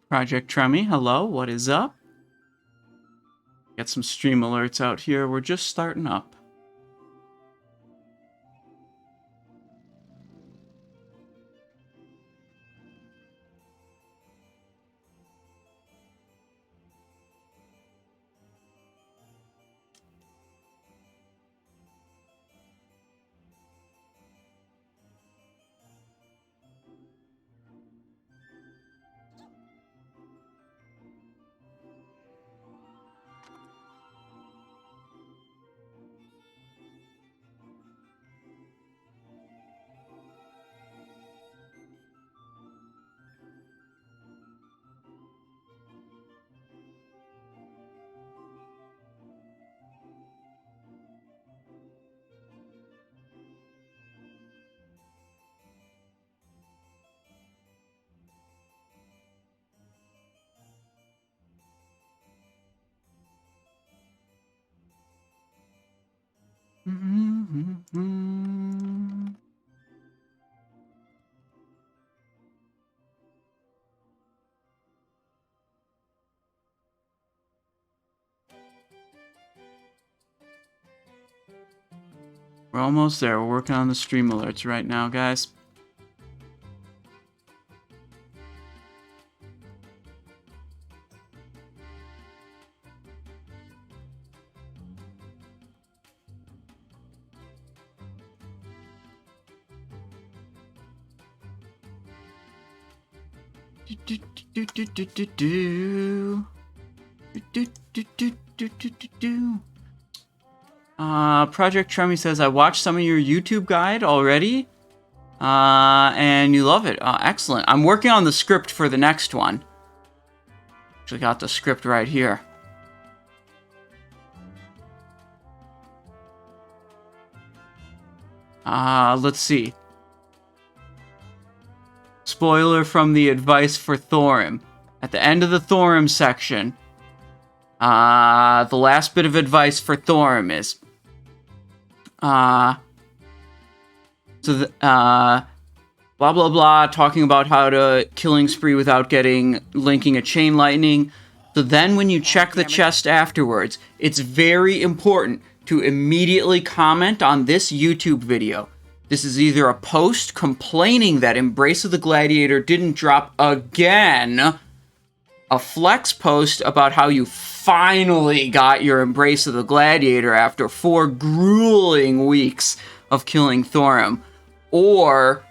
Project Tremmy, hello, what is up? Get some stream alerts out here, we're just starting up. We're almost there. We're working on the stream alerts right now, guys. Project Tremmy says, I watched some of your YouTube guide already, and you love it. Excellent. I'm working on the script for the next one. Actually got the script right here. Let's see. Spoiler from the advice for Thorim. At the end of the Thorim section, the last bit of advice for Thorim is, blah, blah, blah, talking about how to killing spree without linking a chain lightning. So then when you check the chest afterwards, it's very important to immediately comment on this YouTube video. This is either a post complaining that Embrace of the Gladiator didn't drop again, a flex post about how you finally got your Embrace of the Gladiator after 4 grueling weeks of killing Thorim, or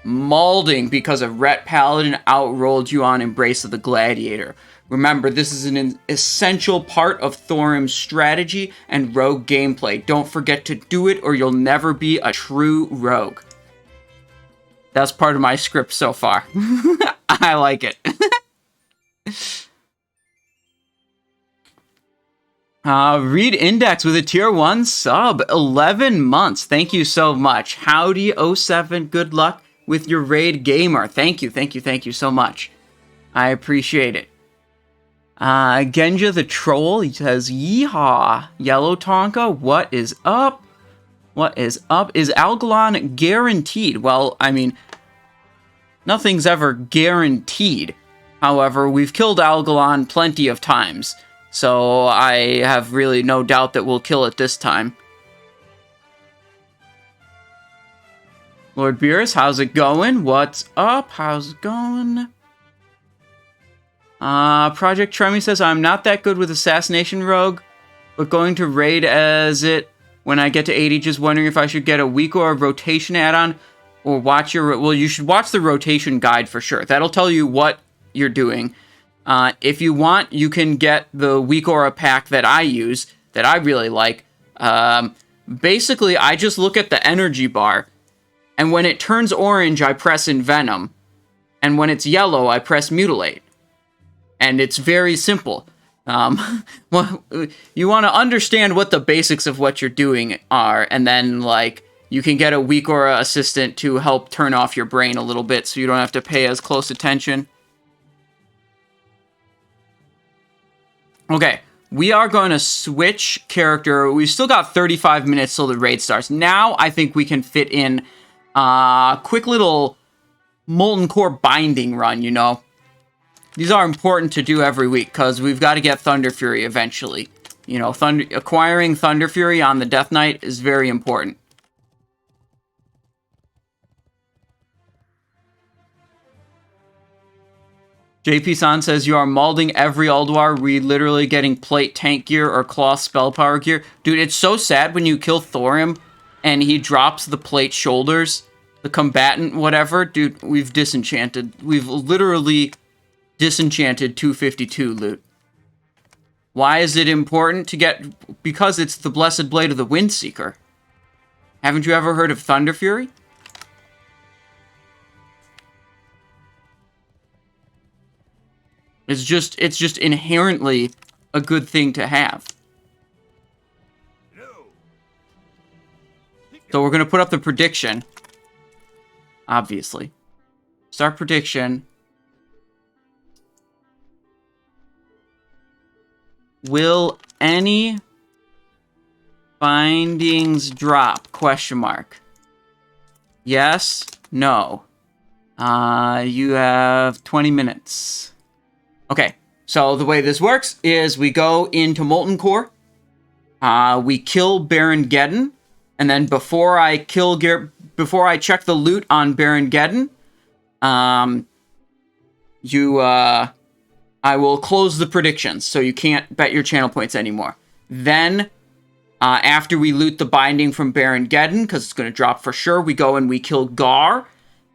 malding because a Ret Paladin outrolled you on Embrace of the Gladiator. Remember, this is an essential part of Thorim's strategy and rogue gameplay. Don't forget to do it or you'll never be a true rogue. That's part of my script so far. I like it. Read Index with a tier 1 sub. 11 months. Thank you so much. Howdy 07. Good luck with your raid, gamer. Thank you so much. I appreciate it. Genja the Troll, he says, yeehaw. Yellow Tonka, what is up? What is up? Is Algalon guaranteed? Well, I mean, nothing's ever guaranteed. However, we've killed Algalon plenty of times, so I have really no doubt that we'll kill it this time. Lord Beerus, how's it going? What's up? How's it going? Project Tremmy says, I'm not that good with Assassination Rogue, but going to raid as it when I get to 80, just wondering if I should get a week or a rotation add-on, or watch your... Well, you should watch the rotation guide for sure. That'll tell you what you're doing. If you want, you can get the week aura pack that I use, that I really like. Basically, I just look at the energy bar, and when it turns orange, I press Envenom, and when it's yellow, I press Mutilate. And it's very simple. Well, you want to understand what the basics of what you're doing are, and then, like, you can get a weak aura assistant to help turn off your brain a little bit so you don't have to pay as close attention. Okay, we are going to switch character. We've still got 35 minutes till the raid starts. Now I think we can fit in a quick little Molten Core binding run, you know? these are important to do every week, because we've got to get Thunder Fury eventually. You know, acquiring Thunder Fury on the Death Knight is very important. JP San says, you are malding every Ulduar. We literally getting plate tank gear or cloth spell power gear. Dude, it's so sad when you kill Thorim and he drops the plate shoulders, the combatant, whatever. Dude, we've disenchanted. We've literally disenchanted 252 loot. Why is it important to get? Because it's the Blessed Blade of the Windseeker. Haven't you ever heard of Thunder Fury? It's just inherently a good thing to have. So we're going to put up the prediction. Obviously. Start prediction. Will any bindings drop? Question mark. Yes, no. You have 20 minutes. Okay, so the way this works is we go into Molten Core, we kill Baron Geddon, and then before I check the loot on Baron Geddon, I will close the predictions, so you can't bet your channel points anymore. Then, after we loot the binding from Baron Geddon, because it's going to drop for sure, we go and we kill Gar,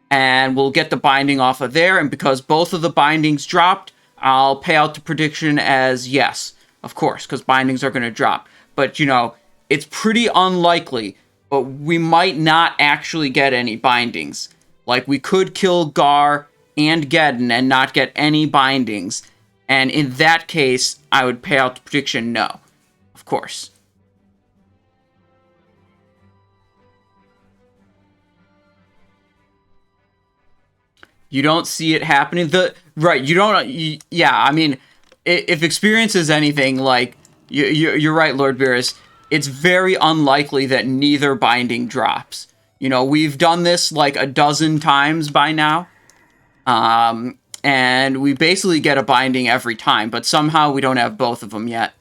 and we'll get the binding off of there, and because both of the bindings dropped, I'll pay out the prediction as yes, of course, because bindings are going to drop. But, you know, it's pretty unlikely, but we might not actually get any bindings. Like, we could kill Gar and Geddon and not get any bindings, and in that case, I would pay out the prediction no, of course. You don't see it happening. Yeah, I mean, if experience is anything, like, you're right, Lord Beerus, it's very unlikely that neither binding drops. You know, we've done this like a dozen times by now. And we basically get a binding every time, but somehow we don't have both of them yet.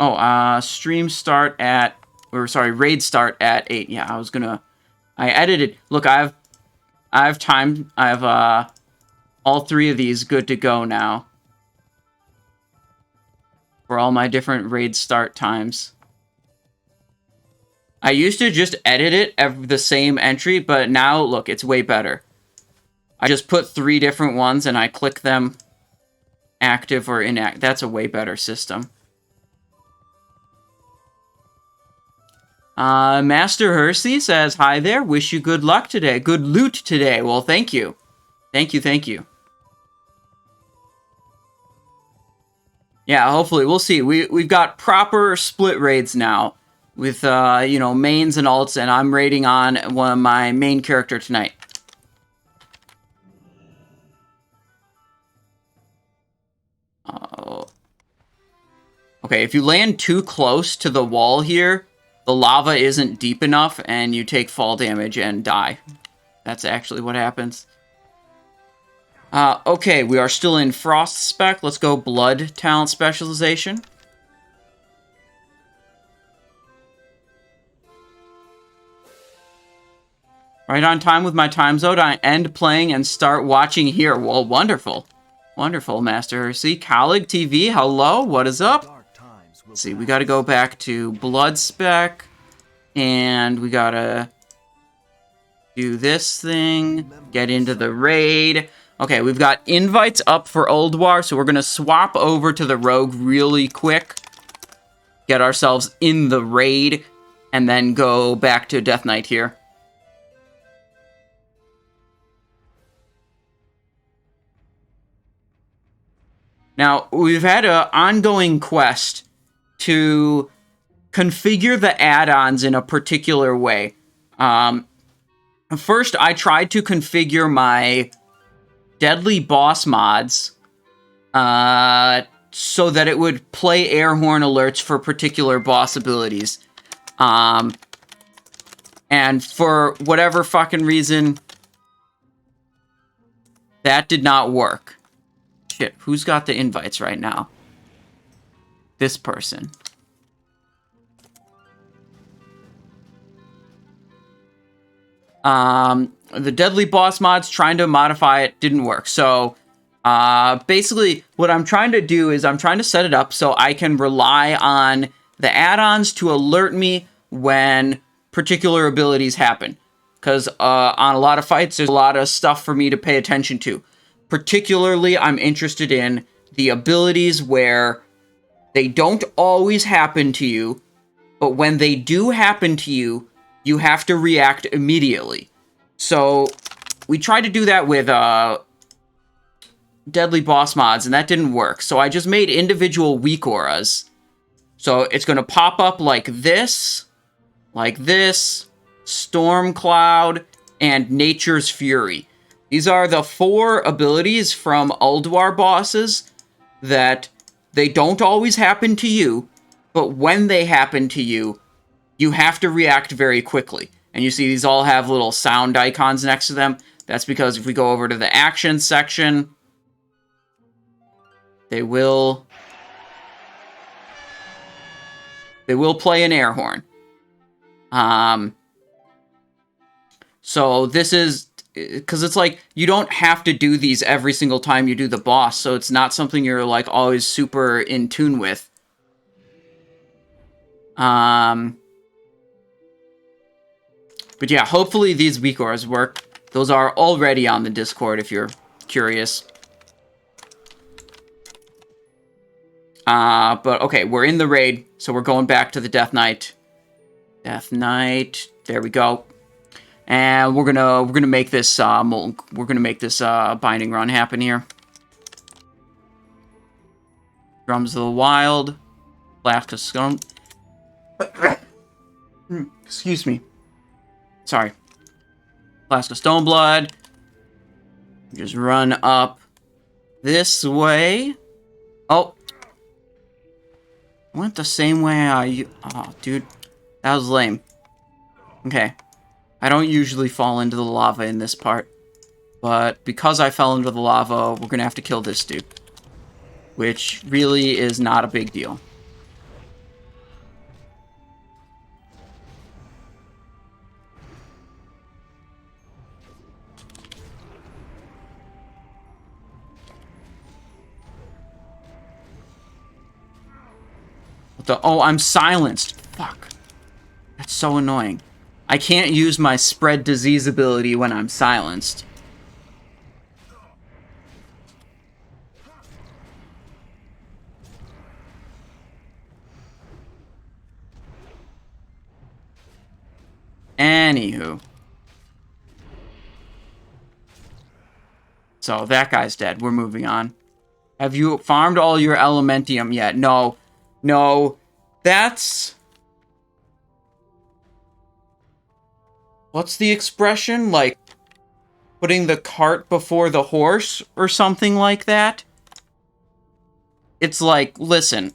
Oh, stream start at, raid start at 8. Yeah, I edited. Look, I have time. I have, all 3 of these good to go now. For all my different raid start times. I used to just edit it the same entry, but now, look, it's way better. I just put 3 different ones and I click them active or inactive. That's a way better system. Master Hersey says, hi there, wish you good luck today. Good loot today. Well, thank you. Thank you. Yeah, hopefully. We'll see. We've got proper split raids now. With, you know, mains and alts, and I'm raiding on my main character tonight. Okay, if you land too close to the wall here, the lava isn't deep enough, and you take fall damage and die. That's actually what happens. Okay, we are still in Frost Spec. Let's go Blood Talent Specialization. Right on time with my time zone. I end playing and start watching here. Well, wonderful. Wonderful, Master. See, Colleague TV, hello, what is up? Let's see, we gotta go back to Blood Spec. And we gotta do this thing. Get into the raid. Okay, we've got invites up for Ulduar, so we're gonna swap over to the Rogue really quick. Get ourselves in the raid. And then go back to Death Knight here. Now, we've had an ongoing quest to configure the add-ons in a particular way. First, I tried to configure my deadly boss mods so that it would play air horn alerts for particular boss abilities. And for whatever fucking reason, that did not work. Shit, who's got the invites right now? This person. The deadly boss mods, trying to modify it, didn't work. So, basically, what I'm trying to do is I'm trying to set it up so I can rely on the add-ons to alert me when particular abilities happen. Because on a lot of fights, there's a lot of stuff for me to pay attention to. Particularly, I'm interested in the abilities where they don't always happen to you, but when they do happen to you, you have to react immediately. So, we tried to do that with deadly boss mods, and that didn't work. So I just made individual weak auras. So it's going to pop up like this, Storm Cloud, and Nature's Fury. These are the 4 abilities from Ulduar bosses that they don't always happen to you, but when they happen to you, you have to react very quickly. And you see these all have little sound icons next to them. That's because if we go over to the action section, they will play an air horn. So this is, because it's like, you don't have to do these every single time you do the boss, so it's not something you're like always super in tune with. But yeah, hopefully these weak auras work. Those are already on the Discord if you're curious. But okay, we're in the raid, so we're going back to the Death Knight. Death Knight, there we go. And we're gonna make this binding run happen here. Drums of the Wild, Flask of Stone. Excuse me. Sorry. Flask of Stoneblood. Just run up this way. Oh. I went the same way oh, dude. That was lame. Okay. I don't usually fall into the lava in this part. But because I fell into the lava, we're gonna have to kill this dude. Which really is not a big deal. Oh, I'm silenced. Fuck. That's so annoying. I can't use my spread disease ability when I'm silenced. Anywho. So, that guy's dead. We're moving on. Have you farmed all your Elementium yet? No. No. That's... What's the expression? Like, putting the cart before the horse or something like that? It's like, listen.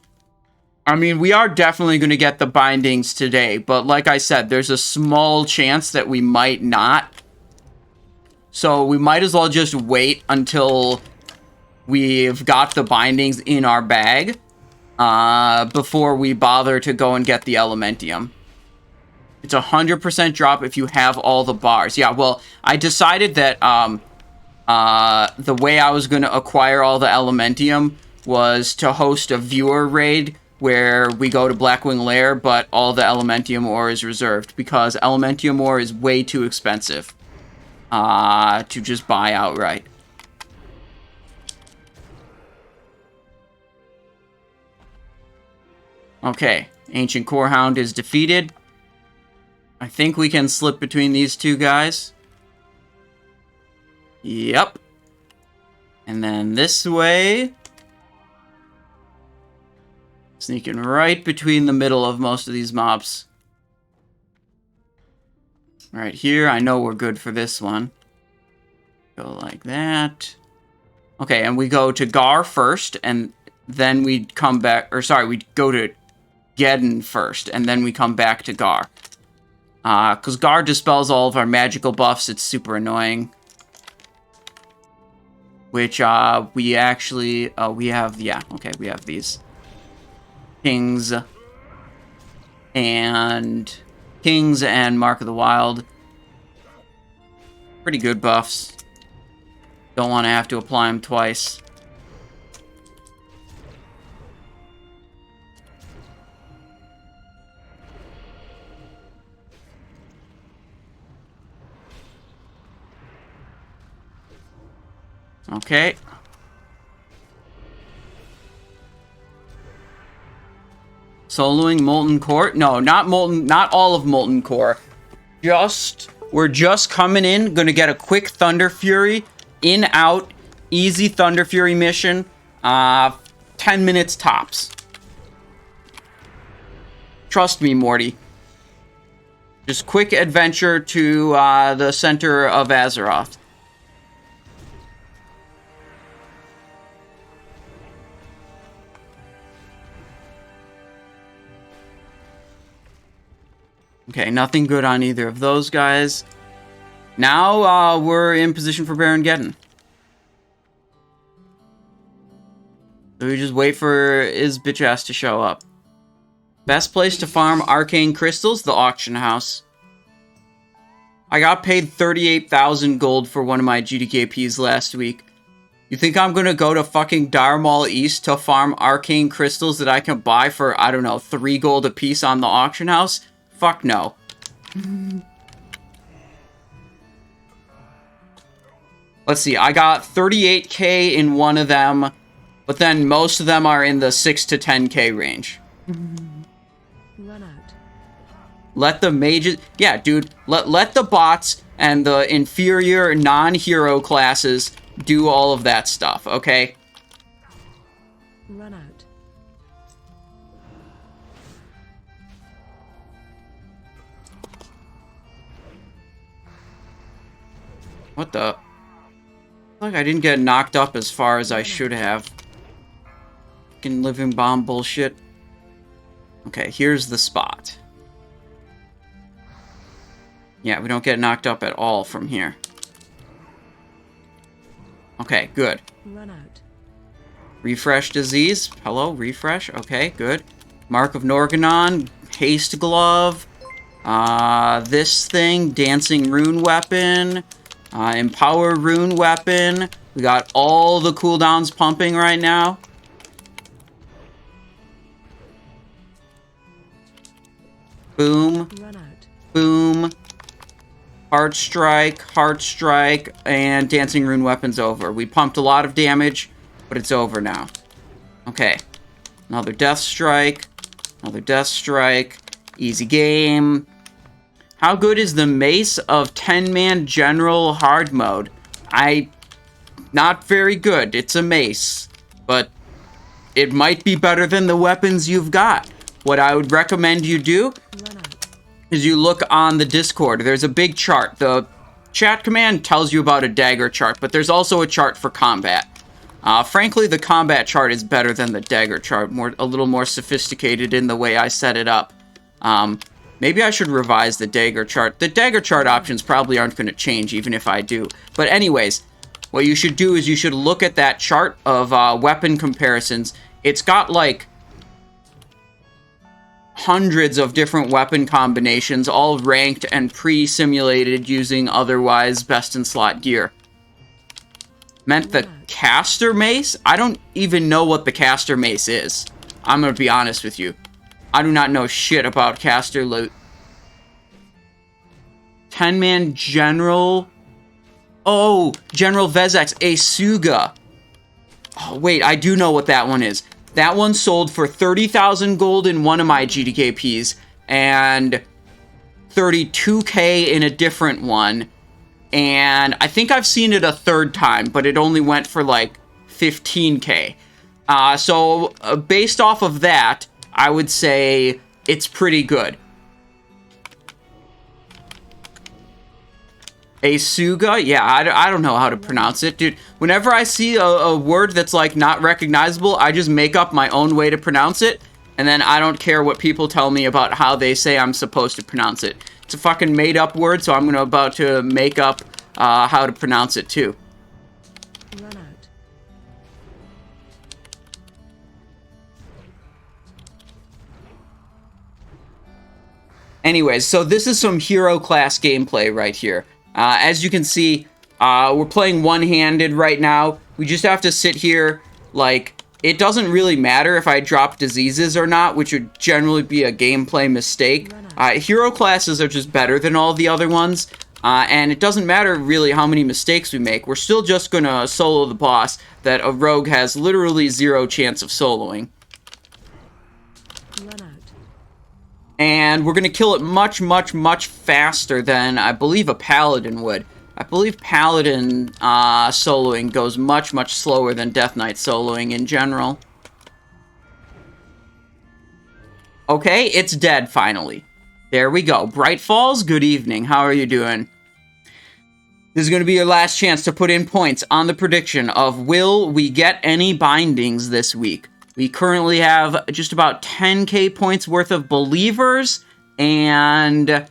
I mean, we are definitely going to get the bindings today, but like I said, there's a small chance that we might not. So we might as well just wait until we've got the bindings in our bag before we bother to go and get the Elementium. It's 100% drop if you have all the bars. Yeah, well, I decided that the way I was going to acquire all the Elementium was to host a viewer raid where we go to Blackwing Lair, but all the Elementium ore is reserved because Elementium ore is way too expensive to just buy outright. Okay, Ancient Corehound is defeated. I think we can slip between these two guys. Yep. And then this way. Sneaking right between the middle of most of these mobs. Right here, I know we're good for this one. Go like that. Okay, and we go to Gar first, and then we'd come back, or sorry, we'd go to Geddon first, and then we come back to Gar. Because Gar dispels all of our magical buffs, it's super annoying. Which, we actually, we have, yeah, okay, we have these. Kings and Mark of the Wild. Pretty good buffs. Don't want to have to apply them twice. Okay. Soloing Molten Core? No, not all of Molten Core. We're just coming in, gonna get a quick Thunder Fury, in, out, easy Thunder Fury mission, 10 minutes tops. Trust me, Morty. Just quick adventure to, the center of Azeroth. Okay, nothing good on either of those guys. Now, we're in position for Baron Geddon. So we just wait for his bitch ass to show up. Best place to farm arcane crystals? The auction house. I got paid 38,000 gold for one of my GDKPs last week. You think I'm gonna go to fucking Darmal East to farm arcane crystals that I can buy for, I don't know, 3 gold a piece on the auction house? Fuck no. Let's see, I got 38k in one of them, but then most of them are in the 6 to 10k range. Run out. Let the mages... Yeah, dude, let the bots and the inferior non-hero classes do all of that stuff, okay? Run out. What the... Like I didn't get knocked up as far as I should have. Fucking living bomb bullshit. Okay, here's the spot. Yeah, we don't get knocked up at all from here. Okay, good. Run out. Refresh disease. Hello, refresh. Okay, good. Mark of Norganon. Haste glove. This thing. Dancing rune weapon. Empower rune weapon. We got all the cooldowns pumping right now. Boom. Run out. Boom. Heart strike, and dancing rune weapon's over. We pumped a lot of damage, but it's over now. Okay. Another death strike. Another death strike. Easy game. How good is the mace of 10-man general hard mode? Not very good. It's a mace. But it might be better than the weapons you've got. What I would recommend you do is you look on the Discord. There's a big chart. The chat command tells you about a dagger chart, but there's also a chart for combat. Frankly, the combat chart is better than the dagger chart. A little more sophisticated in the way I set it up. Maybe I should revise the dagger chart. The dagger chart options probably aren't going to change, even if I do. But anyways, what you should do is you should look at that chart of weapon comparisons. It's got, like, hundreds of different weapon combinations, all ranked and pre-simulated using otherwise best-in-slot gear. Meant the caster mace? I don't even know what the caster mace is. I'm going to be honest with you. I do not know shit about caster loot. 10-man general. Oh, General Vezax, a Suga. Oh, wait, I do know what that one is. That one sold for 30,000 gold in one of my GDKPs, and 32k in a different one. And I think I've seen it a third time, but it only went for like 15k. So based off of that, I would say it's pretty good. Asuga? Yeah, I don't know how to pronounce it, dude. Whenever I see a word that's, like, not recognizable, I just make up my own way to pronounce it, and then I don't care what people tell me about how they say I'm supposed to pronounce it. It's a fucking made-up word, so I'm about to make up how to pronounce it, too. Run out. Anyways, so this is some hero class gameplay right here. As you can see, we're playing one-handed right now. We just have to sit here, like, it doesn't really matter if I drop diseases or not, which would generally be a gameplay mistake. Hero classes are just better than all the other ones, and it doesn't matter really how many mistakes we make. We're still just gonna solo the boss that a rogue has literally 0 chance of soloing. Run out. And we're going to kill it much, much, much faster than I believe a paladin would. I believe paladin soloing goes much, much slower than Death Knight soloing in general. Okay, it's dead finally. There we go. Bright Falls, good evening. How are you doing? This is going to be your last chance to put in points on the prediction of will we get any bindings this week. We currently have just about 10k points worth of believers and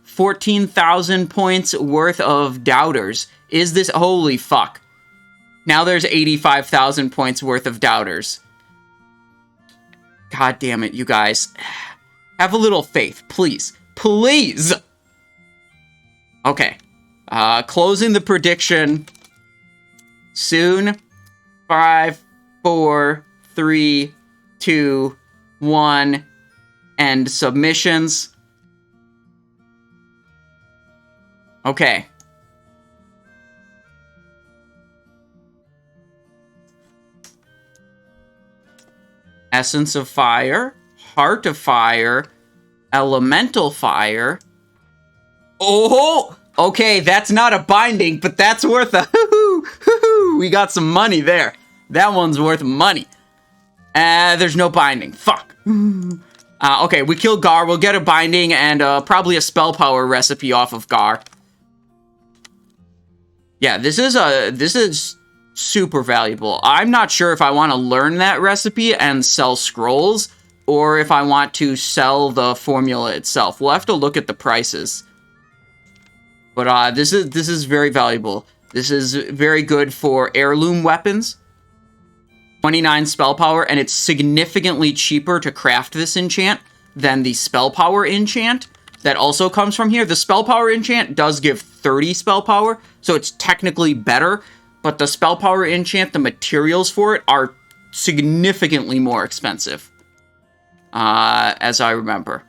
14,000 points worth of doubters. Is this... Holy fuck. Now there's 85,000 points worth of doubters. God damn it, you guys. Have a little faith, please. Please! Okay. Closing the prediction soon. 5, 4... 3, 2, 1, and submissions. Okay. Essence of Fire, Heart of Fire, Elemental Fire. Oh! Okay, that's not a binding, but that's worth a hoo-hoo! We got some money there. That one's worth money. There's no binding. Fuck. Okay, we kill Gar. We'll get a binding and probably a spell power recipe off of Gar. Yeah, this is super valuable. I'm not sure if I want to learn that recipe and sell scrolls, or if I want to sell the formula itself. We'll have to look at the prices. But this is very valuable. This is very good for heirloom weapons. 29 spell power, and it's significantly cheaper to craft this enchant than the spell power enchant that also comes from here. The spell power enchant does give 30 spell power, so it's technically better, but the spell power enchant, the materials for it are significantly more expensive, as I remember.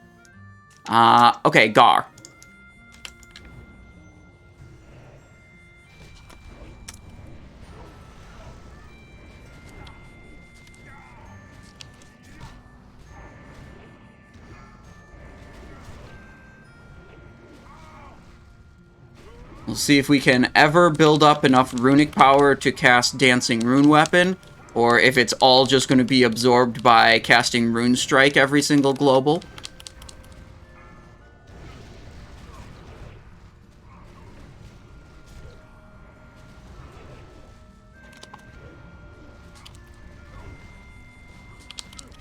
Okay, Gar. We'll see if we can ever build up enough runic power to cast Dancing Rune Weapon, or if it's all just going to be absorbed by casting Rune Strike every single global.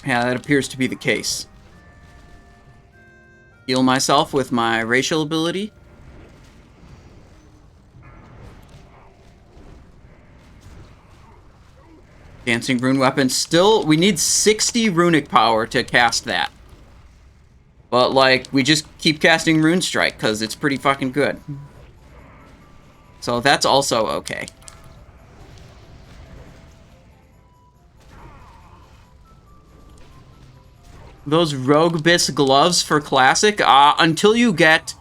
Yeah, that appears to be the case. Heal myself with my racial ability. Dancing Rune Weapon. Still, we need 60 runic power to cast that. But, like, we just keep casting Rune Strike, because it's pretty fucking good. So that's also okay. Those Rogue Bisque gloves for Classic, until you get...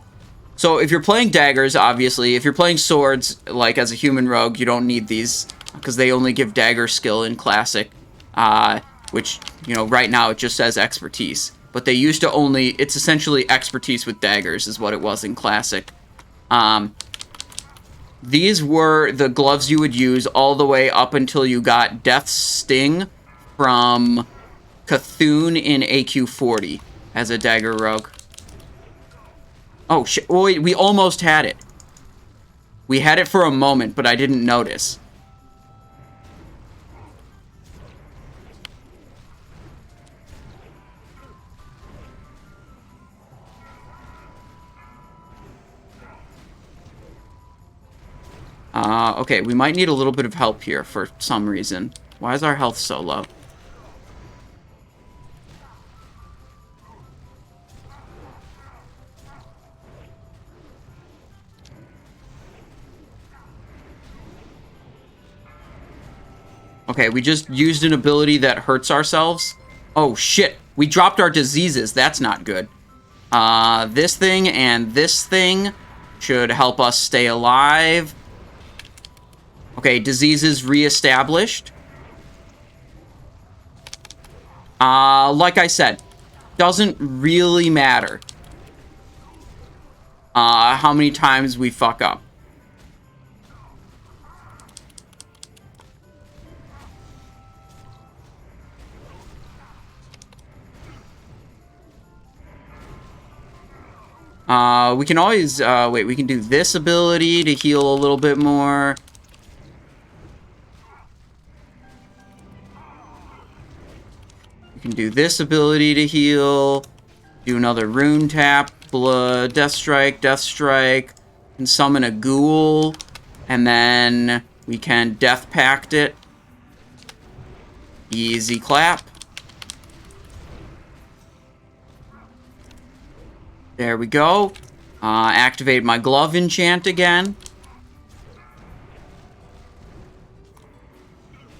So if you're playing daggers, obviously, if you're playing swords, like as a human rogue, you don't need these, because they only give dagger skill in Classic, which, you know, right now it just says expertise. But they used to only... It's essentially expertise with daggers is what it was in Classic. These were the gloves you would use all the way up until you got Death's Sting from Cthulhu in AQ40 as a dagger rogue. Oh, shit. Oh, wait, we almost had it. We had it for a moment, but I didn't notice. Okay, we might need a little bit of help here for some reason. Why is our health so low? Okay, we just used an ability that hurts ourselves. Oh, shit. We dropped our diseases. That's not good. This thing and this thing should help us stay alive. Okay, diseases reestablished. Like I said, doesn't really matter how many times we fuck up. We can always, wait, we can do this ability to heal a little bit more. We can do this ability to heal. Do another rune tap, blood, death strike, and summon a ghoul. And then we can death pact it. Easy clap. There we go. Activate my glove enchant again.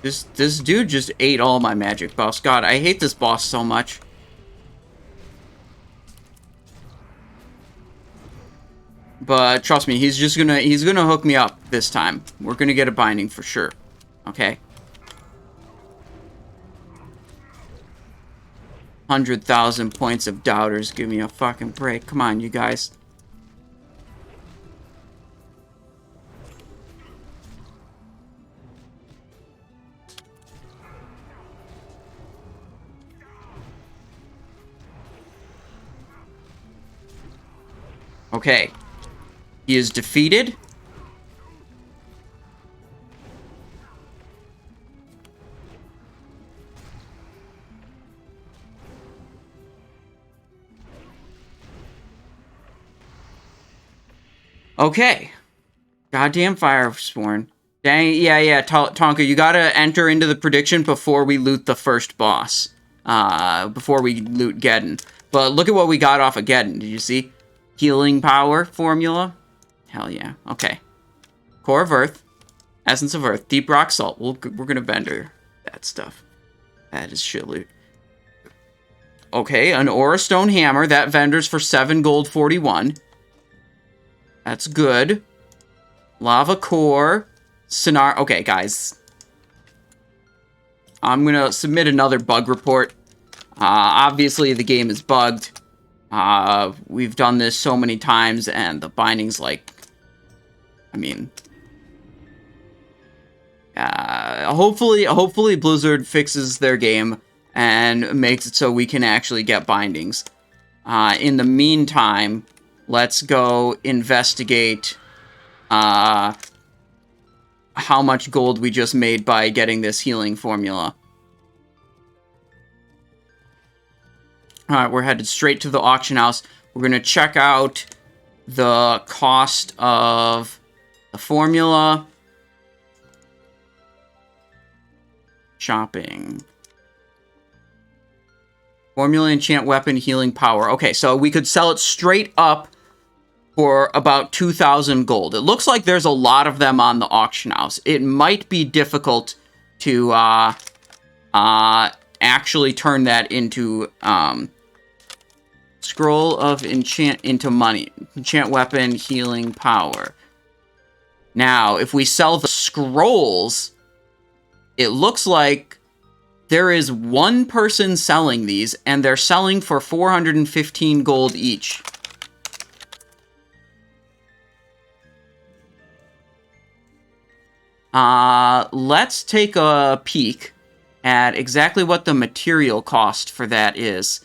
This dude just ate all my magic buffs. God, I hate this boss so much. But trust me, he's gonna hook me up this time. We're gonna get a binding for sure. Okay. 100,000 points of doubters. Give me a fucking break. Come on, you guys. Okay. He is defeated. Okay. Goddamn Firesworn. Dang, yeah, Tonka, you gotta enter into the prediction before we loot the first boss. Before we loot Geddon. But look at what we got off of Geddon. Did you see? Healing power formula. Hell yeah. Okay. Core of Earth. Essence of Earth. Deep Rock Salt. We're gonna vendor that stuff. That is shit loot. Okay, an Aura Stone Hammer. That vendors for 7 gold 41. That's good. Lava Core. Okay, guys. I'm gonna submit another bug report. Obviously, the game is bugged. We've done this so many times, and the binding's like... I mean... hopefully Blizzard fixes their game and makes it so we can actually get bindings. In the meantime, let's go investigate how much gold we just made by getting this healing formula. Alright, we're headed straight to the auction house. We're going to check out the cost of the formula. Shopping. Formula, enchant weapon, healing power. Okay, so we could sell it straight up for about 2,000 gold. It looks like there's a lot of them on the auction house. It might be difficult to actually turn that into scroll of enchant into money. Enchant weapon, healing power. Now, if we sell the scrolls, it looks like there is one person selling these, and they're selling for 415 gold each. Let's take a peek at exactly what the material cost for that is.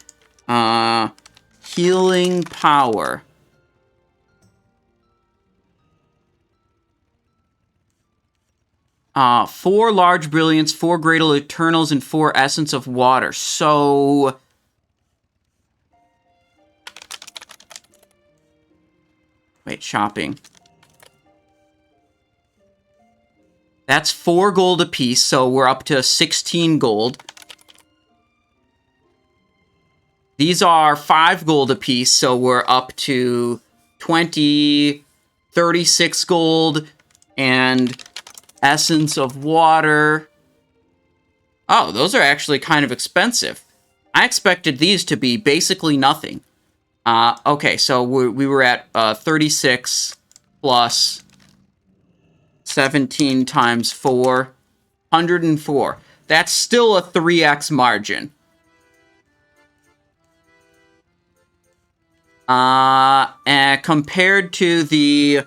Healing power. 4 large brilliance, 4 great eternals, and 4 essence of water. So wait, shopping. That's 4 gold apiece, so we're up to 16 gold. These are 5 gold apiece, so we're up to 20, 36 gold, and essence of water. Oh, those are actually kind of expensive. I expected these to be basically nothing. Okay, so we were at 36 plus 17 times 4, 104. That's still a 3x margin. And compared to the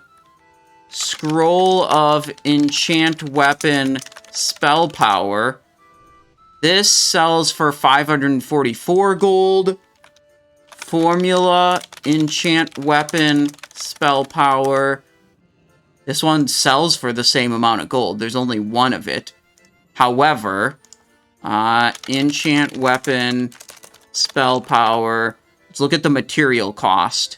Scroll of Enchant Weapon spell power, this sells for 544 gold. Formula Enchant Weapon spell power. This one sells for the same amount of gold. There's only one of it. However, Enchant Weapon spell power. Let's look at the material cost.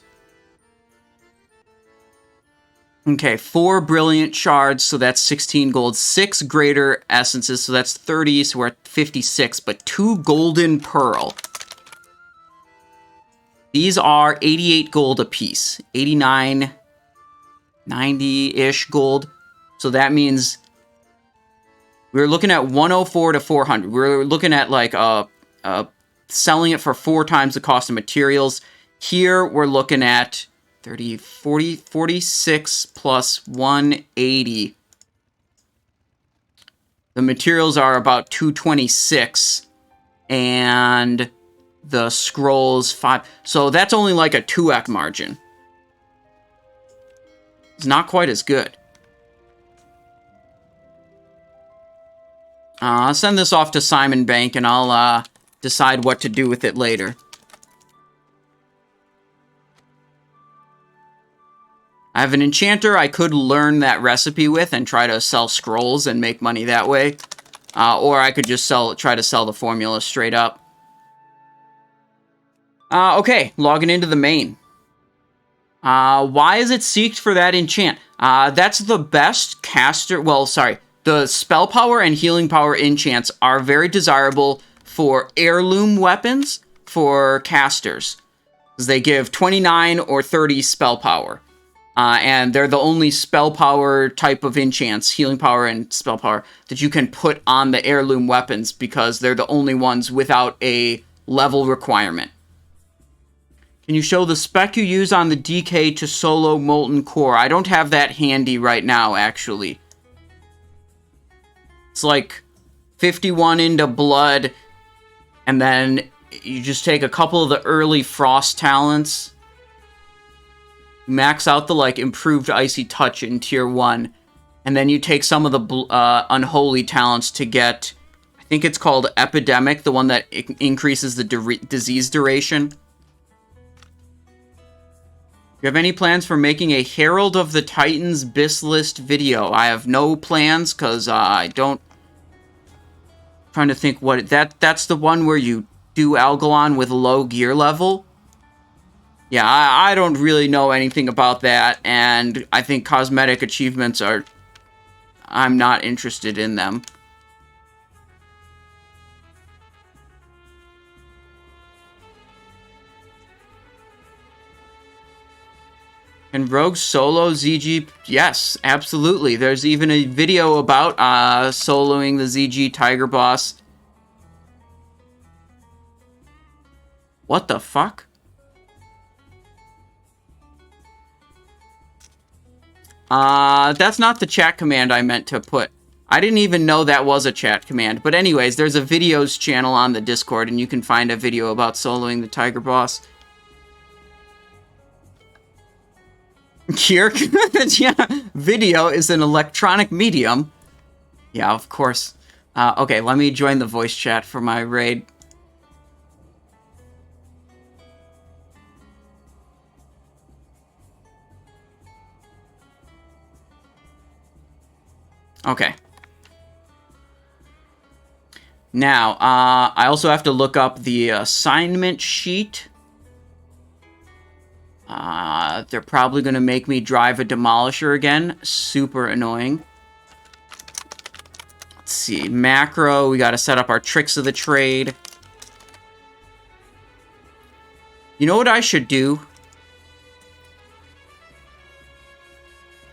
Okay, 4 brilliant shards, so that's 16 gold. 6 greater essences, so that's 30, so we're at 56. But 2 golden pearl. These are 88 gold apiece. 89, 90-ish gold. So that means we're looking at 104 to 400. We're looking at like selling it for 4 times the cost of materials. Here we're looking at 30, 40, 46 plus 180. The materials are about 226. And the scrolls 5. So that's only like a 2x margin. It's not quite as good. I'll send this off to Simon Bank and I'll decide what to do with it later. I have an enchanter I could learn that recipe with and try to sell scrolls and make money that way. Or I could just try to sell the formula straight up. Okay, logging into the main. Why is it seeked for that enchant? That's the best caster... Well, sorry. The spell power and healing power enchants are very desirable for heirloom weapons for casters. They give 29 or 30 spell power. And they're the only spell power type of enchants, healing power and spell power, that you can put on the heirloom weapons because they're the only ones without a level requirement. Can you show the spec you use on the DK to solo Molten Core? I don't have that handy right now, actually. It's like 51 into blood, and then you just take a couple of the early frost talents, max out the like improved icy touch in tier 1, and then you take some of the unholy talents to get, I think it's called Epidemic, the one that increases the disease duration. Do you have any plans for making a Herald of the Titans Bisslist video? I have no plans, because I don't... I'm trying to think what... That's the one where you do Algalon with low gear level? Yeah, I don't really know anything about that, and I think cosmetic achievements are... I'm not interested in them. Can Rogue solo ZG? Yes, absolutely. There's even a video about soloing the ZG Tiger Boss. What the fuck? That's not the chat command I meant to put. I didn't even know that was a chat command. But anyways, there's a videos channel on the Discord, and you can find a video about soloing the Tiger Boss. Kirk? Yeah, video is an electronic medium. Yeah, of course. Okay, let me join the voice chat for my raid. Okay. Now, I also have to look up the assignment sheet. They're probably going to make me drive a Demolisher again. Super annoying. Let's see. Macro, we got to set up our tricks of the trade. You know what I should do?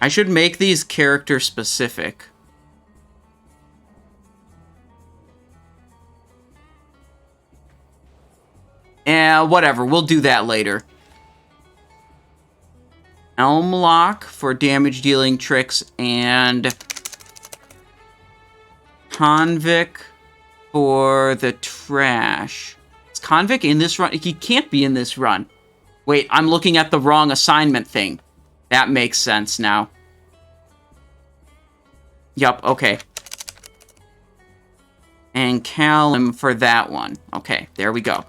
I should make these character specific. Whatever. We'll do that later. Elmlock for damage dealing tricks and Convict for the trash. Is Convict in this run? He can't be in this run. Wait, I'm looking at the wrong assignment thing. That makes sense now. Yup, okay. And Callum for that one. Okay, there we go.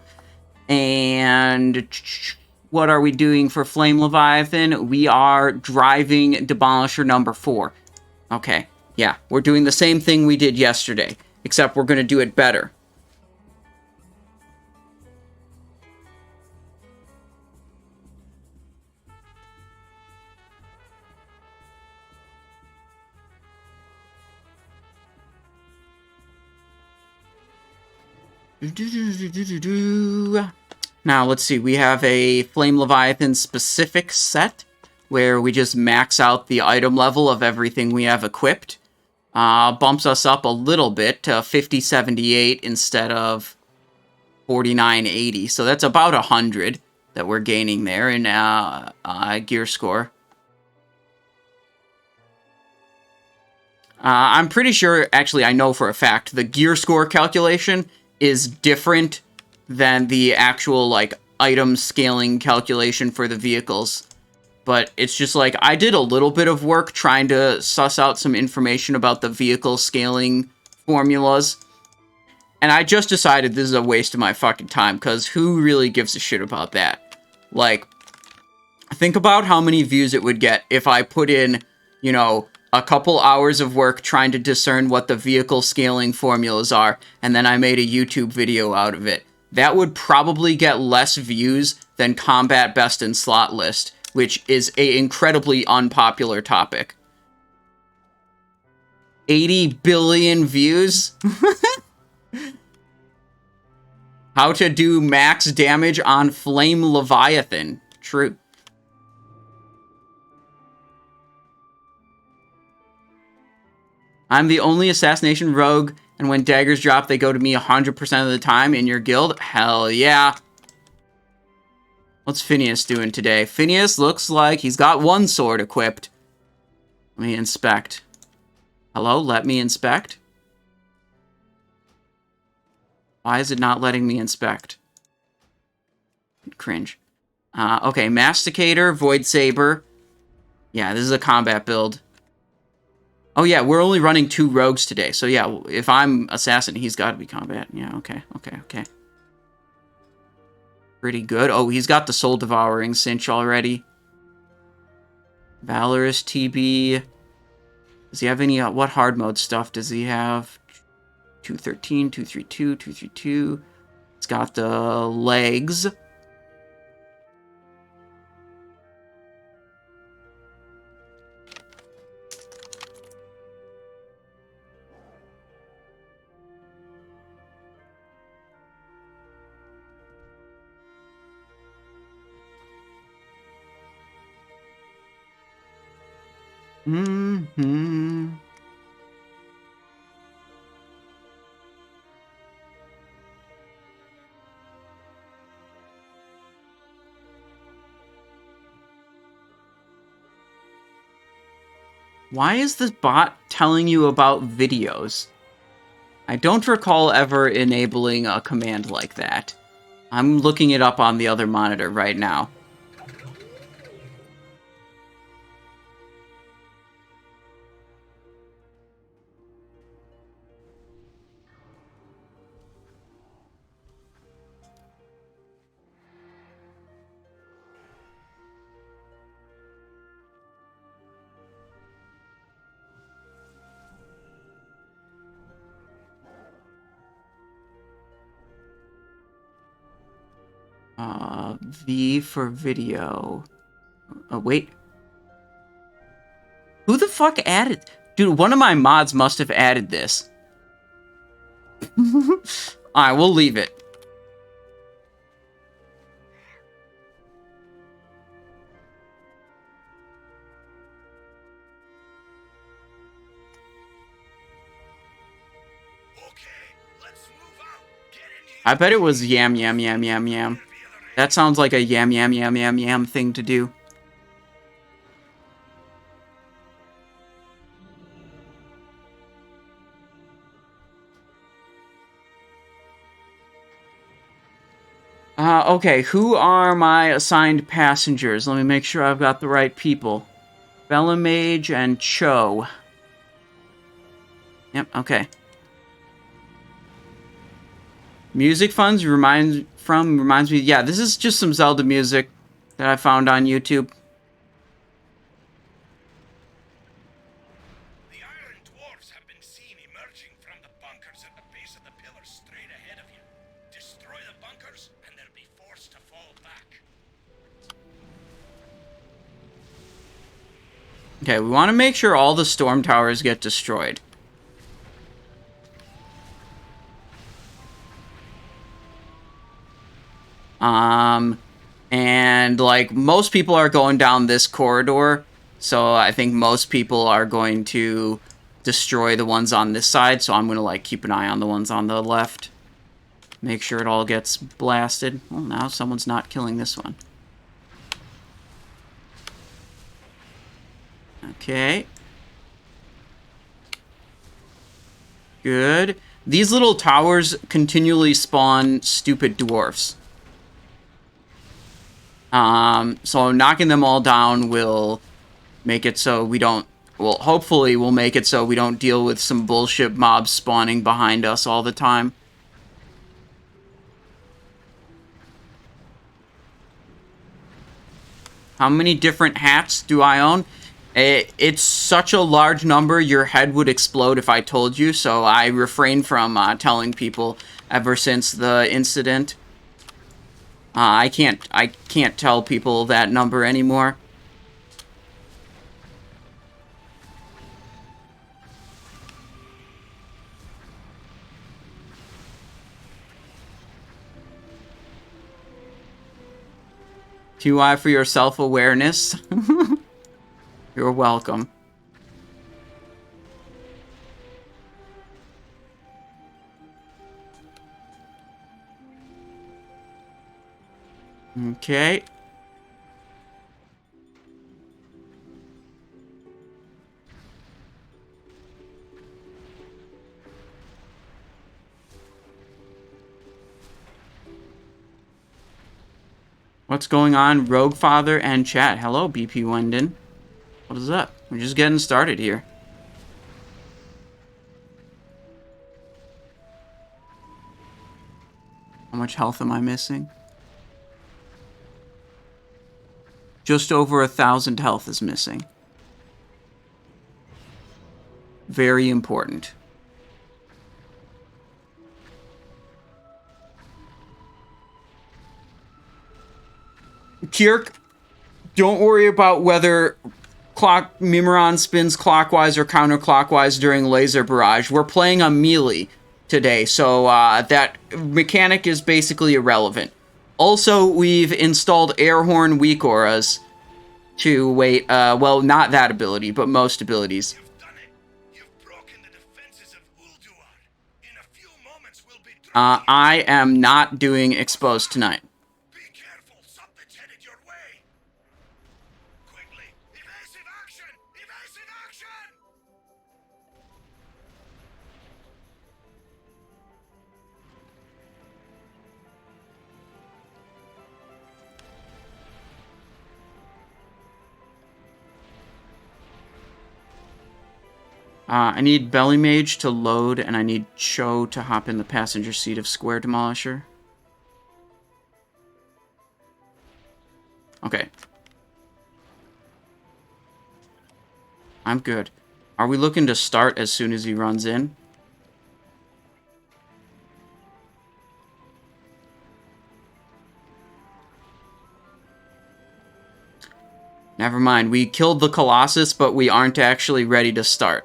And what are we doing for Flame Leviathan? We are driving Demolisher number 4. Okay, yeah, we're doing the same thing we did yesterday, except we're going to do it better. Now, let's see. We have a Flame Leviathan specific set where we just max out the item level of everything we have equipped. Bumps us up a little bit to 5078 instead of 4980. So that's about 100 that we're gaining there in gear score. I'm pretty sure, actually, I know for a fact, the gear score calculation is different than the actual, like, item scaling calculation for the vehicles. But it's just like, I did a little bit of work trying to suss out some information about the vehicle scaling formulas. And I just decided this is a waste of my fucking time, because who really gives a shit about that? Like, think about how many views it would get if I put in, you know, a couple hours of work trying to discern what the vehicle scaling formulas are, and then I made a YouTube video out of it. That would probably get less views than Combat Best in Slot List, which is an incredibly unpopular topic. 80 billion views? How to do max damage on Flame Leviathan. True. I'm the only assassination rogue, and when daggers drop, they go to me 100% of the time in your guild? Hell yeah. What's Phineas doing today? Phineas looks like he's got one sword equipped. Let me inspect. Hello? Let me inspect? Why is it not letting me inspect? Cringe. Okay, Masticator, Void Saber. Yeah, this is a combat build. Oh yeah, we're only running 2 rogues today. So yeah, if I'm assassin, he's got to be combat. Yeah, okay. Pretty good. Oh, he's got the Soul Devouring cinch already. Valorous TB. Does he have any, what hard mode stuff does he have? 213, 232, 232. It's got the legs. Why is this bot telling you about videos? I don't recall ever enabling a command like that. I'm looking it up on the other monitor right now. V for video. Oh, wait. Who the fuck added... Dude, one of my mods must have added this. Alright, we'll leave it. I bet it was yam, yam, yam, yam, yam. That sounds like a yam, yam, yam, yam, yam thing to do. Okay, who are my assigned passengers? Let me make sure I've got the right people. Bellamage and Cho. Yep, okay. Music funds reminds me, yeah, this is just some Zelda music that I found on YouTube. The Iron Dwarves have been seen emerging from the bunkers at the base of the pillars straight ahead of you. Destroy the bunkers and they'll be forced to fall back. Okay, we want to make sure all the storm towers get destroyed. And like most people are going down this corridor, so I think most people are going to destroy the ones on this side, so I'm going to like keep an eye on the ones on the left. Make sure it all gets blasted. Well, now someone's not killing this one. Okay. Good. These little towers continually spawn stupid dwarfs. So knocking them all down will make it so we don't... Well, hopefully we'll make it so we don't deal with some bullshit mobs spawning behind us all the time. How many different hats do I own? It's such a large number, your head would explode if I told you, so I refrain from telling people ever since the incident. I can't tell people that number anymore. QI for your self-awareness. You're welcome. Okay. What's going on, Rogue Father and chat? Hello, BP Wendon. What is up? We're just getting started here. How much health am I missing? Just over 1,000 health is missing. Very important. Kirk, don't worry about whether Mimiron spins clockwise or counterclockwise during laser barrage. We're playing a melee today, so that mechanic is basically irrelevant. Also, we've installed Airhorn weak auras to wait, well, not that ability, but most abilities. You've done it. You've broken the defenses of Ulduar. In a few moments we'll be I am not doing exposed tonight. Be careful, something's headed your way. Quickly, evasive action! Evasive action! I need Belly Mage to load, and I need Cho to hop in the passenger seat of Square Demolisher. Okay. I'm good. Are we looking to start as soon as he runs in? Never mind. We killed the Colossus, but we aren't actually ready to start.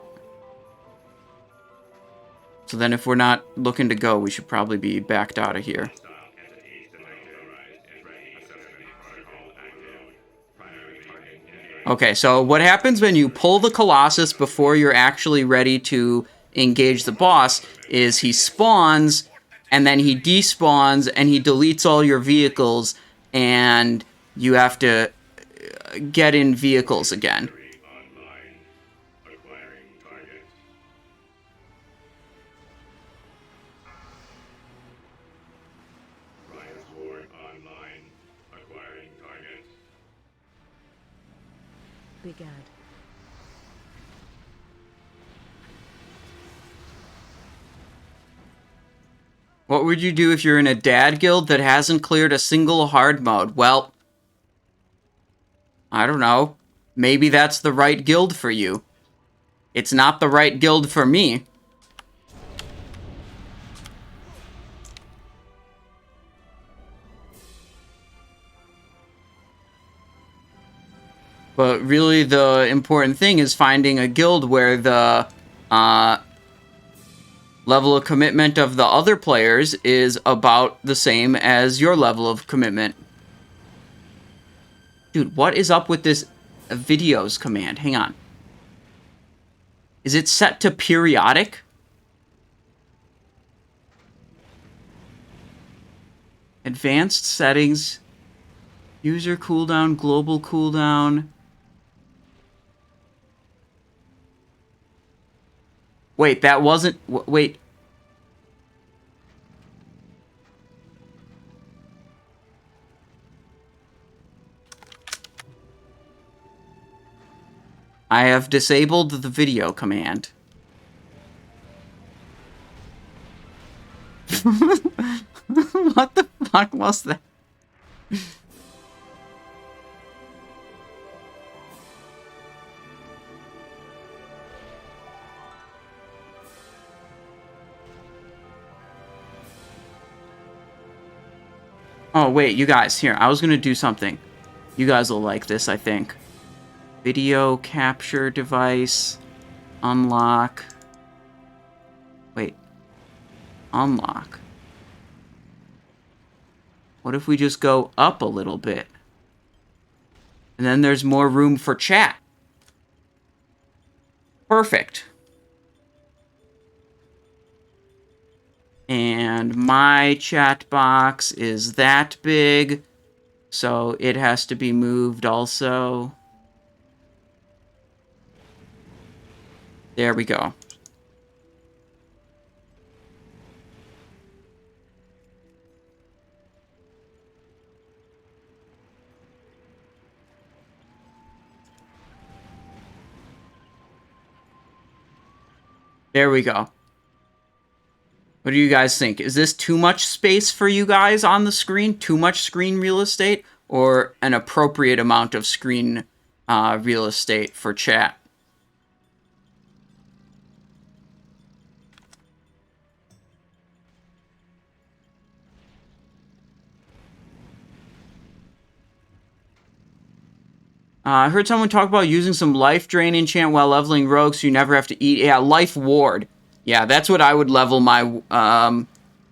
So then if we're not looking to go, we should probably be backed out of here. Okay, so what happens when you pull the Colossus before you're actually ready to engage the boss is he spawns, and then he despawns, and he deletes all your vehicles, and you have to get in vehicles again. Big ad. What would you do if you're in a dad guild that hasn't cleared a single hard mode? Well, I don't know. Maybe that's the right guild for you. It's not the right guild for me. But really, the important thing is finding a guild where the level of commitment of the other players is about the same as your level of commitment. Dude, what is up with this videos command? Hang on. Is it set to periodic? Advanced settings. User cooldown, global cooldown. Wait, that wasn't... Wait. I have disabled the video command. What the fuck was that? Oh, wait, you guys, here, I was gonna do something. You guys will like this, I think. Video capture device. Unlock. Wait. Unlock. What if we just go up a little bit? And then there's more room for chat. Perfect. And my chat box is that big, so it has to be moved also. There we go. There we go. What do you guys think? Is this too much space for you guys on the screen? Too much screen real estate? Or an appropriate amount of screen real estate for chat? I heard someone talk about using some life drain enchant while leveling rogue so you never have to eat. Yeah, life ward. Yeah, that's what I would level my,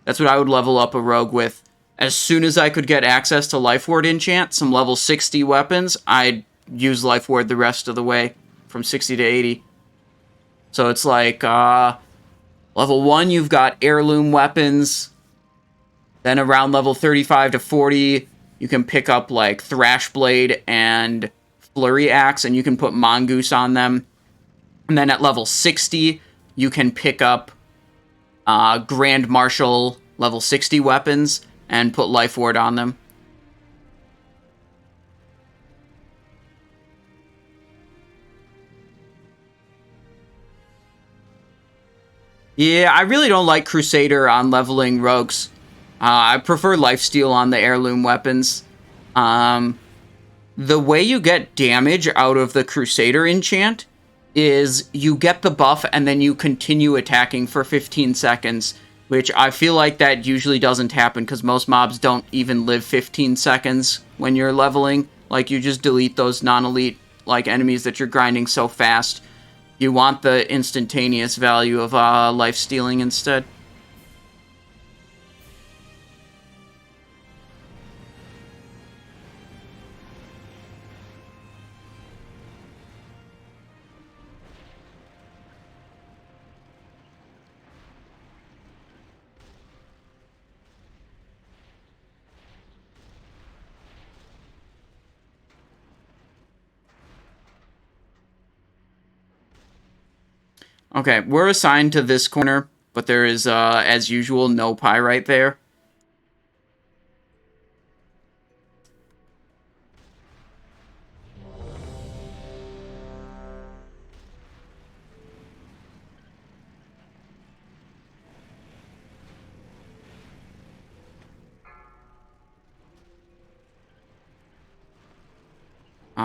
that's what I would level up a rogue with. As soon as I could get access to Life Ward enchant, some level 60 weapons, I'd use Life Ward the rest of the way, from 60 to 80. So it's like, level 1, you've got heirloom weapons. Then around level 35 to 40, you can pick up, like, Thrash Blade and Flurry Axe, and you can put Mongoose on them. And then at level 60... you can pick up Grand Marshal level 60 weapons and put Life Ward on them. Yeah, I really don't like Crusader on leveling rogues. I prefer Lifesteal on the heirloom weapons. The way you get damage out of the Crusader enchant is you get the buff and then you continue attacking for 15 seconds, which I feel like that usually doesn't happen because most mobs don't even live 15 seconds when you're leveling. Like, you just delete those non-elite like enemies that you're grinding so fast, you want the instantaneous value of life stealing instead. Okay, we're assigned to this corner, but there is, as usual, no pyrite there.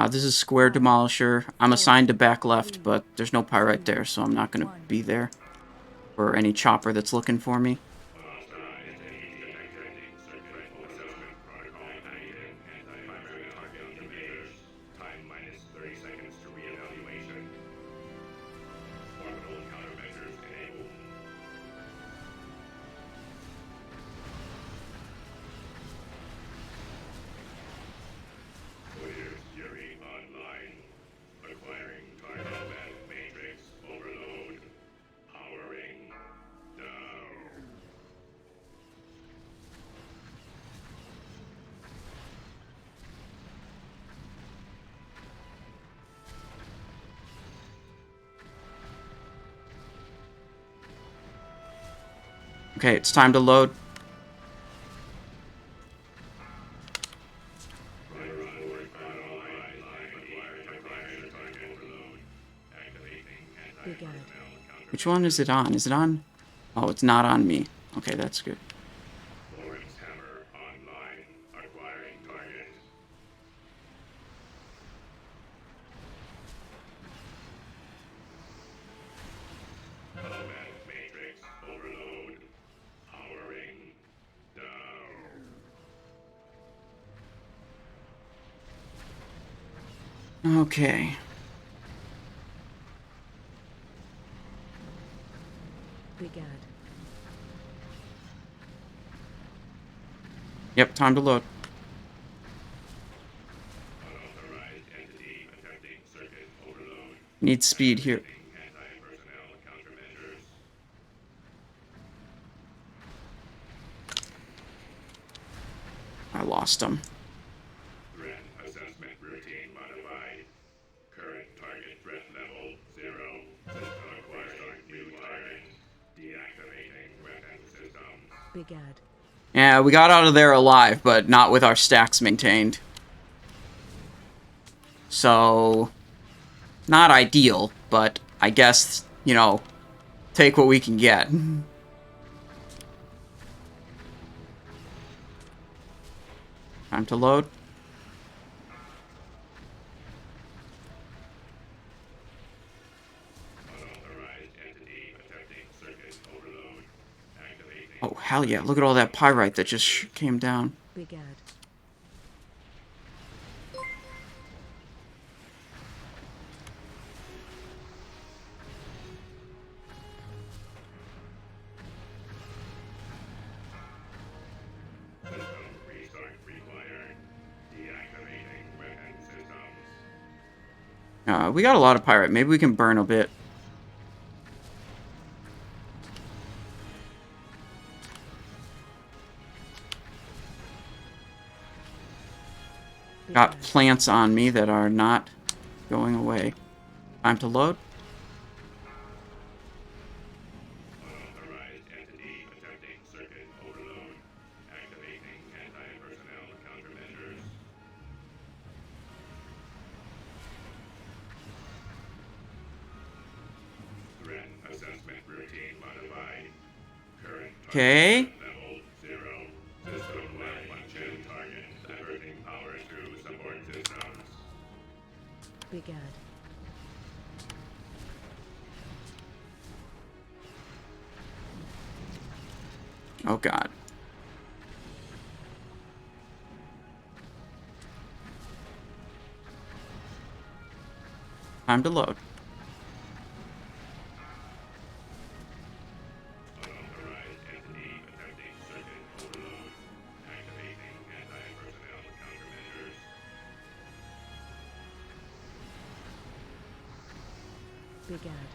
This is Square Demolisher. I'm assigned to back left, but there's no pyrite there, so I'm not going to be there for any chopper that's looking for me. Okay, it's time to load. Which one is it on? Is it on? Oh, it's not on me. Okay, that's good. Okay. Yep, time to load. Need speed here. I lost him. Yeah, we got out of there alive, but not with our stacks maintained. So, not ideal, but I guess, you know, take what we can get. Time to load. Oh, hell yeah. Look at all that pyrite that just came down. We got a lot of pyrite. Maybe we can burn a bit. Got plants on me that are not going away. Time to load. Okay. Oh god. Time to load. Unauthorized entity attempting circuit overload. Activating anti-personnel countermeasures. Big ad.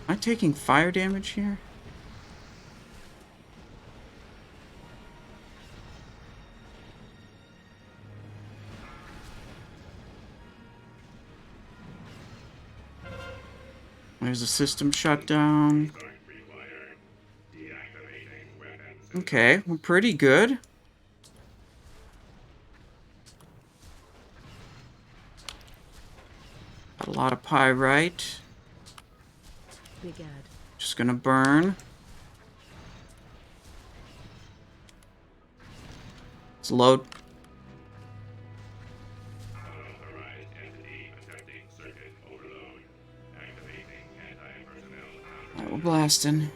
Am I taking fire damage here? There's a system shutdown. Okay, we're pretty good. Got a lot of pyrite. Big ad. Just gonna burn. Let's load. Unauthorized entity attempting circuit overload. Activating anti-personnel Alright, we're blasting.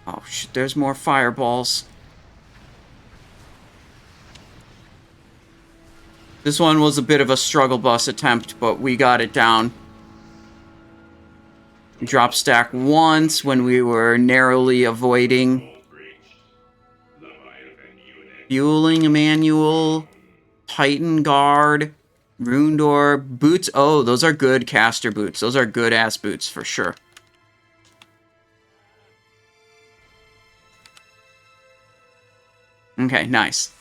Oh shit, there's more fireballs. This one was a bit of a struggle bus attempt, but we got it down. We dropped stack once when we were narrowly avoiding fueling a manual, Titan Guard, Rune Door, boots. Oh, those are good caster boots. Those are good ass boots for sure. Okay, nice.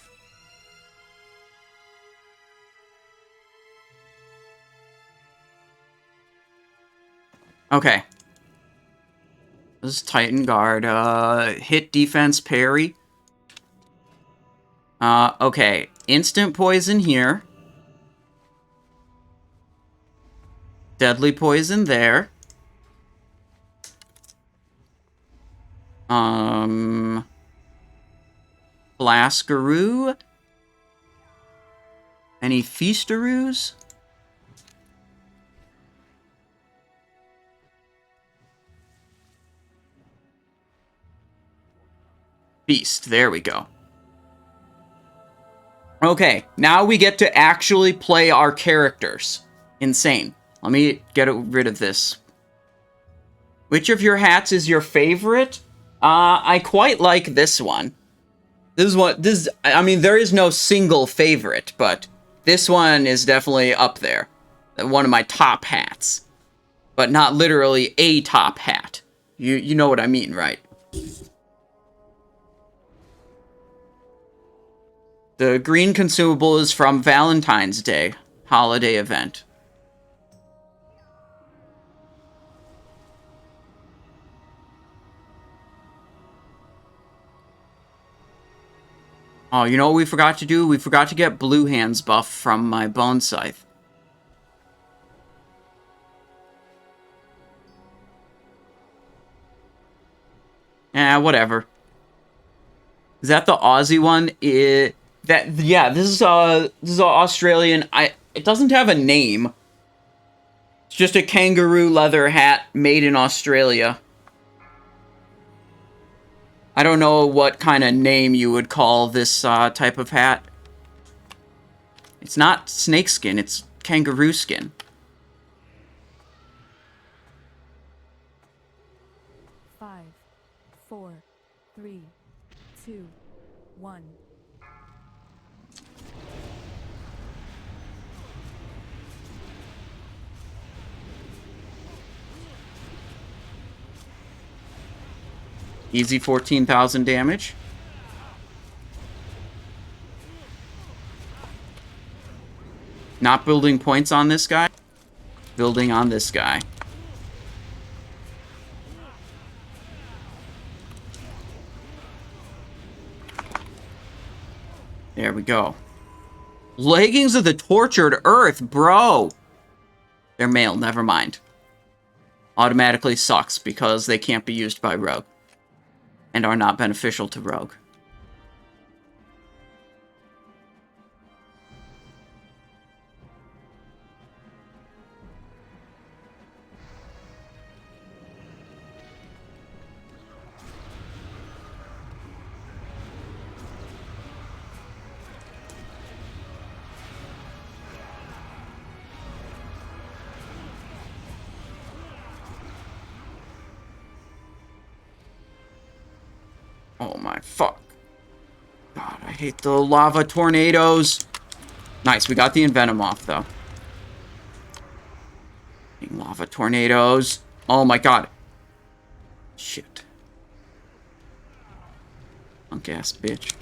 Okay. This is Titan Guard. Hit defense parry. Okay. Instant poison here. Deadly poison there. Blaskaroo. Any Feastaroos? Beast. There we go. Okay, now we get to actually play our characters. Insane. Let me get rid of this. Which of your hats is your favorite? I quite like this one. I mean, there is no single favorite, but this one is definitely up there. One of my top hats. But not literally a top hat. You know what I mean, right? The green consumable is from Valentine's Day holiday event. Oh, you know what we forgot to do? We forgot to get Blue Hands buff from my Bone Scythe. Whatever. Is that the Aussie one? Yeah, this is Australian. It doesn't have a name. It's just a kangaroo leather hat made in Australia. I don't know what kind of name you would call this type of hat. It's not snakeskin, it's kangaroo skin. Five, 4, 3, 2, 1. Easy 14,000 damage. Not building points on this guy. Building on this guy. There we go. Leggings of the Tortured Earth, bro. They're male, never mind. Automatically sucks because they can't be used by Rogue. And are not beneficial to Rogue. Oh my fuck. God, I hate the lava tornadoes. Nice, we got the Envenom off, though. Lava tornadoes. Oh my god. Shit. Punk ass bitch.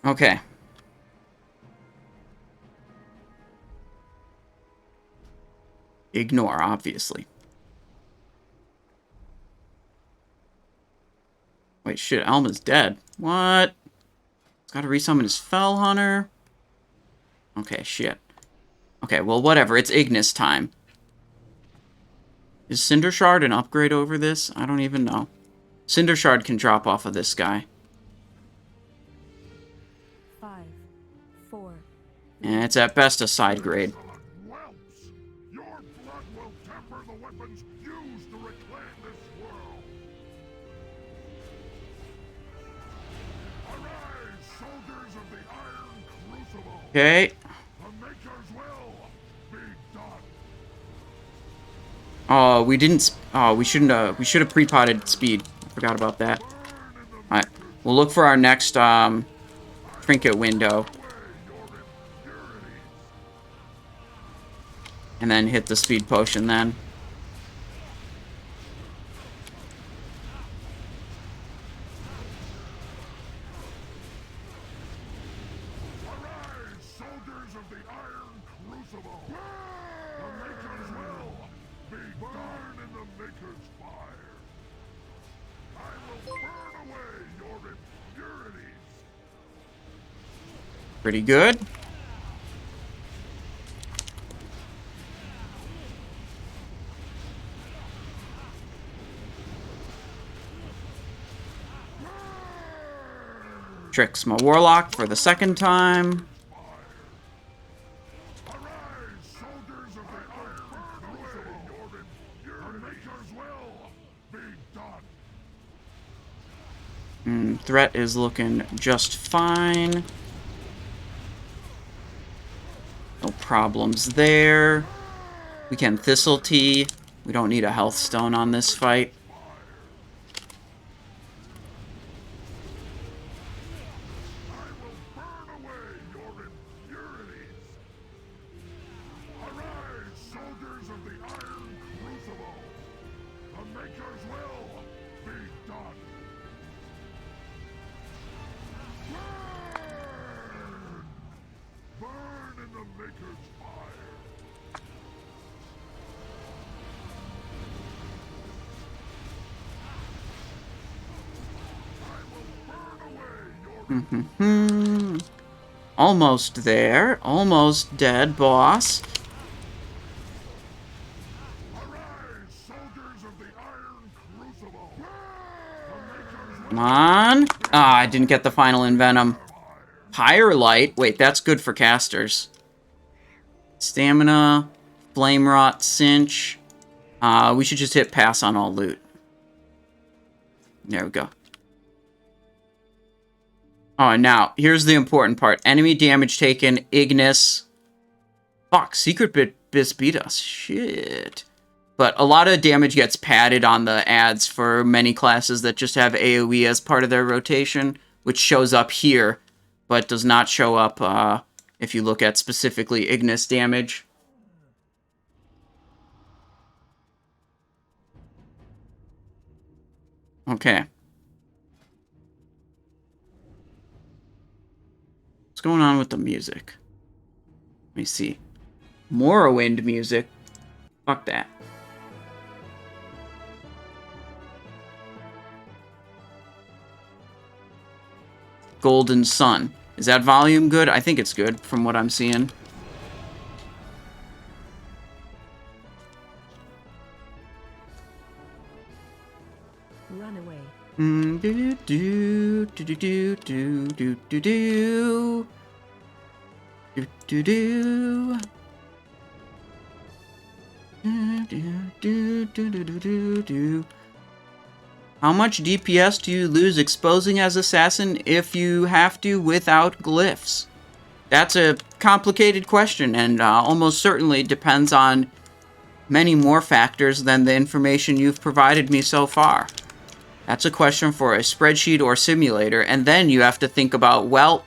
Okay. Ignore, obviously. Wait, shit, Alma's dead. What? He's gotta resummon his Fell Hunter. Okay, shit. Okay, well, whatever. It's Ignis time. Is Cinder Shard an upgrade over this? I don't even know. Cinder Shard can drop off of this guy. 5, 4. And it's at best a side grade. Your blood will temper the weapons used to reclaim this world. Arise, soldiers of the Iron Crucible. Okay. The Maker's will be done. Oh, we didn't... Oh, we shouldn't have... We should have pre-potted speed. I forgot about that. Alright. We'll look for our next, trinket window. And then hit the speed potion then. Arise, soldiers of the Iron Crucible. The Maker's will be burned in the Maker's fire. I will burn away your impurities. Pretty good. Tricks my Warlock for the second time. Arise, soldiers of the Iron Crucible. The Maker's will be done. Threat is looking just fine. No problems there. We can Thistle Tea. We don't need a health stone on this fight. Almost there. Almost dead, boss. Come on. Ah, I didn't get the final Envenom. Higher Light. Wait, that's good for casters. Stamina. Flame Rot. Cinch. We should just hit pass on all loot. There we go. Oh, and now, here's the important part. Enemy damage taken, Ignis. Fuck, Secret Abyss beat us. Shit. But a lot of damage gets padded on the ads for many classes that just have AoE as part of their rotation, which shows up here, but does not show up if you look at specifically Ignis damage. Okay. What's going on with the music? Let me see. Morrowind music. Fuck that. Golden Sun. Is that volume good? I think it's good from what I'm seeing. Runaway. Do do do do do do do do do do do do. How much DPS do you lose exposing as assassin if you have to without glyphs? That's a complicated question, and almost certainly depends on many more factors than the information you've provided me so far. That's a question for a spreadsheet or simulator, and then you have to think about, well,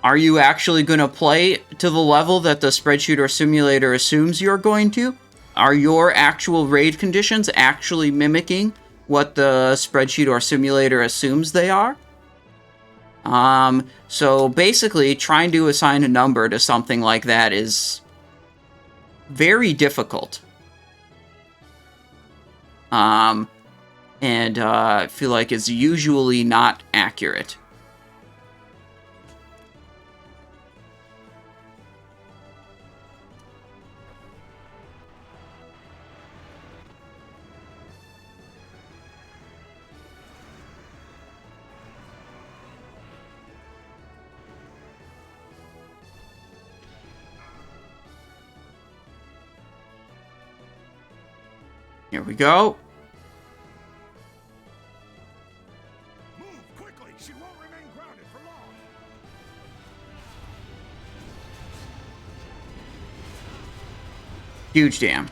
are you actually going to play to the level that the spreadsheet or simulator assumes you're going to? Are your actual raid conditions actually mimicking what the spreadsheet or simulator assumes they are? So basically, trying to assign a number to something like that is very difficult. And I feel like it's usually not accurate. Here we go. Move quickly! She won't remain grounded for long! Huge damn.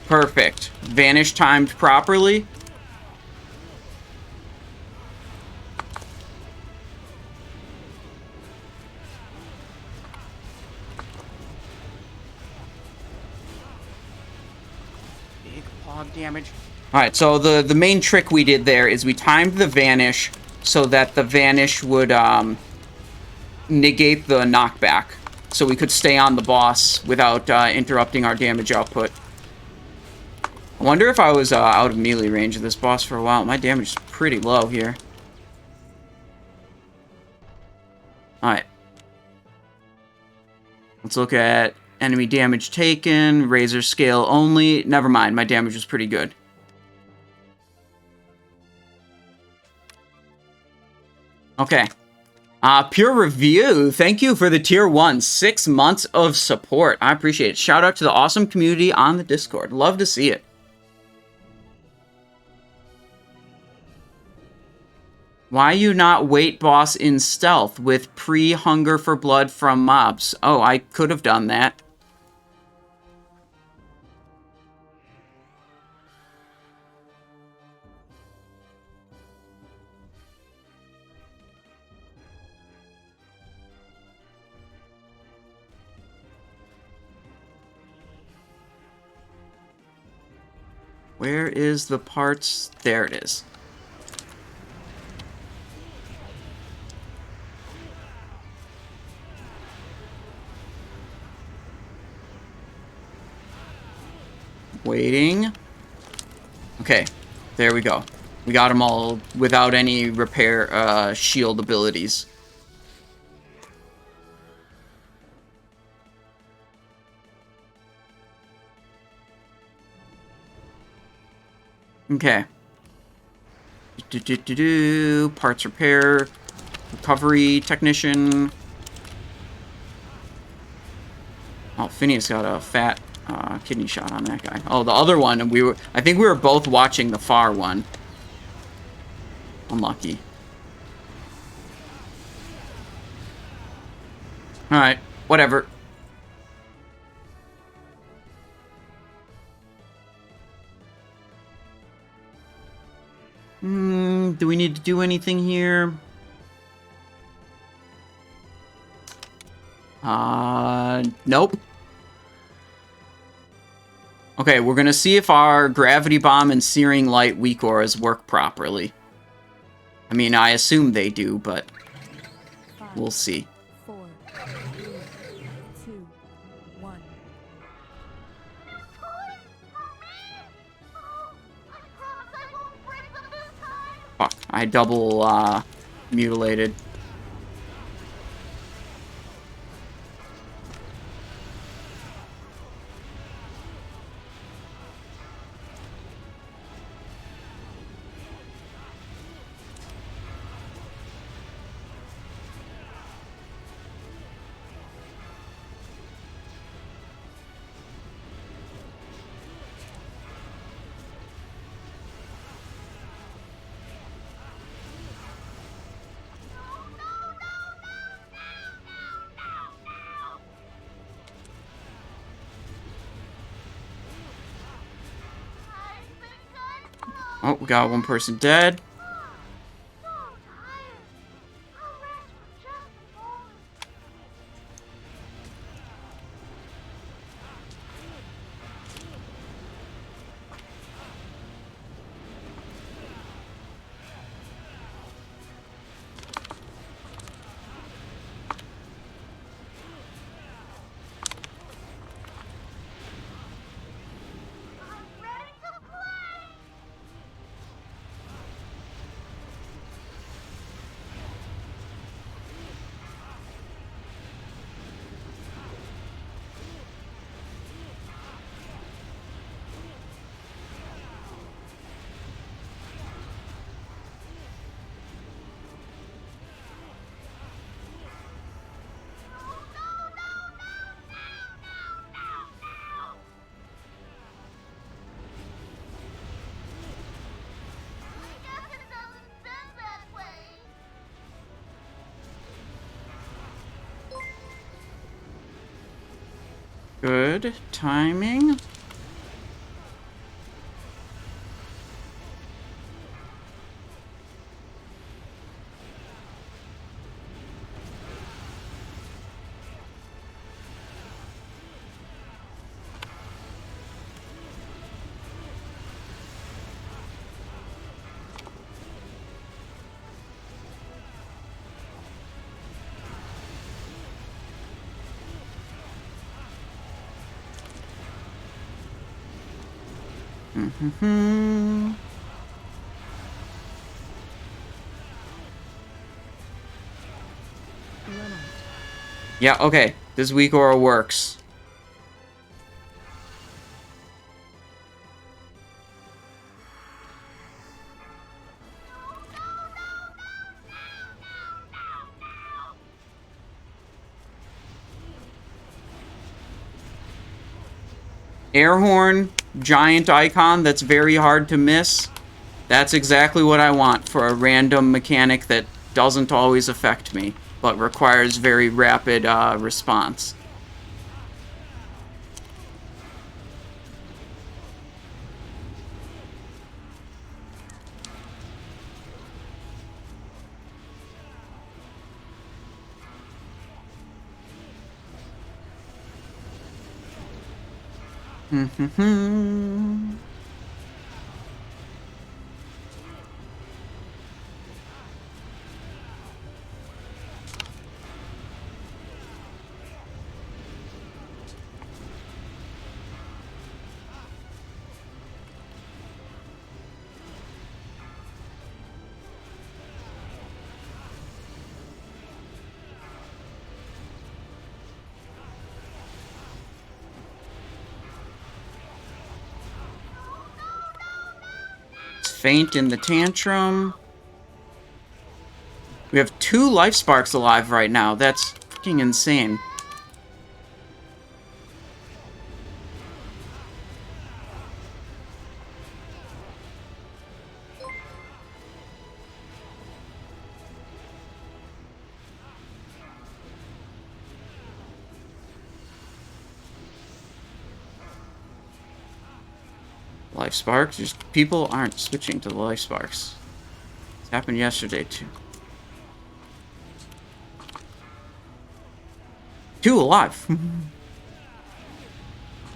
Perfect. Vanish timed properly. Big pog damage. Alright, so the main trick we did there is we timed the vanish so that the vanish would negate the knockback. So we could stay on the boss without interrupting our damage output. I wonder if I was out of melee range of this boss for a while. My damage is pretty low here. Alright. Let's look at enemy damage taken, Razorscale only. Never mind, my damage was pretty good. Okay. Pure Review, thank you for the tier 1. 6 months of support. I appreciate it. Shout out to the awesome community on the Discord. Love to see it. Why you not wait boss in stealth with pre-hunger for blood from mobs? Oh, I could have done that. Where is the parts? There it is. Waiting. Okay, there we go. We got them all without any repair shield abilities. Okay. Parts repair. Recovery technician. Oh, Phineas got a fat kidney shot on that guy. Oh, the other one, I think we were both watching the far one. Unlucky. Alright, whatever. Do we need to do anything here? Nope. Okay, we're gonna see if our Gravity Bomb and Searing Light weak auras work properly. I mean, I assume they do, but we'll see. 4, 3, 2, 1. I double mutilated. Oh, we got one person dead. Good timing. Yeah, okay. This weak aura works. Airhorn, giant icon that's very hard to miss. That's exactly what I want for a random mechanic that doesn't always affect me, but requires very rapid response. Faint in the tantrum. We have 2 life sparks alive right now. That's freaking insane. Life sparks. Just people aren't switching to the life sparks. This happened yesterday too. 2 alive.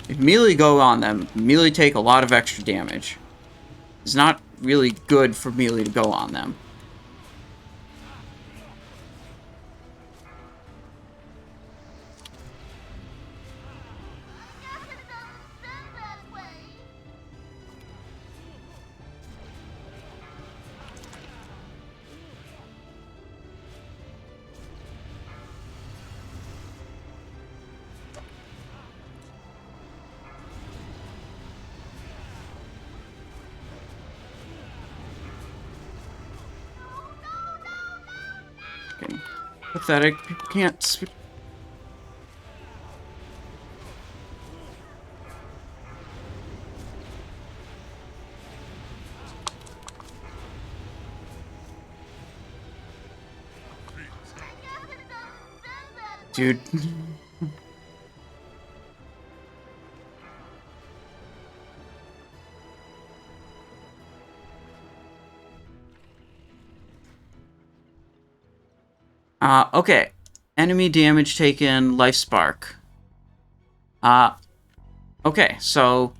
If melee go on them, melee take a lot of extra damage. It's not really good for melee to go on them. Pathetic. People can't switch. Dude. Okay. Enemy damage taken, life spark. Okay, so...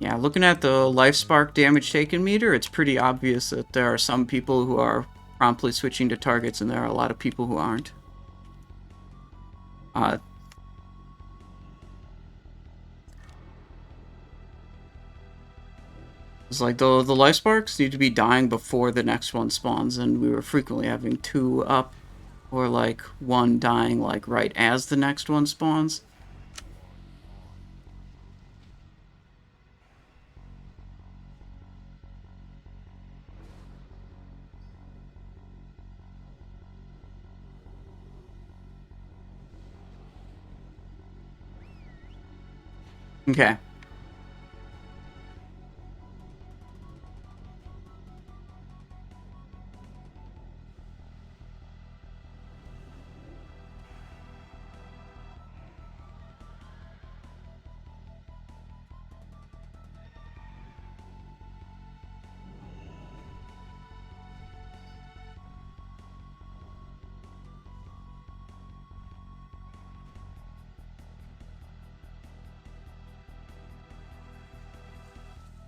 Yeah, looking at the life spark damage taken meter, it's pretty obvious that there are some people who are promptly switching to targets, and there are a lot of people who aren't. It's like the life sparks need to be dying before the next one spawns, and we were frequently having 2 up, or like 1 dying like right as the next one spawns. Okay.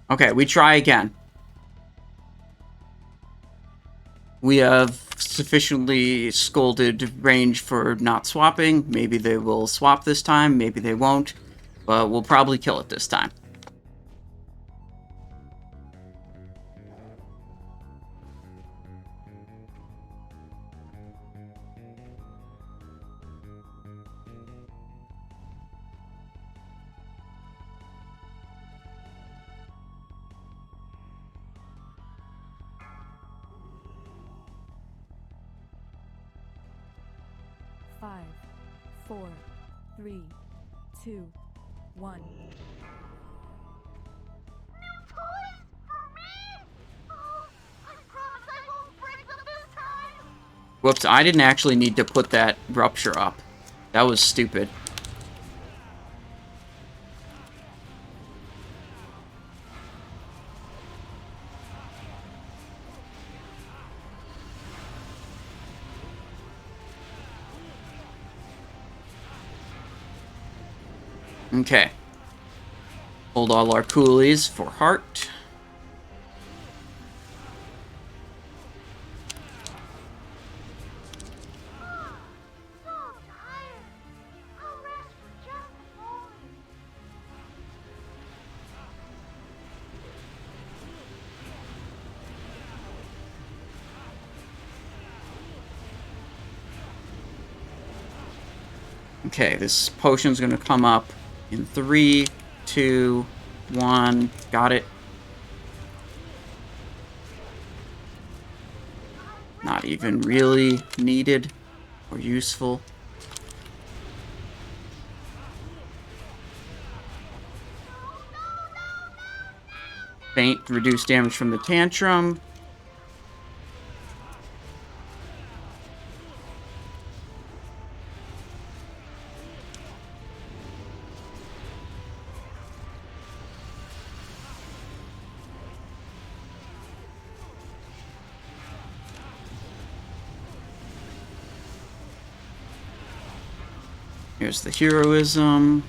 Okay, we try again. We have sufficiently scolded range for not swapping. Maybe they will swap this time, maybe they won't. But we'll probably kill it this time. Five, 4, 3, 2, 1. New toys for me? Oh, I promise I won't break them this time. Whoops, I didn't actually need to put that rupture up. That was stupid. Okay. Hold all our coolies for heart. So tired. I'll rest for just a moment. Okay, this potion's gonna come up in 3, 2, 1. Got it. Not even really needed or useful. Faint, reduce damage from the tantrum. Here's the heroism.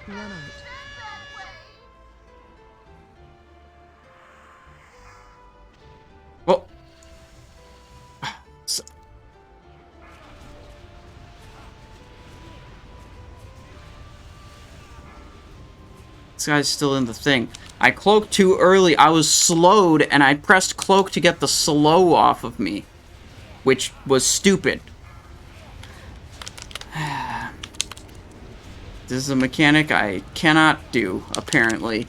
Run out. Well, this guy's still in the thing. I cloaked too early. I was slowed, and I pressed cloak to get the slow off of me, which was stupid. This is a mechanic I cannot do, apparently.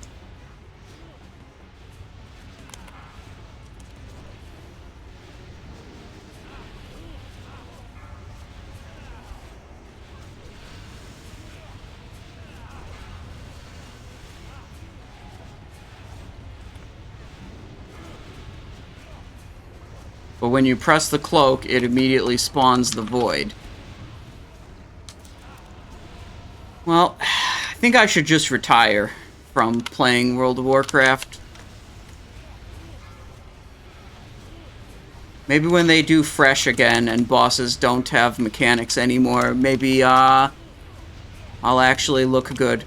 But when you press the cloak, it immediately spawns the void. Well, I think I should just retire from playing World of Warcraft. Maybe when they do fresh again and bosses don't have mechanics anymore, maybe I'll actually look good.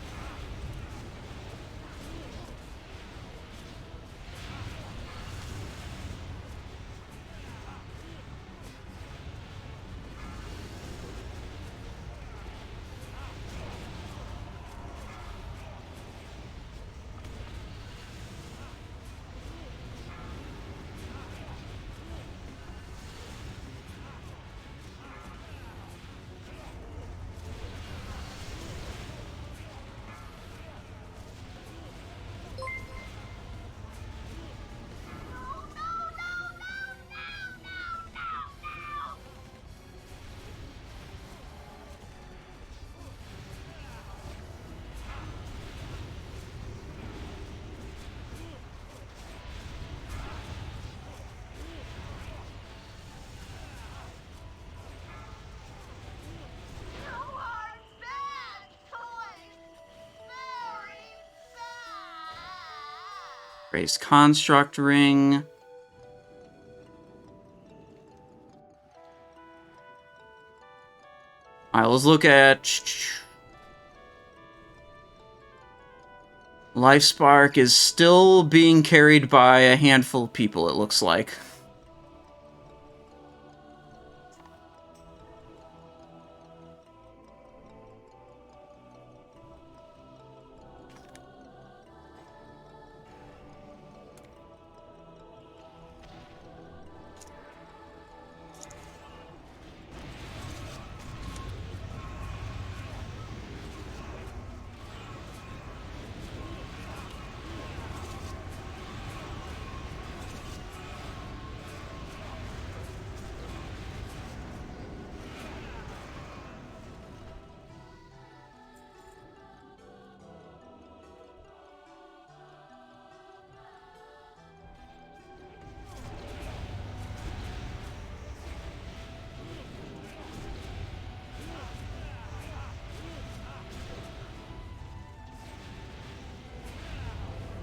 Raise construct ring. Alright, let's look at... Life Spark is still being carried by a handful of people, it looks like.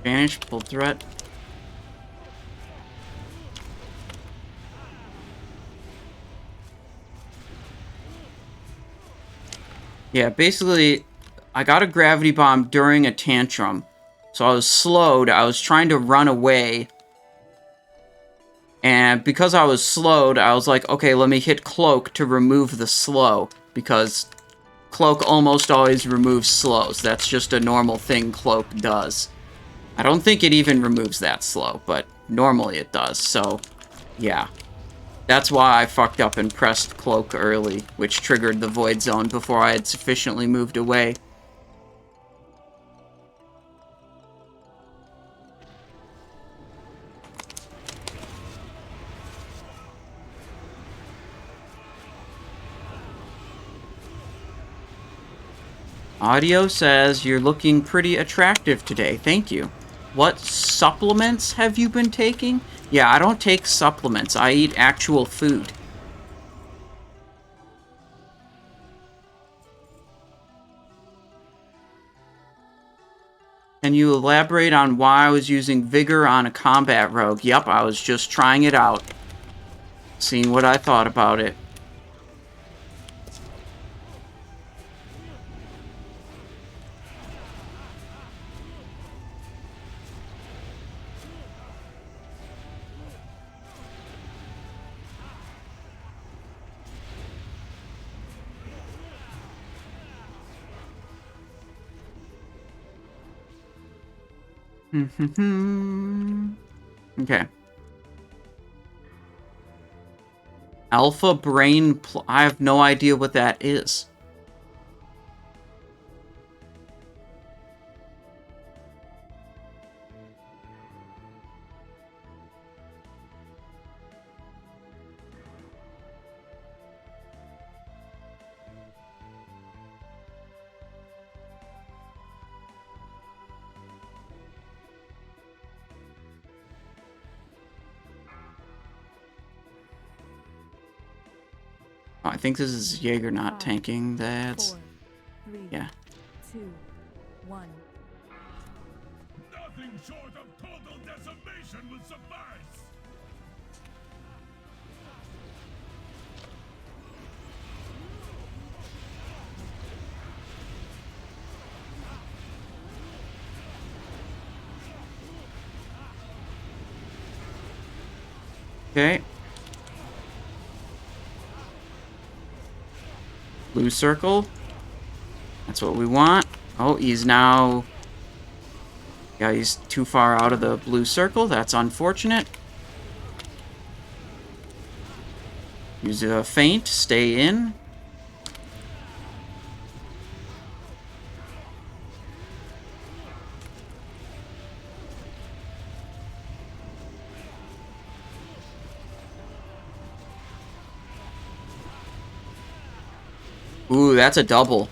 Advantage, full threat. Yeah, basically, I got a gravity bomb during a tantrum. So I was slowed. I was trying to run away. And because I was slowed, I was like, okay, let me hit Cloak to remove the slow. Because Cloak almost always removes slows. That's just a normal thing Cloak does. I don't think it even removes that slow, but normally it does. So, yeah. That's why I fucked up and pressed Cloak early, which triggered the Void Zone before I had sufficiently moved away. Audio says, you're looking pretty attractive today. Thank you. What supplements have you been taking? Yeah, I don't take supplements. I eat actual food. Can you elaborate on why I was using Vigor on a combat rogue? Yep, I was just trying it out. Seeing what I thought about it. Okay. Alpha Brain... I have no idea what that is. Oh, I think this is Jaeger not tanking. That's... 4, 3, yeah. 2, 1. Nothing short of total decimation will suffice! Okay. Blue circle. That's what we want. Oh, he's now... yeah, he's too far out of the blue circle. That's unfortunate. Use a feint. Stay in. Ooh, that's a double.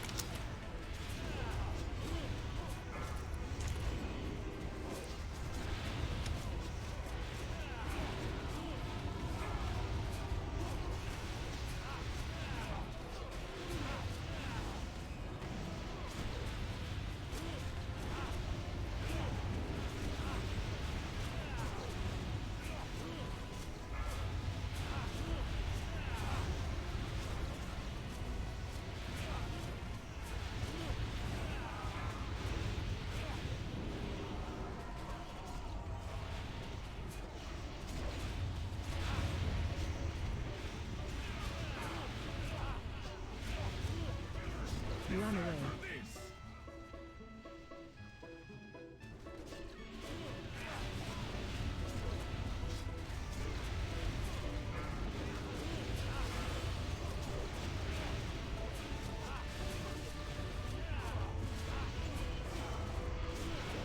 Run away.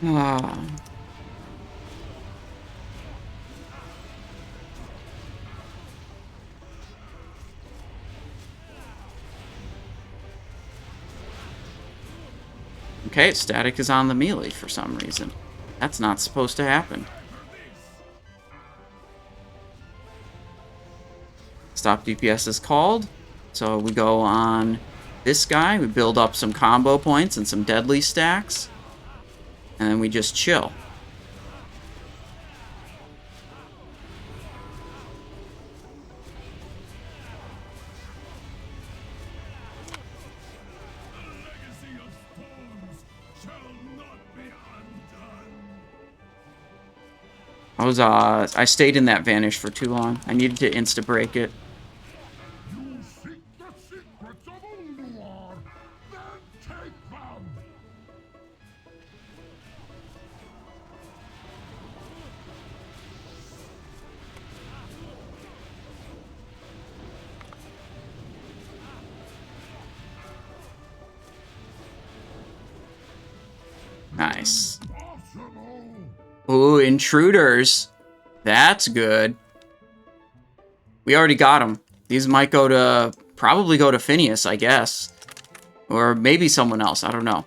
Ah. Okay, static is on the melee for some reason. That's not supposed to happen. Stop DPS is called. So we go on this guy. We build up some combo points and some deadly stacks. And then we just chill. I stayed in that vanish for too long. I needed to insta-break it. You seek the secrets of Ulduar, then take them! Nice. Possible! Ooh, intruders. That's good. We already got them. These might go to... probably go to Phineas, I guess. Or maybe someone else. I don't know.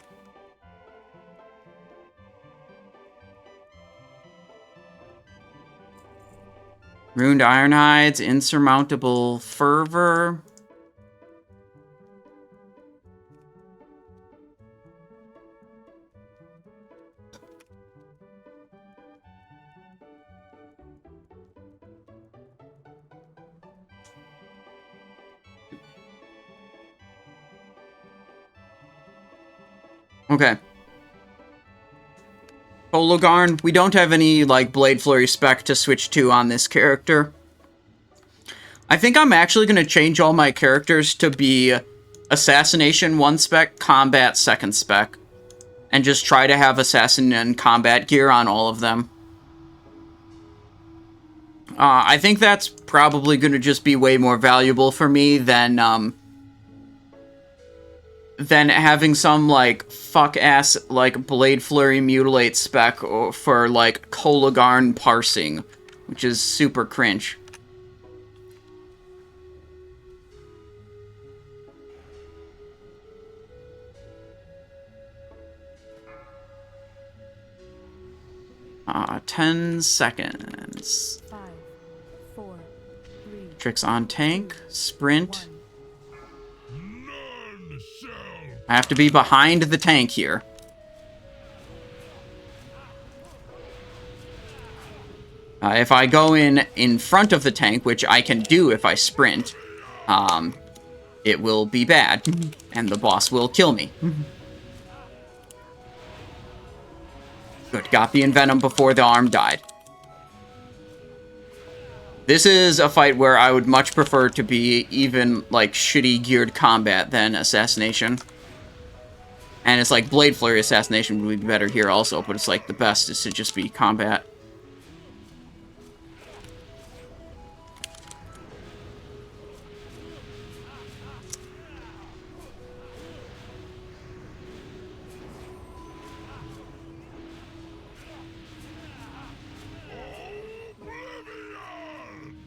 Ruined Ironhides, Insurmountable Fervor. Okay. Kologarn, we don't have any, like, Blade Flurry spec to switch to on this character. I think I'm actually going to change all my characters to be Assassination 1 spec, Combat 2nd spec. And just try to have Assassin and Combat gear on all of them. I think that's probably going to just be way more valuable for me than having some, like, fuck-ass, like, Blade Flurry Mutilate spec for, like, Kologarn parsing, which is super cringe. Uh, 10 seconds. 5, 4, 3, Tricks on tank, sprint. 1. None shall I have to be behind the tank here. If I go in front of the tank, which I can do if I sprint, it will be bad, and the boss will kill me. Good, got the Envenom before the arm died. This is a fight where I would much prefer to be even, like, shitty geared combat than Assassination. And it's like Blade Flurry Assassination would be better here also, but it's like the best is to just be combat. oblivion!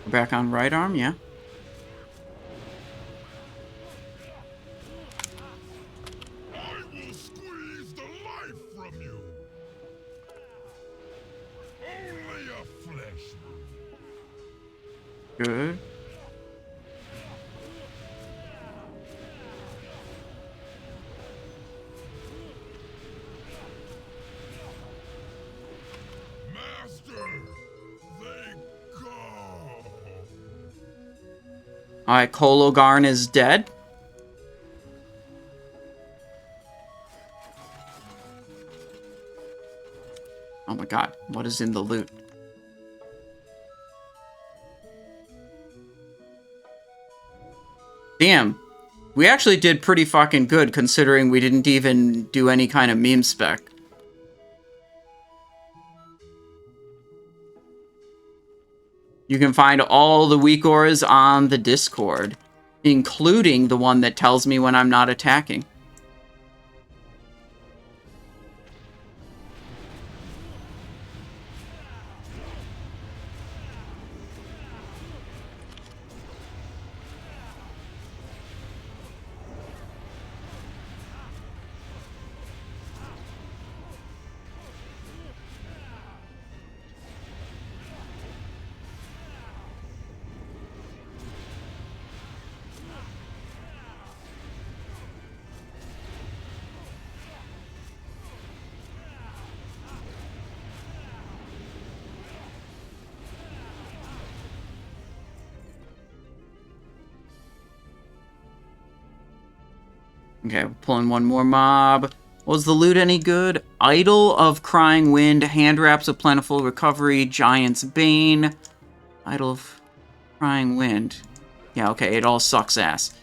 Back on right arm, yeah. I will squeeze the life from you! Only a flesh wound. Good. Master, they go! Alright, Kologarn is dead. Oh my god, what is in the loot? Damn. We actually did pretty fucking good considering we didn't even do any kind of meme spec. You can find all the weak auras on the Discord, including the one that tells me when I'm not attacking. Okay, we're pulling one more mob. Was the loot any good? Idol of Crying Wind, Hand Wraps of Plentiful Recovery, Giant's Bane, Idol of Crying Wind. Yeah, okay, it all sucks ass.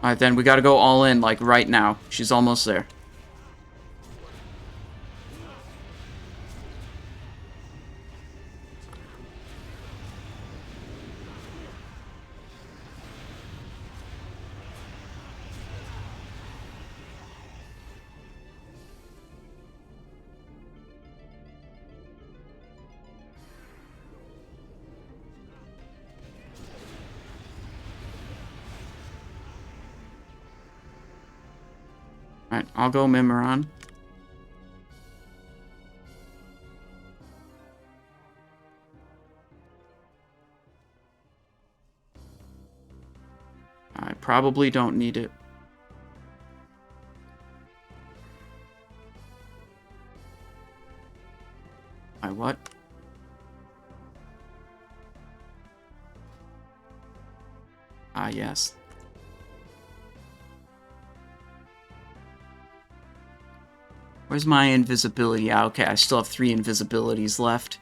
Alright then, we gotta go all in, like, right now. She's almost there. Alright, I'll go Mimiron. I probably don't need it. What? Ah, yes. Where's my invisibility? Ah, okay, I still have 3 invisibilities left.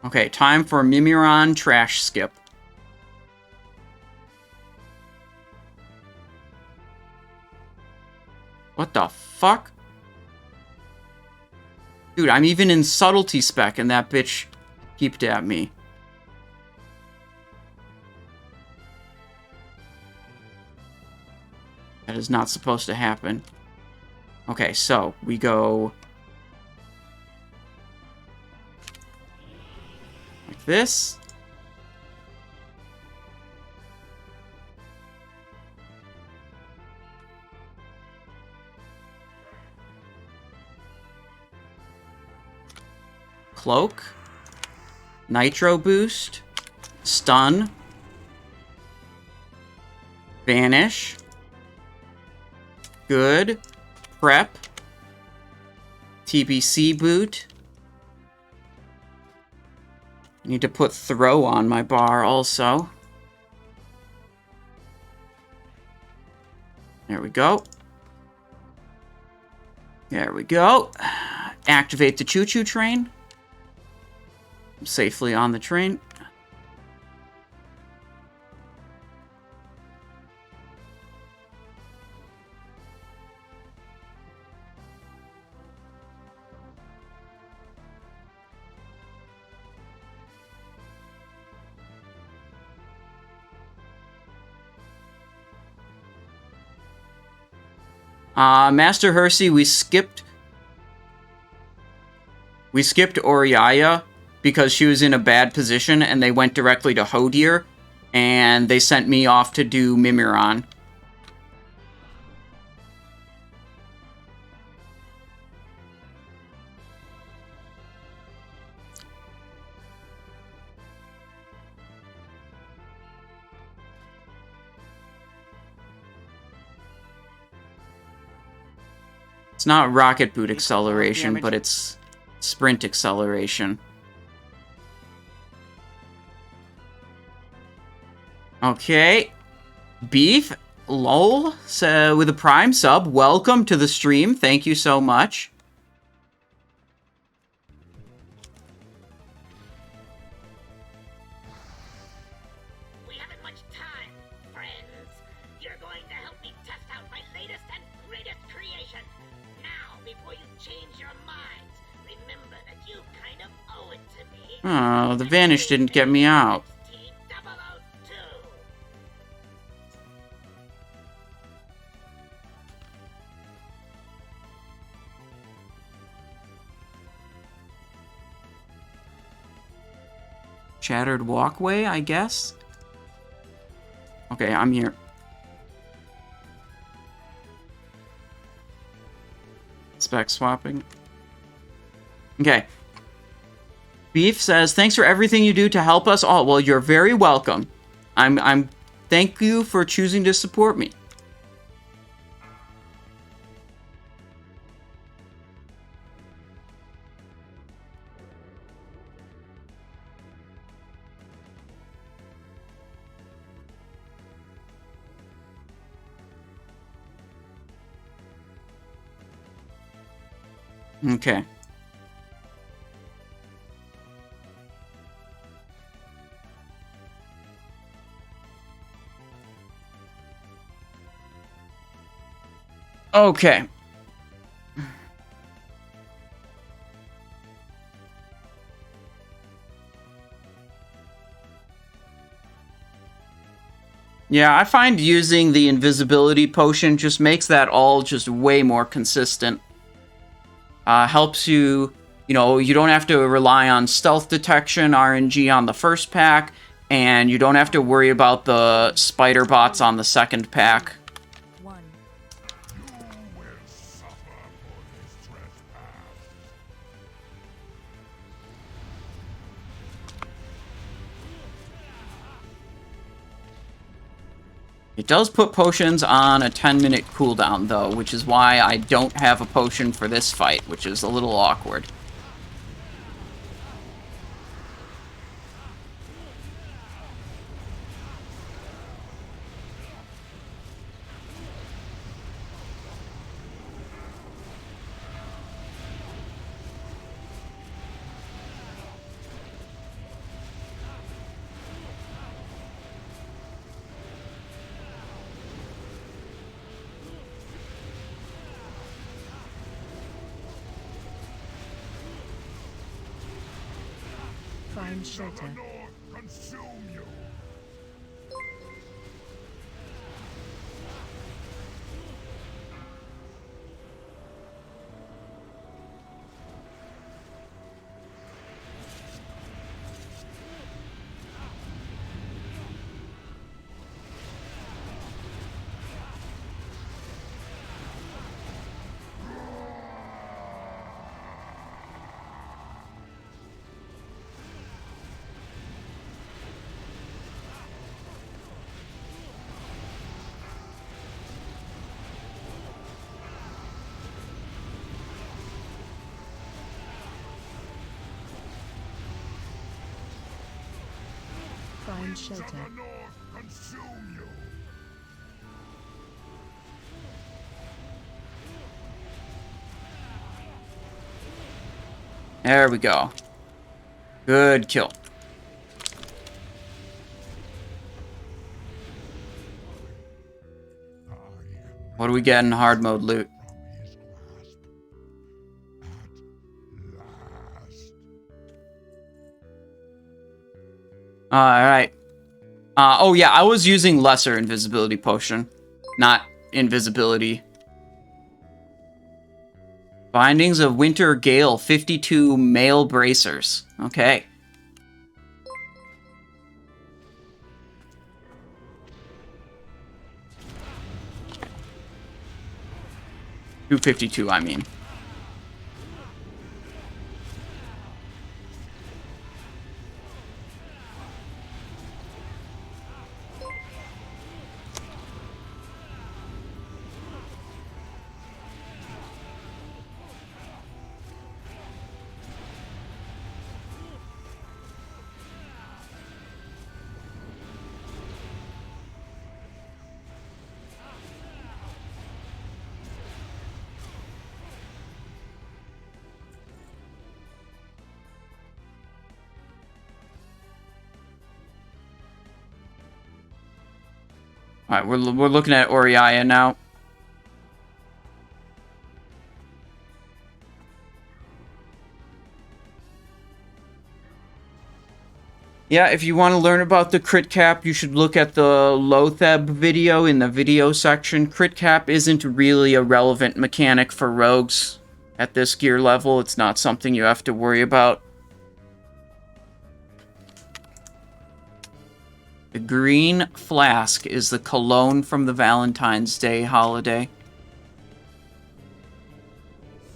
Okay, time for Mimiron Trash Skip. What the fuck? Dude, I'm even in subtlety spec and that bitch keeped at me. That is not supposed to happen. Okay, so we go like this. Cloak. Nitro boost. Stun. Vanish. Good. Prep. TBC boot. I need to put throw on my bar also. There we go. There we go. Activate the choo-choo train. I'm safely on the train. Master Hersey, we skipped Oriaya because she was in a bad position and they went directly to Hodir and they sent me off to do Mimiron. It's not rocket boot acceleration, but it's sprint acceleration. Okay. Beef, lol, so with a Prime sub, welcome to the stream. Thank you so much. We haven't much time, friends. You're going to help me test out my latest and greatest creation. Now, before you change your minds, remember that you kind of owe it to me. Oh, the Vanish didn't get me out. Shattered walkway, I guess? Okay, I'm here. Spec swapping. Okay. Beef says, thanks for everything you do to help us all. Well, you're very welcome. Thank you for choosing to support me. Okay. Okay. Yeah, I find using the invisibility potion just makes that all just way more consistent. Helps you, you know, you don't have to rely on stealth detection, RNG on the first pack, and you don't have to worry about the spider bots on the second pack. 1. You will suffer for this trespass. It does put potions on a 10-minute cooldown, though, which is why I don't have a potion for this fight, which is a little awkward. Find shelter. North consume you. Find shelter. North consume you. There we go. Good kill. What do we get in hard mode loot? Alright. Oh yeah, I was using lesser invisibility potion. Not invisibility. Bindings of Winter Gale, 52 male bracers. Okay. $252, I mean. Alright, we're looking at Oriaya now. Yeah, if you want to learn about the crit cap, you should look at the Lotheb video in the video section. Crit cap isn't really a relevant mechanic for rogues at this gear level. It's not something you have to worry about. The green flask is the cologne from the Valentine's Day holiday.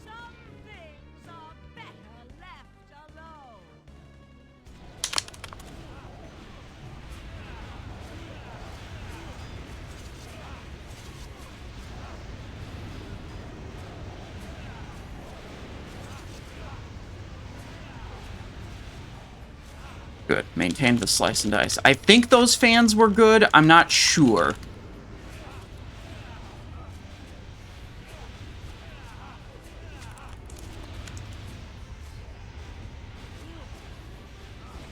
Some things are better left alone. Good. Maintained the slice and dice. I think those fans were good. I'm not sure.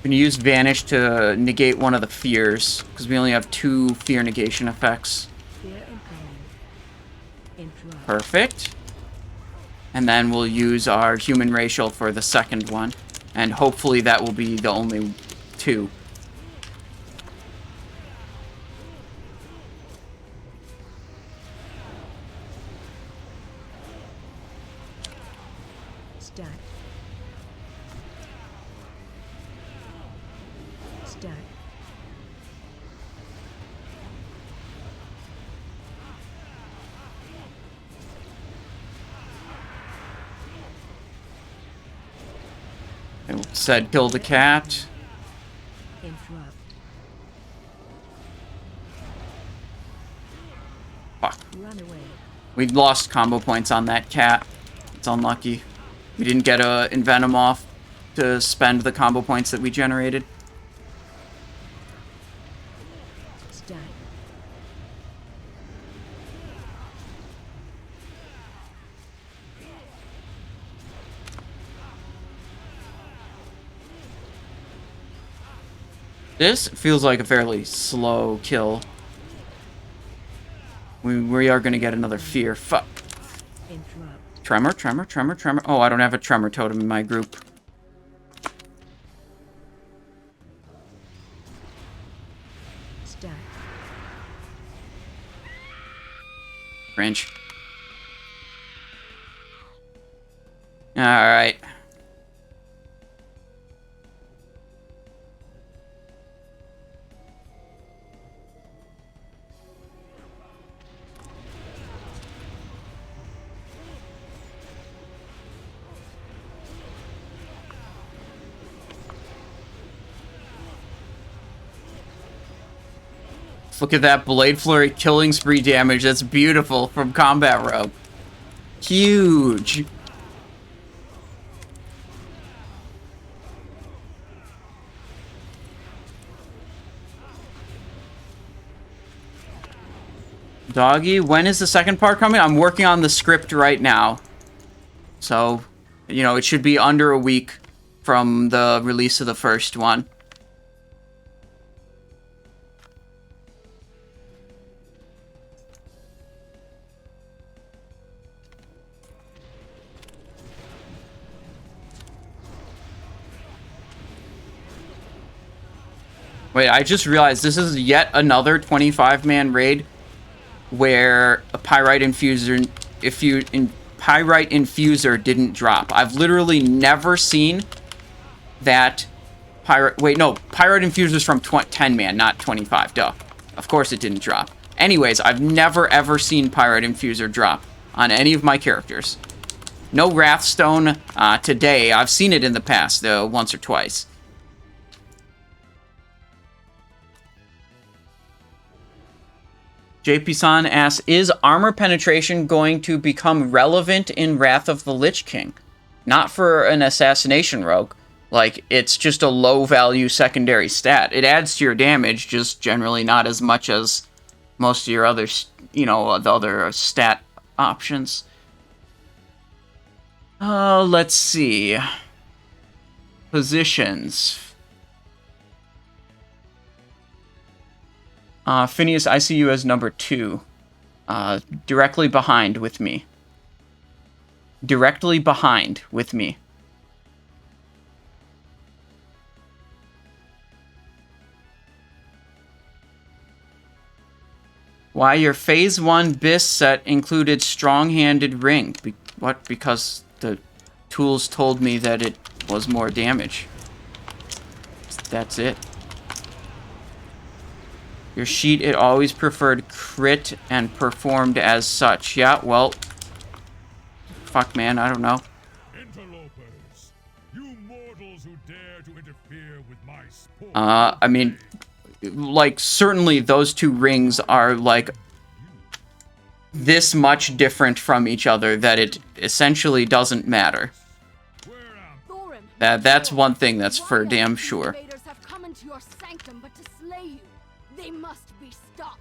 Gonna use Vanish to negate one of the fears, because we only have 2 fear negation effects. Fear incoming. Interrupt. Perfect. And then we'll use our human racial for the second one. And hopefully that will be the only 2. Stack. Stack. It said kill the cat. Interrupt. Fuck. Run away. We lost combo points on that cat. It's unlucky. We didn't get a Envenom off to spend the combo points that we generated. Stack. This feels like a fairly slow kill. We are going to get another fear. Fuck. Interrupt. Tremor, tremor, tremor, tremor. Oh, I don't have a tremor totem in my group. Stack. Cringe. Alright. Look at that Blade Flurry killing spree damage. That's beautiful from Combat Rogue. Huge. Doggy, when is the second part coming? I'm working on the script right now. So, you know, it should be under a week from the release of the first one. Wait, I just realized this is yet another 25-man raid where a Pyrite Infuser, Pyrite Infuser didn't drop. I've literally never seen that Pyrite... Wait, no, Pyrite Infuser's from 10-man, not 25, duh. Of course it didn't drop. Anyways, I've never ever seen Pyrite Infuser drop on any of my characters. No Wrathstone today. I've seen it in the past, once or twice. JP-san asks, is armor penetration going to become relevant in Wrath of the Lich King? Not for an assassination rogue. Like, it's just a low-value secondary stat. It adds to your damage, just generally not as much as most of your other, you know, the other stat options. Let's see. Positions. Phineas, I see you as number 2. Directly behind with me. Directly behind with me. Why your Phase 1 BIS set included Strong-Handed Ring? What? Because the tools told me that it was more damage. That's it. Your sheet, it always preferred crit and performed as such. Yeah, well... Fuck, man, I don't know. Interlopers, you mortals who dare to interfere with my sport. I mean, like, certainly those two rings are, like, this much different from each other that it essentially doesn't matter. Thorim. That's one thing that's for damn sure. Invaders have come into your sanctum, but to slay you, they must be stopped.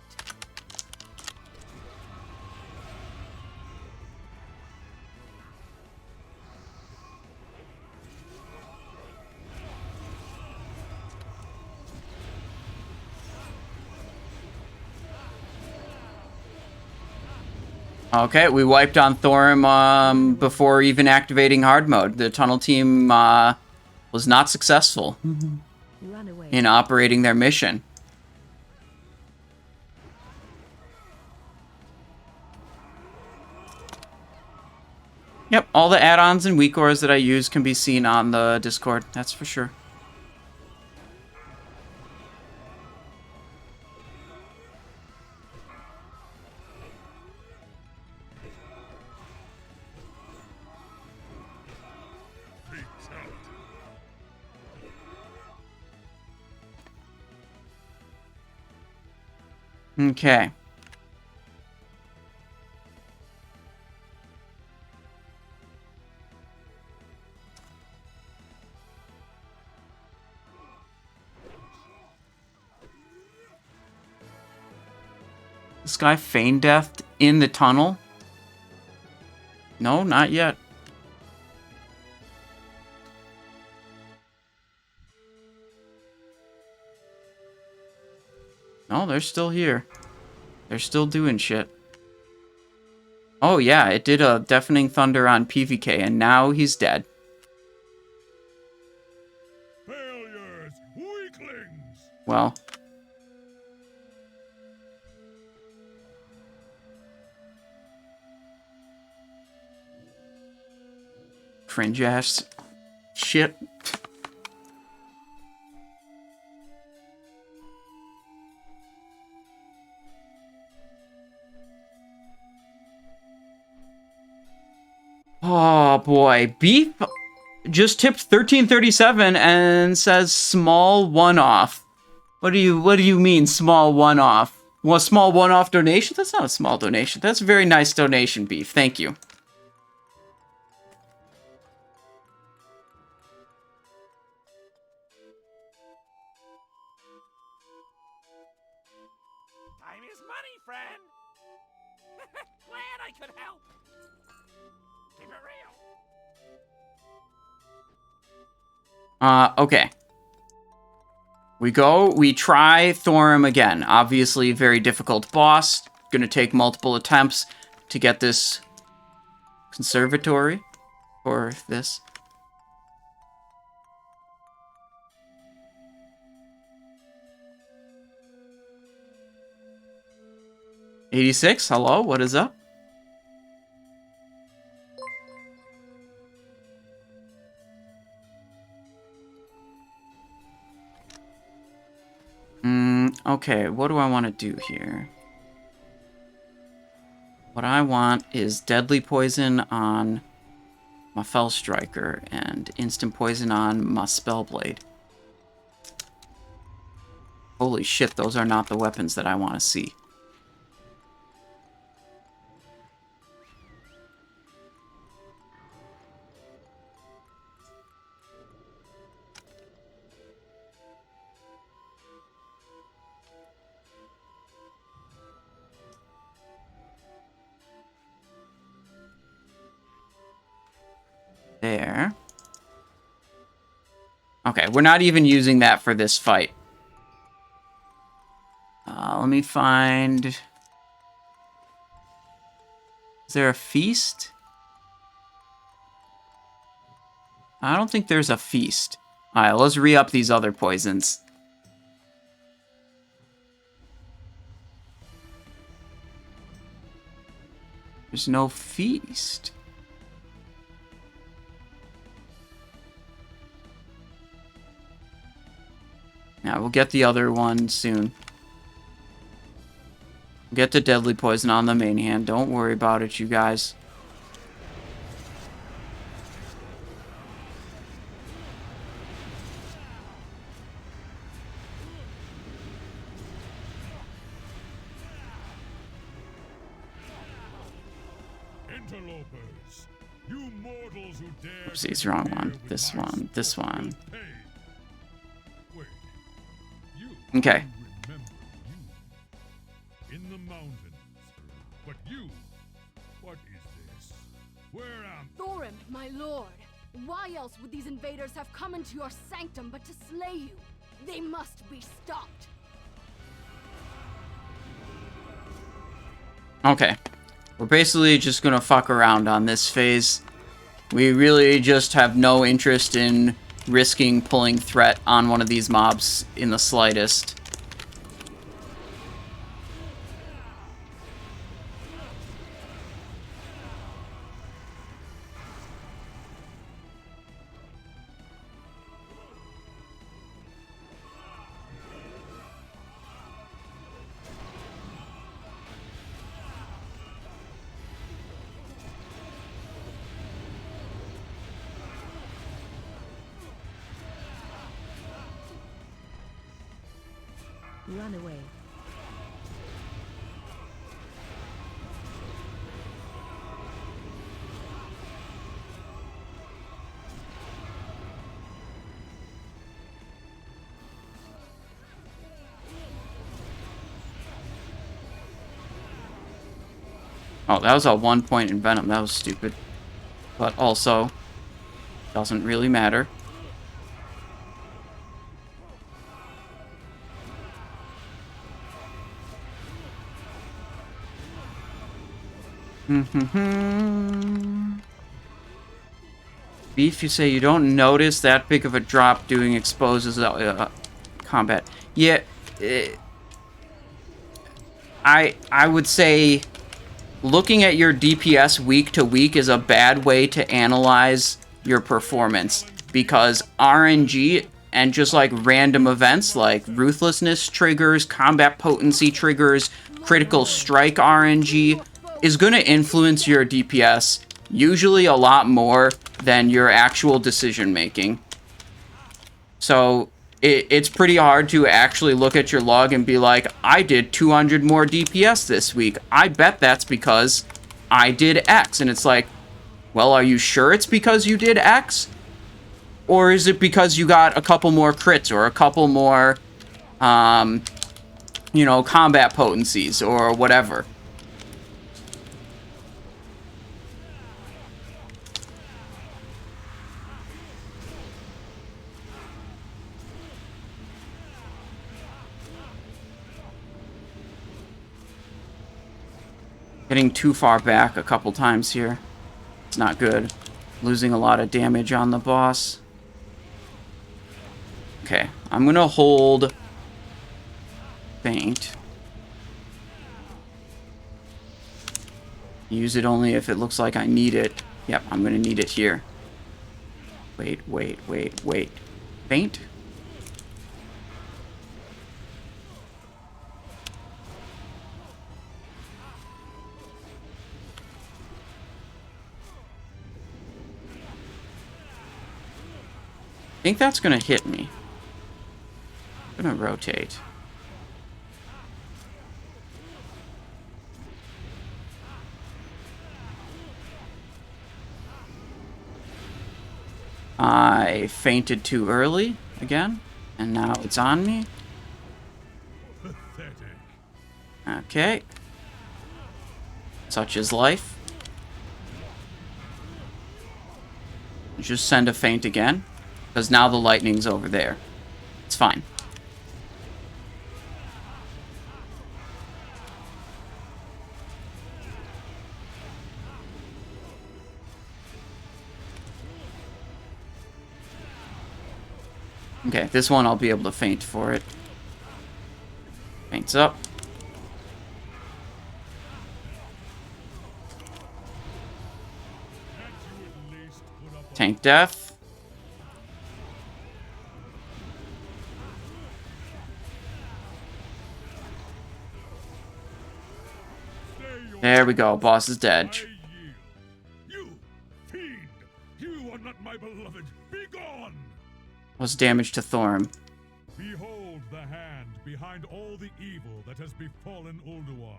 Okay, we wiped on Thorim before even activating hard mode. The tunnel team was not successful in operating their mission. Yep, all the add-ons and weak ores that I use can be seen on the Discord, that's for sure. Okay. This guy feigned death in the tunnel? No, not yet. No, they're still here. They're still doing shit. Oh yeah, it did a deafening thunder on PVK, and now he's dead. Failures, weaklings. Well. Cringe ass shit. Oh boy, Beef just tipped 1337 and says small one-off. What do you mean small one-off? Well, a small one-off donation? That's not a small donation. That's a very nice donation, Beef. Thank you. Time is money, friend. Glad I could help. Keep it real. Okay. We try Thorim again. Obviously, very difficult boss. Gonna take multiple attempts to get this conservatory for this. $86, hello, what is up? Okay, what do I want to do here? What I want is deadly poison on my Fell Striker and instant poison on my Spellblade. Holy shit, those are not the weapons that I want to see. There. Okay, we're not even using that for this fight. Let me find... Is there a feast? I don't think there's a feast. Alright, let's re-up these other poisons. There's no feast. Yeah, we'll get the other one soon. Get the deadly poison on the main hand. Don't worry about it, you guys. Interlopers, you mortals who dare. Oopsies, wrong one. This one. This one. Okay. In the mountains. But you, what is this? Where am Thorim, my lord. Why else would these invaders have come into your sanctum but to slay you? They must be stopped. Okay. We're basically just gonna fuck around on this phase. We really just have no interest in risking pulling threat on one of these mobs in the slightest. Run away. Oh, that was a 1 point in Venom. That was stupid. But also, doesn't really matter. Beef, you say you don't notice that big of a drop doing exposes combat. Yeah, I would say looking at your DPS week to week is a bad way to analyze your performance, because RNG and just like random events like ruthlessness triggers, combat potency triggers, critical strike RNG is going to influence your DPS usually a lot more than your actual decision making. So it's pretty hard to actually look at your log and be like, I did 200 more DPS this week. I bet that's because I did X. And it's like, well, are you sure it's because you did X? Or is it because you got a couple more crits or a couple more, you know, combat potencies or whatever? Getting too far back a couple times here. It's not good. Losing a lot of damage on the boss. Okay, I'm gonna hold Faint. Use it only if it looks like I need it. Yep, I'm gonna need it here. Wait. Faint? I think that's gonna hit me. I'm gonna rotate. I fainted too early again, and now it's on me. Pathetic. Okay. Such is life. Just send a feint again, because now the lightning's over there. It's fine. Okay, this one I'll be able to feint for it. Feints up. Tank death. There we go. Boss is dead. You fiend! You are not my beloved. Be gone! What's damage to Thorim? Behold the hand behind all the evil that has befallen Ulduar.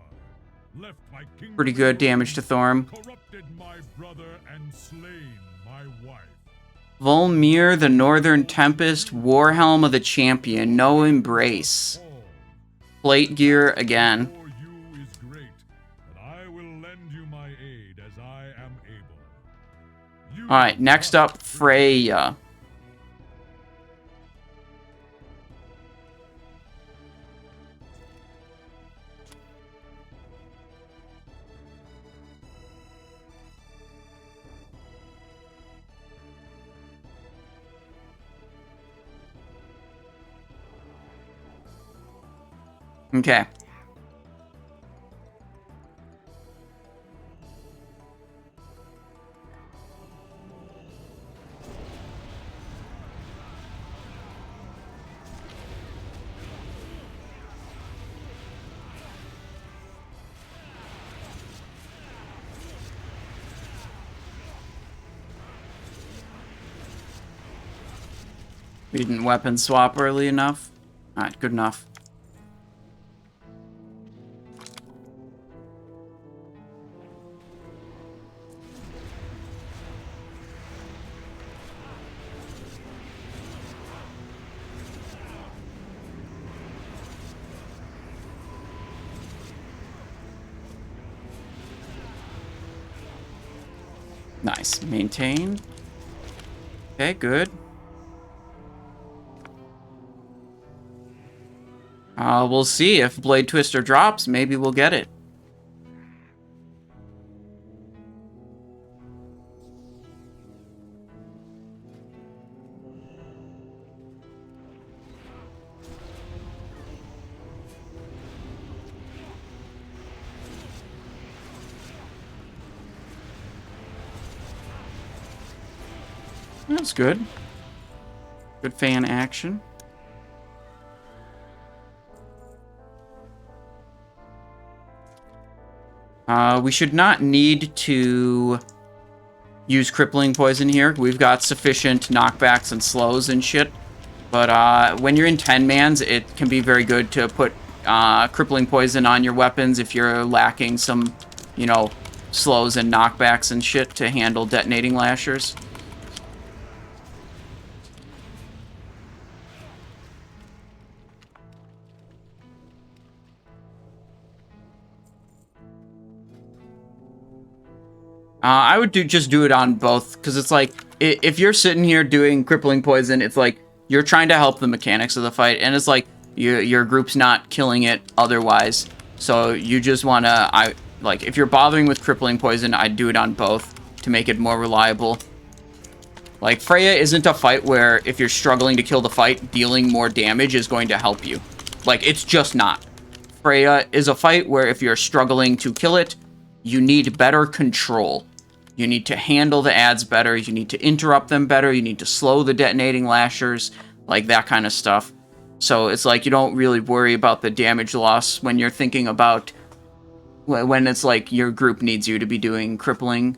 Left my kingdom. Pretty good damage to Thorim. Corrupted my brother and slain my wife. Volmir, the Northern Tempest, Warhelm of the Champion, no embrace. Plate gear again. For you is great, and I will lend you my aid as I am able. Alright, next up, Freya. Okay. We didn't weapon swap early enough. Alright, good enough. Nice. Maintain. Okay, good. We'll see if Blade Twister drops. Maybe we'll get it. That's good. Good fan action. We should not need to use crippling poison here. We've got sufficient knockbacks and slows and shit. But when you're in 10-mans, it can be very good to put crippling poison on your weapons if you're lacking some, you know, slows and knockbacks and shit to handle detonating lashers. I would just do it on both, because it's like, if you're sitting here doing crippling poison, it's like, you're trying to help the mechanics of the fight, and it's like, your group's not killing it otherwise, so you just want to, like, if you're bothering with crippling poison, I'd do it on both, to make it more reliable. Like, Freya isn't a fight where, if you're struggling to kill the fight, dealing more damage is going to help you. Like, it's just not. Freya is a fight where, if you're struggling to kill it, you need better control. You need to handle the adds better, you need to interrupt them better, you need to slow the detonating lashers, like that kind of stuff. So it's like you don't really worry about the damage loss when you're thinking about when it's like your group needs you to be doing crippling.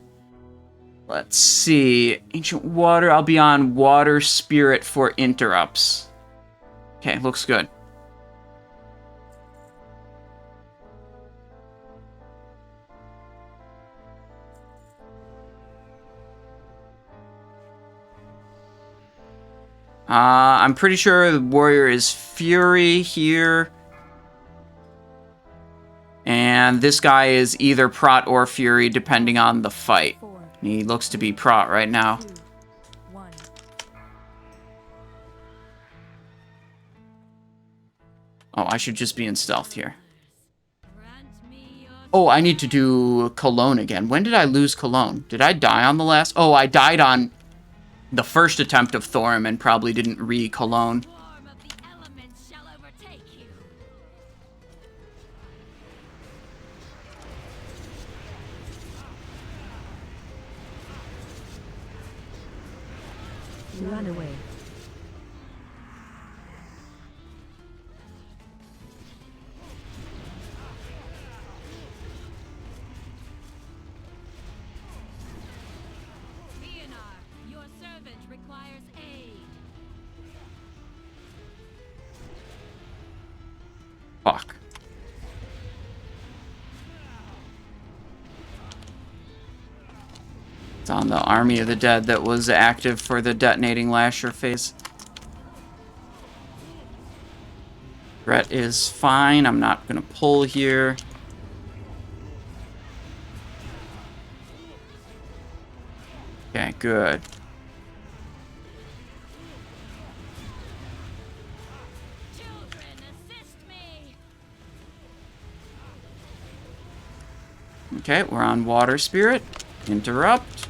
Let's see. Ancient Water, I'll be on Water Spirit for interrupts. Okay, looks good. I'm pretty sure the warrior is Fury here. And this guy is either Prot or Fury, depending on the fight. He looks to be Prot right now. 2, 1. Oh, I should just be in stealth here. Oh, I need to do Cologne again. When did I lose Cologne? Did I die on the last? Oh, I died on the first attempt of Thorim and probably didn't re-Cologne. Run away. Your servant requires aid. Fuck. It's on the Army of the Dead that was active for the detonating lasher phase. Threat is fine. I'm not going to pull here. Okay, good. Children, assist me. Okay, we're on Water Spirit. Interrupt.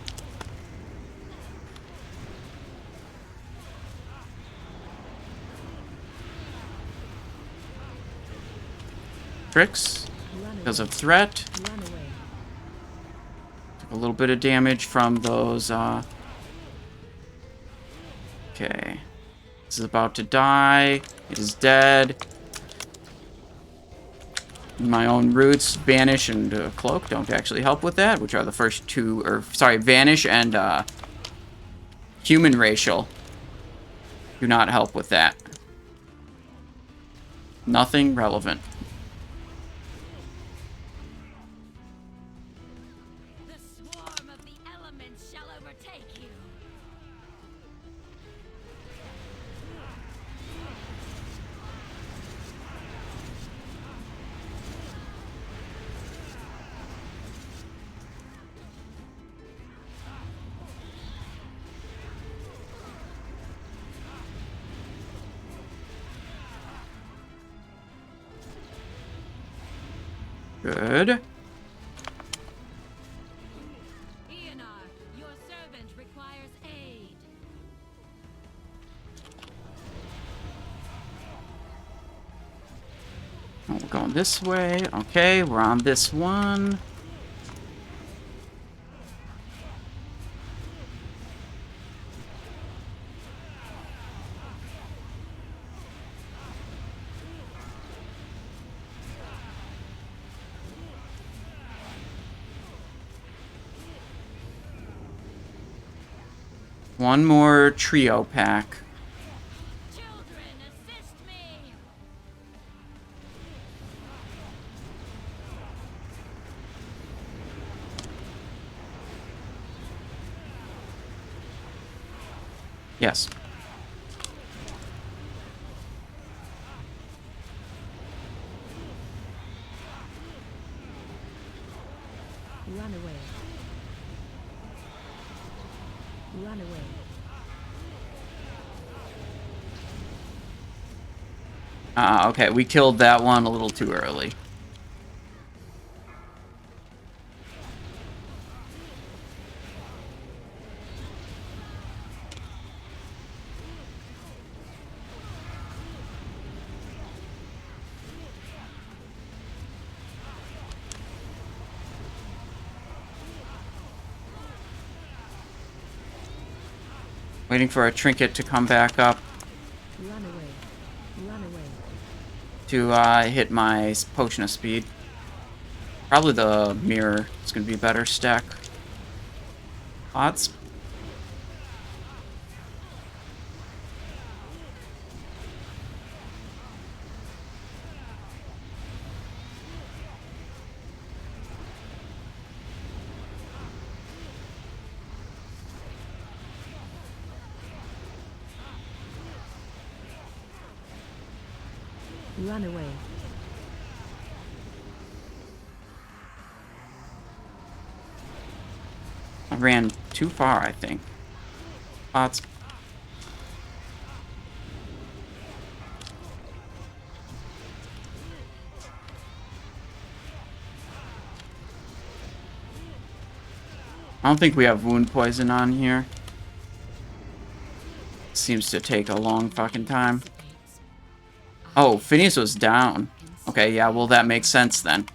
tricks because of threat. Took a little bit of damage from those. Okay. This is about to die. It is dead. My own roots, Vanish and Cloak, don't actually help with that, which are the first two, or sorry, Vanish and Human Racial do not help with that. Nothing relevant. The swarm of the elements shall overtake you. Good. Ionar, your servant requires aid. Oh, we're going this way. Okay, we're on this one. One more trio pack. Children, assist me. Yes. Run away. Run away. Okay, we killed that one a little too early. Waiting for a trinket to come back up Run away. Run away. to hit my potion of speed. Probably the mirror is going to be better stack. Odds. Run away. I ran too far, I think. Odds. I don't think we have wound poison on here. Seems to take a long fucking time. Oh, Phineas was down. Okay, yeah, well that makes sense then.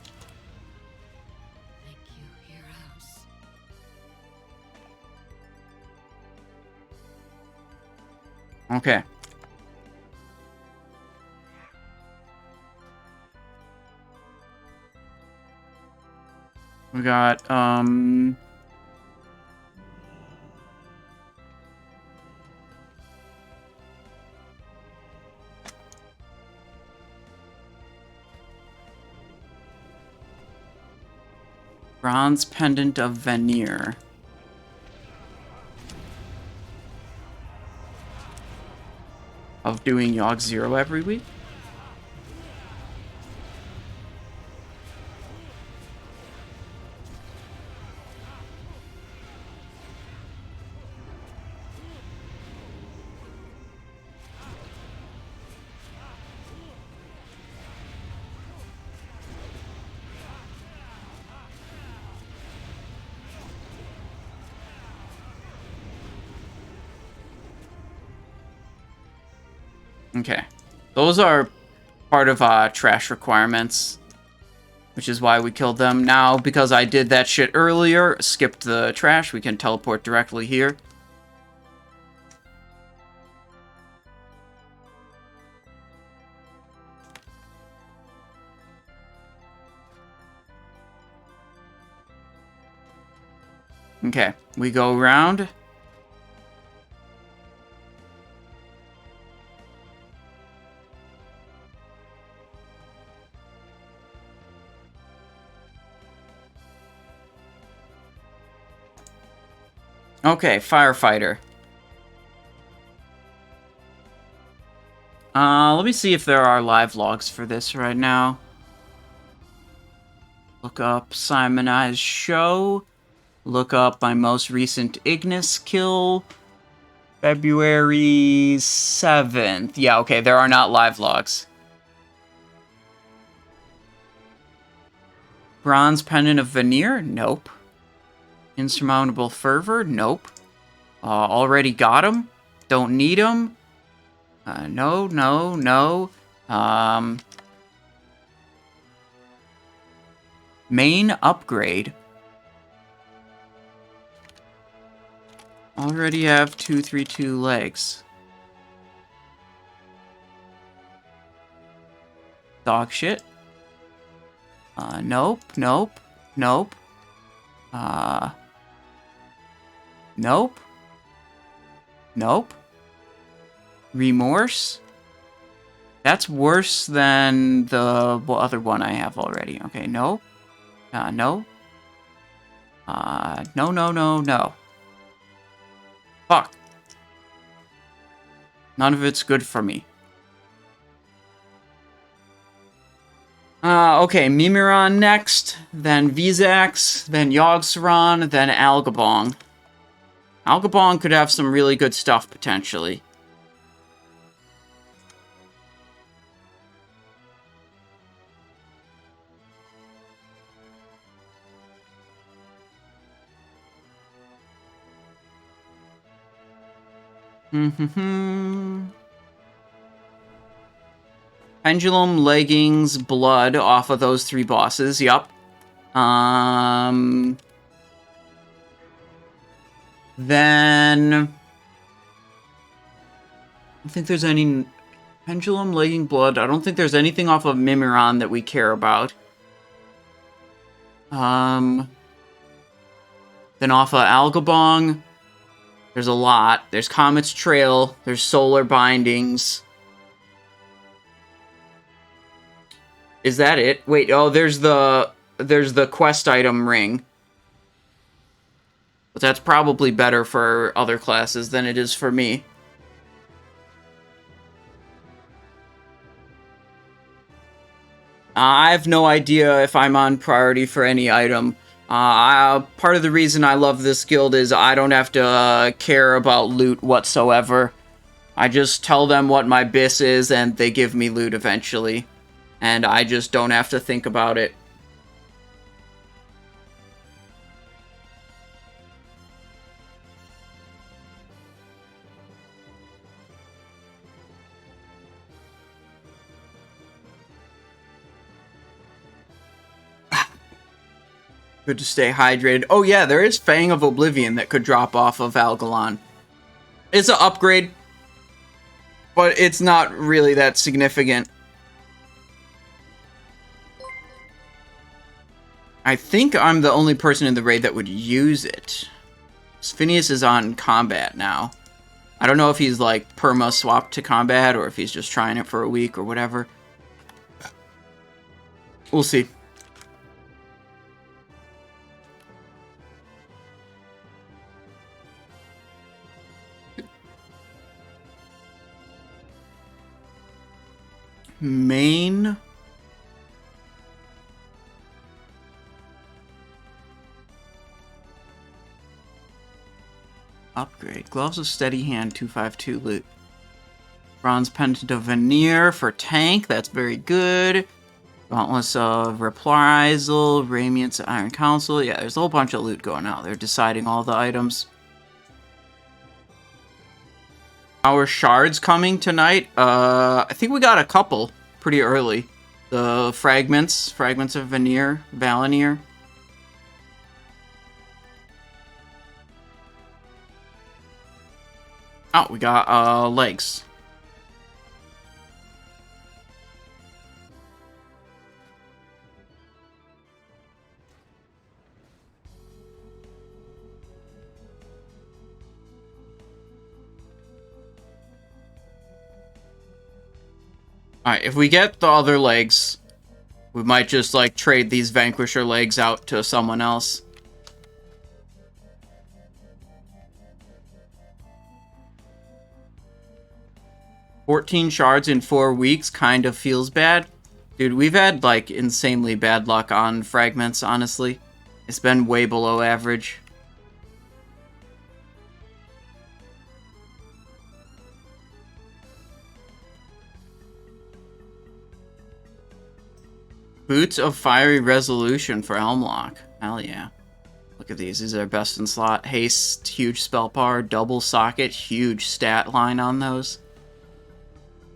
Thank you, heroes. Okay. We got, Bronze Pendant of Veneer. Of doing Yogg-Saron every week? Okay. Those are part of trash requirements. which is why we killed them. Now, because I did that shit earlier, skipped the trash, we can teleport directly here. Okay, we go around. Okay, firefighter. Let me see if there are live logs for this right now. Look up Simonized Show. Look up my most recent Ignis kill. February 7th. Yeah, okay, there are not live logs. Bronze Pendant of Veneer? Nope. Insurmountable Fervor? Nope. Already got him? Don't need him? No. Main upgrade. Already have 232 legs. Dog shit. Nope. Nope. Remorse? That's worse than the other one I have already. Okay, no. No. No. Fuck. None of it's good for me. Okay, Mimiron next, then Vezax, then Yogg-Saron, then Algalon. Algalon could have some really good stuff, potentially. Pendulum, leggings, blood off of those 3 bosses. Yup. Then I don't think there's any pendulum, legging, blood. I don't think there's anything off of Mimiron that we care about. Then off of Algalon, there's a lot. There's Comet's Trail. There's Solar Bindings. Is that it? Wait, oh, there's the quest item ring. But that's probably better for other classes than it is for me. I have no idea if I'm on priority for any item. Part of the reason I love this guild is I don't have to care about loot whatsoever. I just tell them what my bis is and they give me loot eventually. And I just don't have to think about it. Good to stay hydrated. Oh yeah, there is Fang of Oblivion that could drop off of Algalon. It's an upgrade, but it's not really that significant. I think I'm the only person in the raid that would use it. Phineas is on combat now. I don't know if he's like perma-swapped to combat or if he's just trying it for a week or whatever. We'll see. Main... upgrade. Gloves of Steady Hand 252 loot. Bronze Pendant of Veneer for tank. That's very good. Gauntlets of Reprisal. Radiance Iron Council. Yeah, there's a whole bunch of loot going out. They're deciding all the items. Our shards coming tonight. I think we got a couple pretty early. The fragments of Veneer, Valinir. Oh, we got legs. Alright, if we get the other legs, we might just, like, trade these Vanquisher legs out to someone else. $14 shards in 4 weeks kind of feels bad. Dude, we've had, like, insanely bad luck on fragments, honestly. It's been way below average. Boots of Fiery Resolution for Helmlock. Hell yeah. Look at these. These are best in slot. Haste, huge spell power, double socket, huge stat line on those.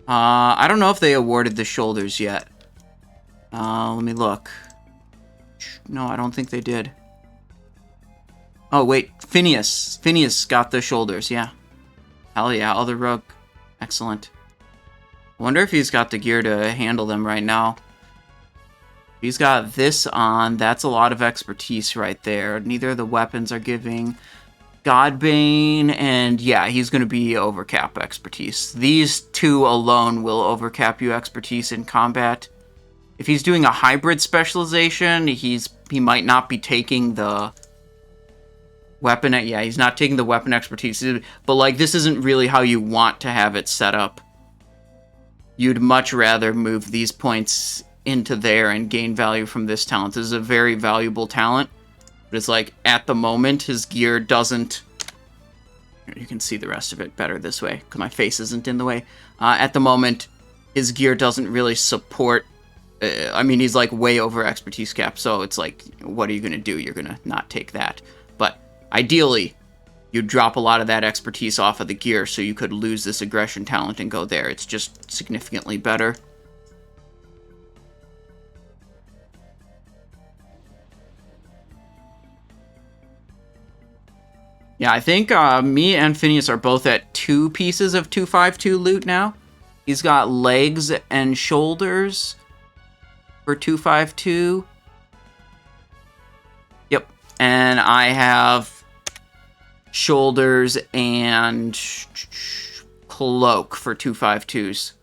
I don't know if they awarded the shoulders yet. Let me look. No, I don't think they did. Oh, wait. Phineas. Phineas got the shoulders, yeah. Hell yeah, other rogue. Excellent. I wonder if he's got the gear to handle them right now. He's got this on. That's a lot of expertise right there. Neither of the weapons are giving Godbane, and yeah, he's going to be overcap expertise. These two alone will overcap you expertise in combat. If he's doing a hybrid specialization, he might not be taking the weapon. Yeah, he's not taking the weapon expertise. But like, this isn't really how you want to have it set up. You'd much rather move these points into there and gain value from this talent. This is a very valuable talent, but it's like at the moment his gear doesn't. You can see the rest of it better this way because my face isn't in the way. At the moment his gear doesn't really support. I mean, he's like way over expertise cap, so it's like, what are you gonna do? You're gonna not take that. But ideally you drop a lot of that expertise off of the gear so you could lose this aggression talent and go there. It's just significantly better. Yeah, I think me and Phineas are both at 2 pieces of 252 loot now. He's got legs and shoulders for 252. Yep. And I have shoulders and cloak for 252s.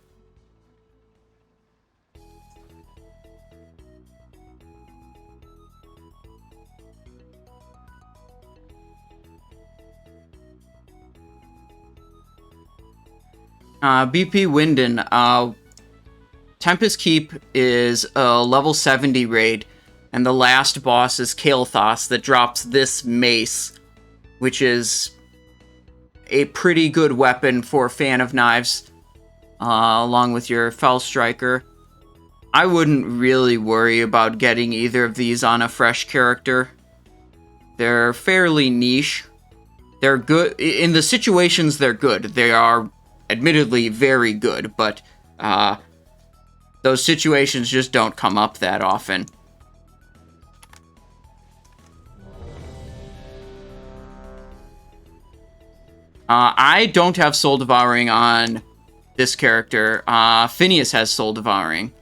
BP Winden, Tempest Keep is a level 70 raid, and the last boss is Kael'thas that drops this mace, which is a pretty good weapon for Fan of Knives, along with your Fell Striker. I wouldn't really worry about getting either of these on a fresh character. They're fairly niche. They're good. In the situations, they're good. They are admittedly very good, but those situations just don't come up that often. I don't have Soul Devouring on this character. Phineas has Soul Devouring.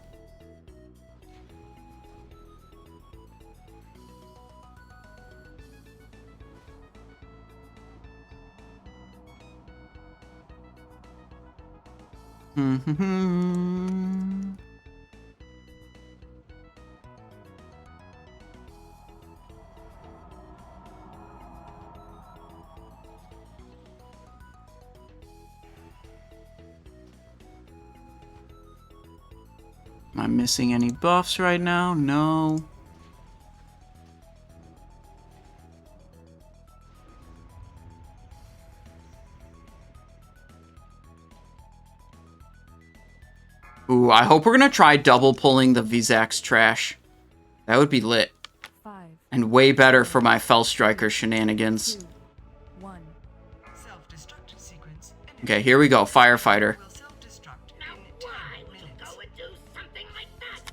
Am I missing any buffs right now? No. Ooh, I hope we're gonna try double pulling the Vezax trash. That would be lit. 5, And way better for my Fell Striker shenanigans. 2, 1. Self-destruct sequence. Okay, here we go. Firefighter. Will self-destruct Now in 10 why would you minutes. go and do something like that?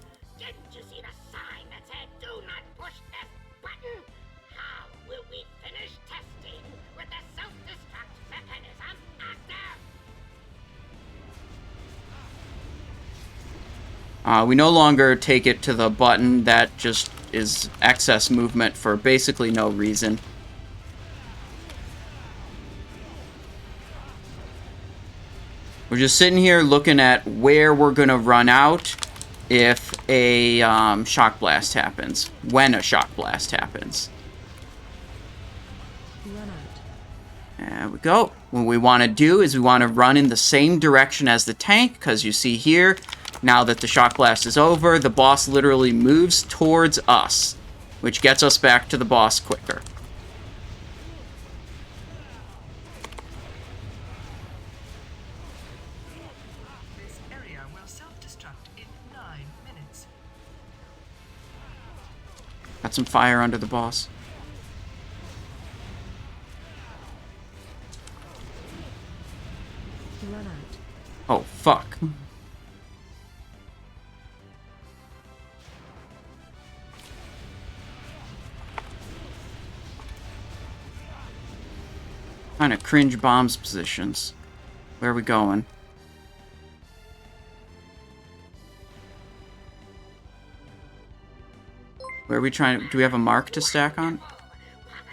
We no longer take it to the button. That just is excess movement for basically no reason. We're just sitting here looking at where we're going to run out if a shock blast happens. When a shock blast happens. Run out. There we go. What we want to do is we want to run in the same direction as the tank, because you see here, now that the shock blast is over, the boss literally moves towards us, which gets us back to the boss quicker. This area will self-destruct in 9 minutes. Got some fire under the boss. Run out. Oh, fuck. Kind of cringe bombs positions. Where are we going? Where are we trying to... Do we have a mark to stack on?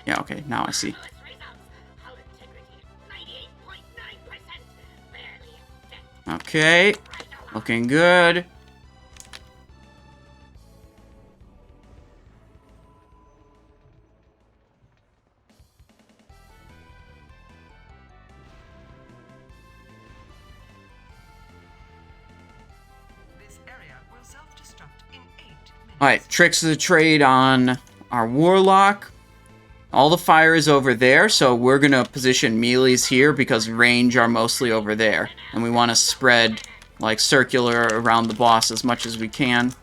Yeah, okay, now I see. Okay, looking good. This area will self-destruct in 8 minutes. Alright, tricks of the trade on our Warlock. All the fire is over there, so we're going to position melees here because range are mostly over there. And we want to spread, like, circular around the boss as much as we can.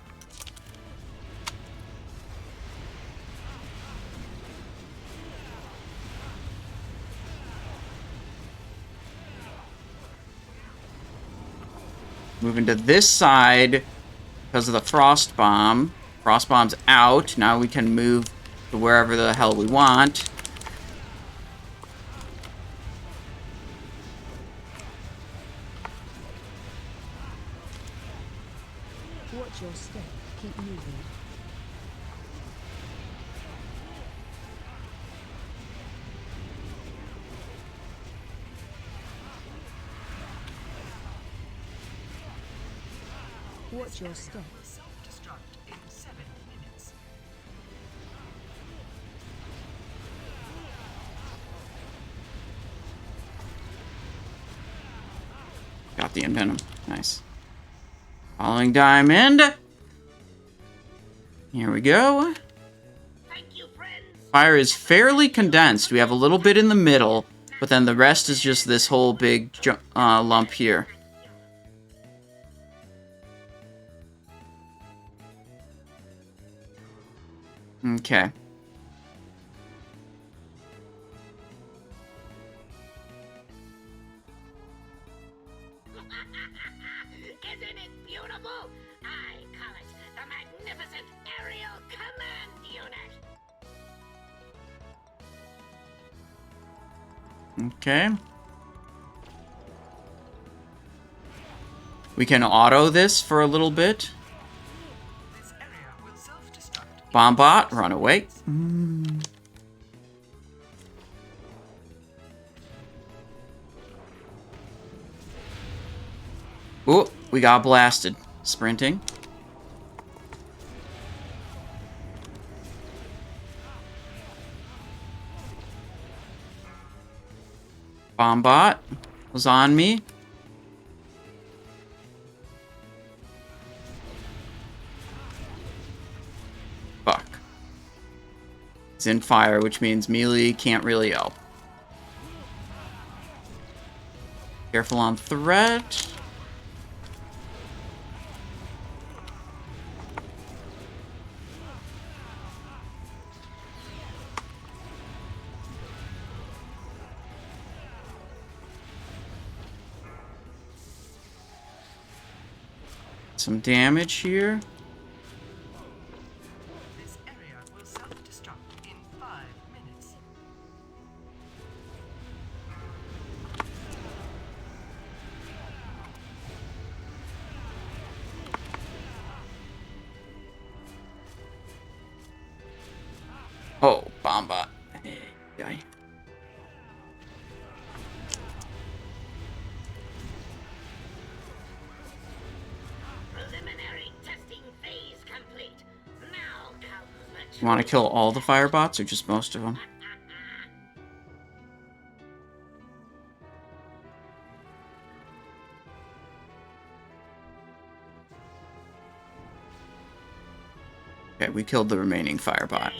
Moving to this side because of the Frost Bomb. Frost Bomb's out. Now we can move to wherever the hell we want. Watch your step. Keep moving. Watch your step. Will self-destruct in 7 minutes. Got the Envenom. Nice. Following Diamond. Here we go. Thank you, friends. Fire is fairly condensed. We have a little bit in the middle, but then the rest is just this whole big lump here. Okay. Isn't it beautiful? I call it the Magnificent Aerial Command Unit. Okay. We can auto this for a little bit. This area will self-destruct. Bombot, run away. Ooh, we got blasted. Sprinting. Bombot was on me. Fuck. He's in fire, which means melee can't really help. Careful on threat. Some damage here. This area will self-destruct in 5 minutes. bomb bot. Okay. Preliminary testing phase complete. Now comes the You want to kill all the fire bots or just most of them? Okay, we killed the remaining firebot.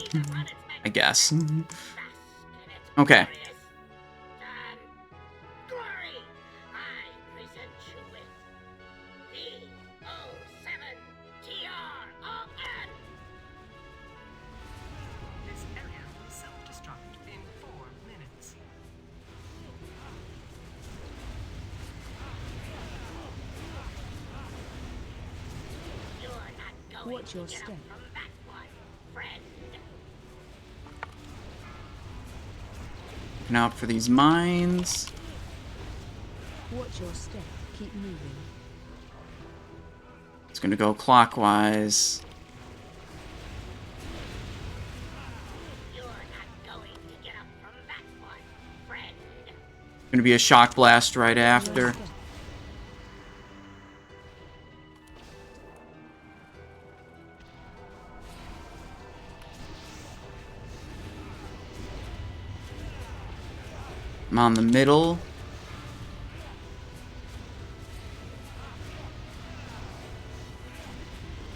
I guess. Okay. Glory! I present you with VO7TRON! This area will self-destruct in 4 minutes. You're not going Watch your to get step. up from that one, friend. Looking out for these mines. Watch your step. Keep moving. It's gonna go clockwise. You're not going to get up from that one, friend. Gonna be a shock blast right after. Step. I'm on the middle.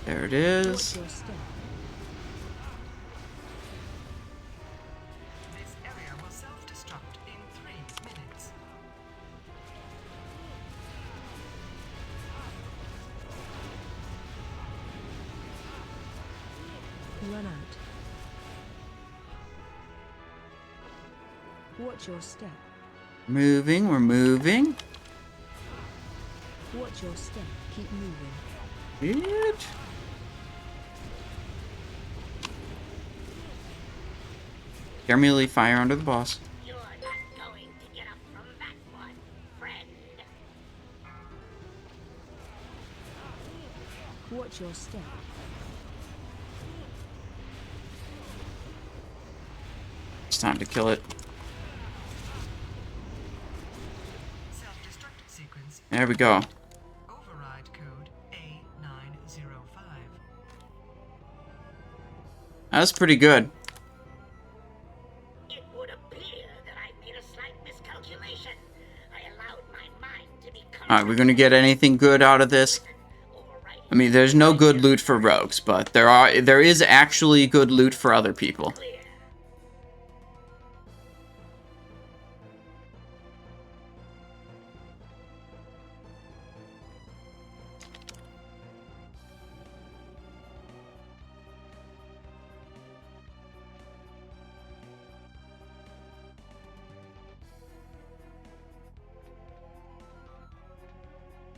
There it is. Watch your step. This area will self-destruct in 3 minutes. Run out. Watch your step. Moving, we're moving. Watch your step. Keep moving. Bitch. They're melee fire under the boss. You're not going to get up from that one, friend. Watch your step. It's time to kill it. Self-destruct sequence. There we go. Override code A905. That's pretty good. It would appear that I made a slight miscalculation. I allowed my mind to be Alright, we're gonna get anything good out of this. I mean, there's no good loot for rogues, but there is actually good loot for other people. clear.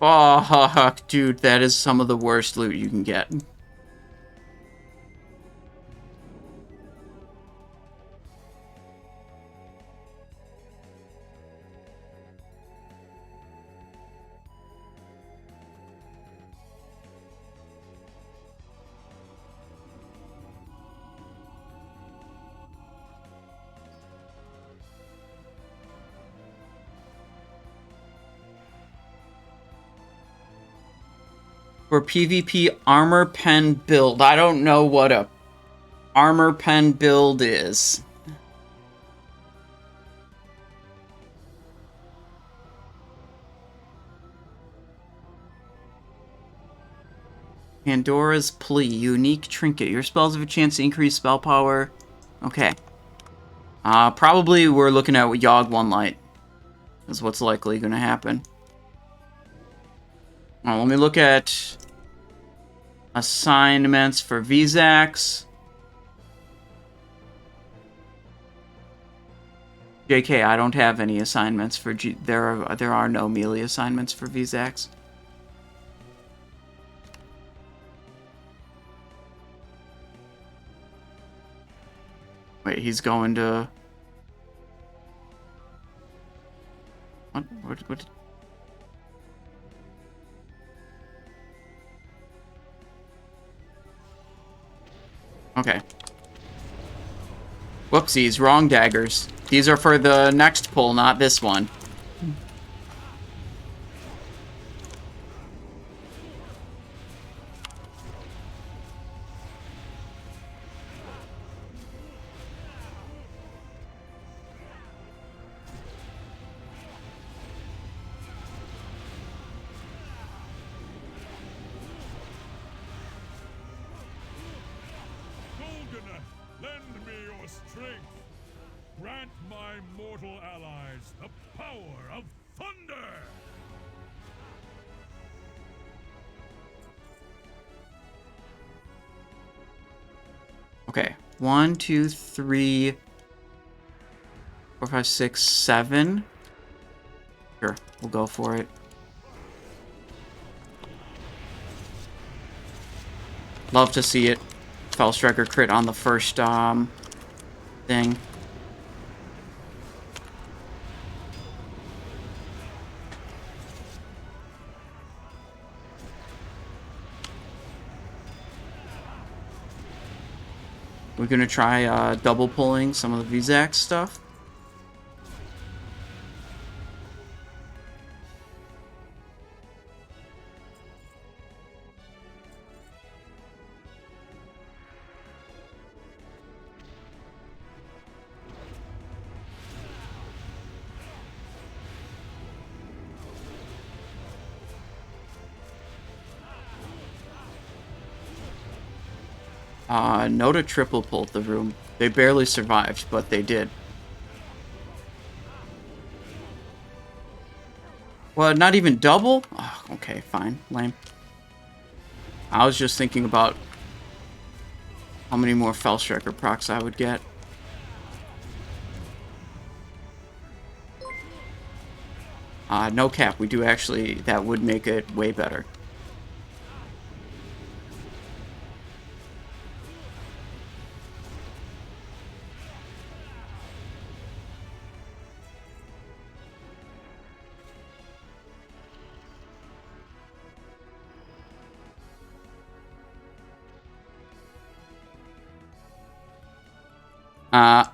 Oh, dude, that is some of the worst loot you can get. For PvP armor pen build. I don't know what a armor pen build is. Pandora's Plea. Unique trinket. Your spells have a chance to increase spell power. Okay. Probably we're looking at Yogg One Light. Is what's likely going to happen. Well, let me look at assignments for Vezax. JK, I don't have any assignments for there are no melee assignments for Vezax. Wait, he's going to what Okay. Whoopsies, wrong daggers. These are for the next pull, not this one. Lend me your strength. Grant my mortal allies the power of thunder. Okay, 1, 2, 3, 4, 5, 6, 7. Sure, we'll go for it. Love to see it. Fellstriker crit on the first thing. We're gonna try double pulling some of the Vezax stuff. Noda triple pulled the room. They barely survived, but they did. Well, not even double? Oh, okay, fine. Lame. I was just thinking about how many more Fellstriker procs I would get. No cap. We do actually... That would make it way better.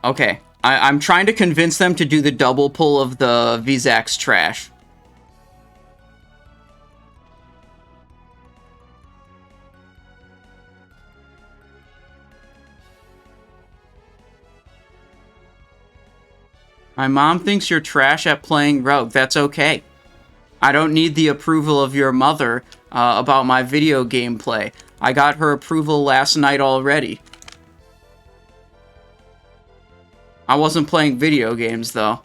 Okay. I'm trying to convince them to do the double pull of the Vezax trash. My mom thinks you're trash at playing Rogue. That's okay. I don't need the approval of your mother about my video gameplay. I got her approval last night already. I wasn't playing video games, though.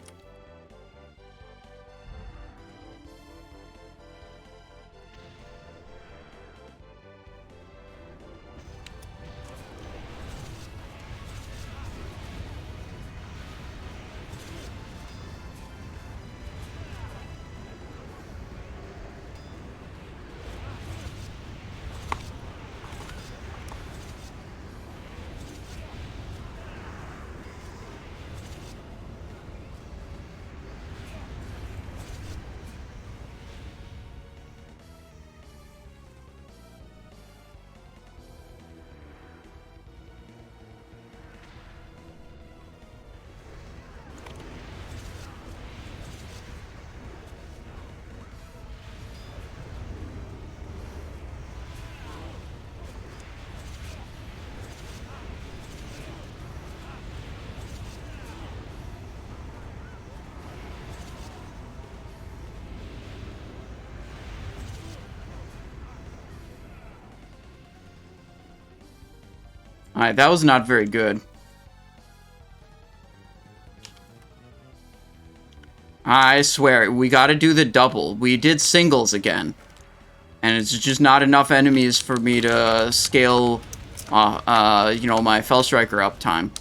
Alright, that was not very good. I swear, we gotta do the double. We did singles again. And it's just not enough enemies for me to scale, you know, my Fellstriker up time.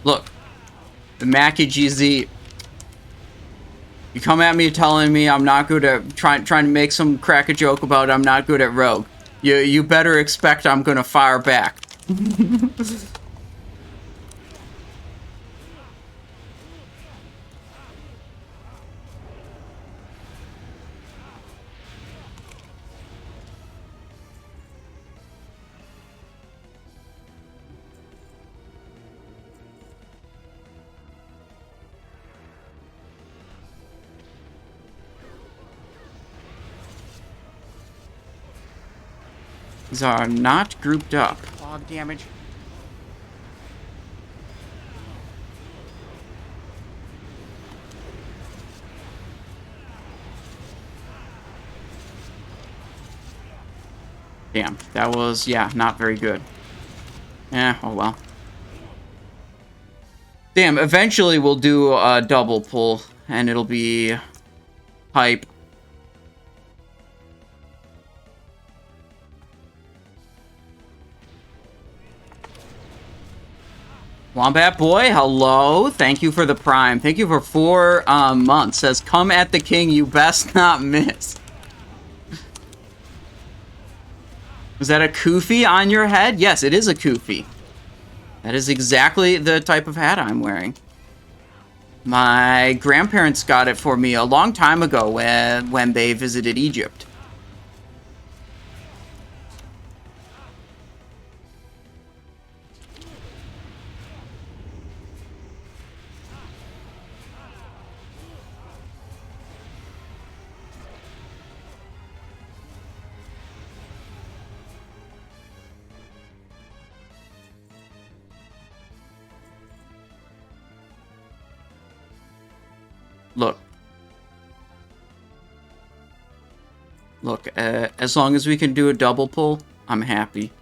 Look. The Mackie GZ. You come at me telling me I'm not good at... Trying to make some crack a joke about I'm not good at Rogue. You better expect I'm gonna fire back. These are not grouped up. Log damage. Damn, that was, yeah, not very good. Oh well. Damn, eventually we'll do a double pull, and it'll be hype. Wombat Boy, hello. Thank you for the Prime. Thank you for 4 months. Says, come at the king, you best not miss. Was that a kufi on your head? Yes, it is a kufi. That is exactly the type of hat I'm wearing. My grandparents got it for me a long time ago when they visited Egypt. Look, as long as we can do a double pull, I'm happy.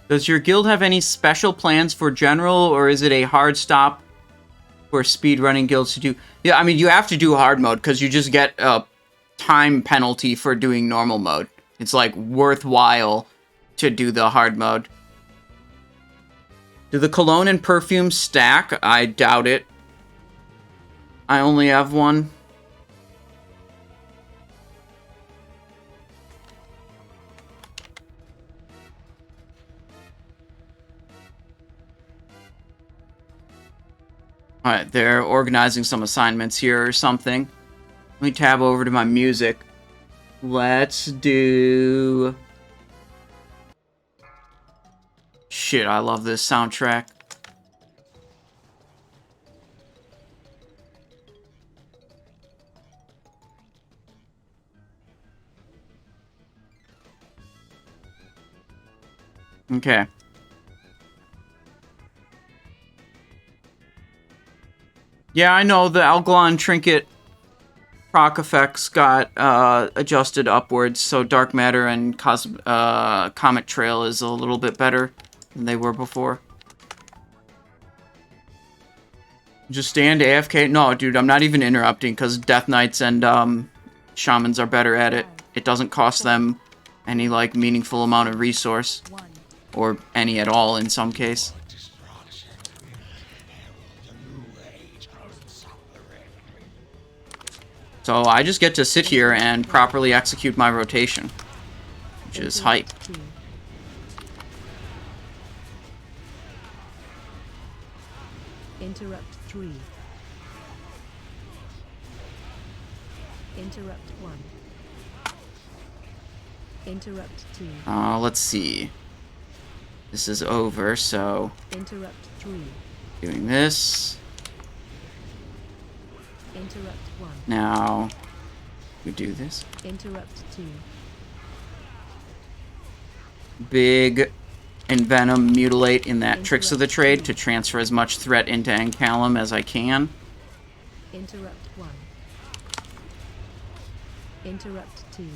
Does your guild have any special plans for general, or is it a hard stop for speedrunning guilds to do? Yeah, I mean, you have to do hard mode, because you just get a time penalty for doing normal mode. It's like worthwhile to do the hard mode. Do the cologne and perfume stack? I doubt it. I only have one. Alright, they're organizing some assignments here or something. Let me tab over to my music. Let's do... Shit, I love this soundtrack. Okay. Yeah, I know the Algalon trinket proc effects got adjusted upwards, so Dark Matter and Comet Trail is a little bit better than they were before. Just stand AFK? No, dude, I'm not even interrupting, because Death Knights and Shamans are better at it. It doesn't cost them any, like, meaningful amount of resource. Or any at all, in some case. So I just get to sit here and properly execute my rotation, which is hype. Interrupt 3. Interrupt 1. Interrupt 2. Let's see. This is over, so... Interrupt 3. Doing this. Interrupt 1. Now, we do this. Interrupt 2. Big Envenom, Mutilate in that Tricks of the Trade to transfer as much threat into Encalum as I can. Interrupt 1. Interrupt 2.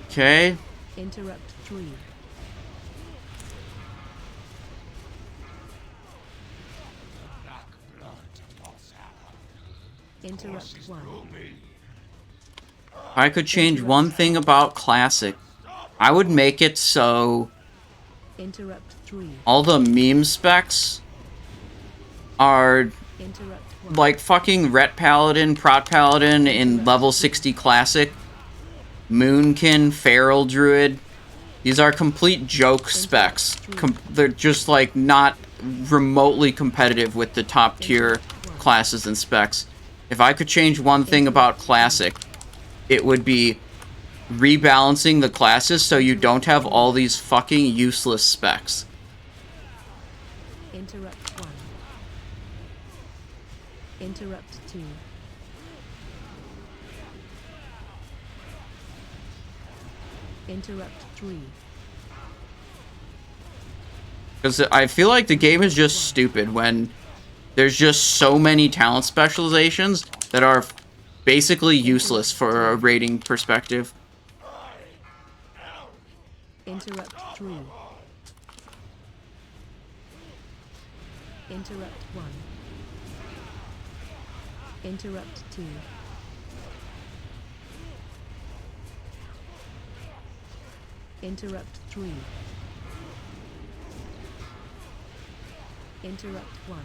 Okay. Interrupt 3. Interrupt 1. If I could change one thing about Classic, I would make it so Interrupt 3. all the meme specs are Interrupt 1. like fucking Ret Paladin, Prot Paladin in level 60 Classic, Moonkin, Feral Druid. These are complete joke specs. They're just like not remotely competitive with the top tier classes and specs. If I could change one thing about Classic, it would be rebalancing the classes so you don't have all these fucking useless specs. Interrupt 1. Interrupt 2. Interrupt 3. Because I feel like the game is just stupid when there's just so many talent specializations that are basically useless for a rating perspective. Interrupt 3. Interrupt 1. Interrupt 2. Interrupt 3. Interrupt 1.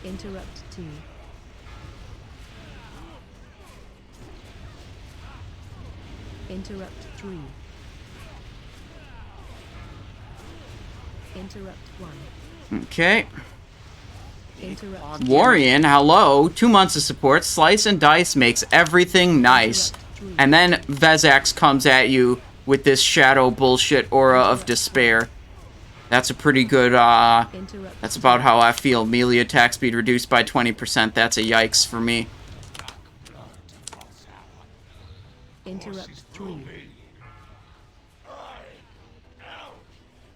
Interrupt 2. Interrupt 3. Interrupt 1. Okay. Interrupt Warrior, hello. 2 months of support. Slice and Dice makes everything nice. And then Vezax comes at you with this shadow bullshit aura of despair. That's a pretty good, that's about how I feel. Melee attack speed reduced by 20%. That's a yikes for me. Interrupt 3.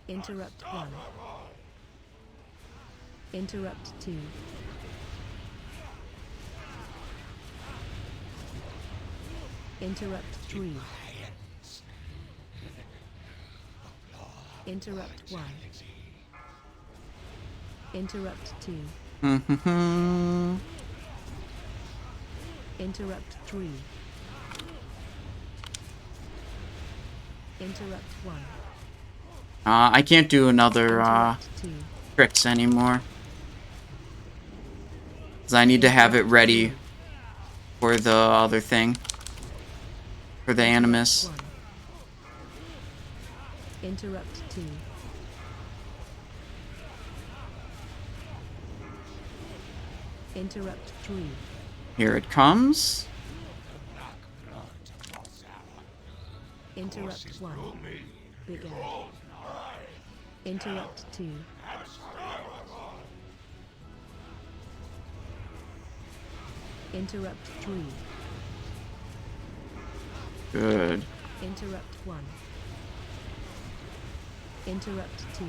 Interrupt 1. Interrupt 2. Interrupt 3. Interrupt 1. Interrupt 2. Interrupt 3. Interrupt 1. I can't do another, Interrupt 2. tricks anymore. Because I need to have it ready for the other thing. For the Animus. 1. Interrupt 2. Interrupt 3. Here it comes. Interrupt 1. Big Ed. Interrupt 2. Interrupt 3. Good. Interrupt 1. Interrupt 2.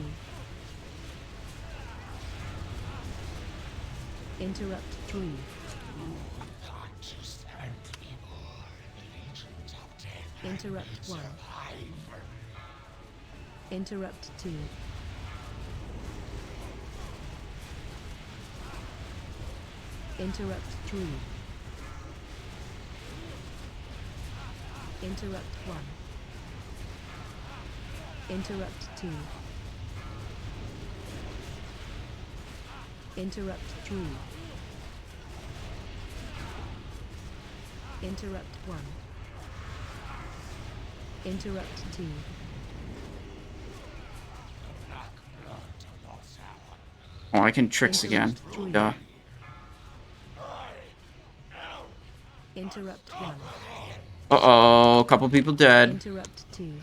Interrupt 3. Interrupt 1. Interrupt 2. Interrupt 3. Interrupt 1. Interrupt 2. Interrupt 3. Interrupt 1. Interrupt 2. Oh, I can tricks again. Duh. Interrupt 1. Uh-oh, a couple people dead. Interrupt 2.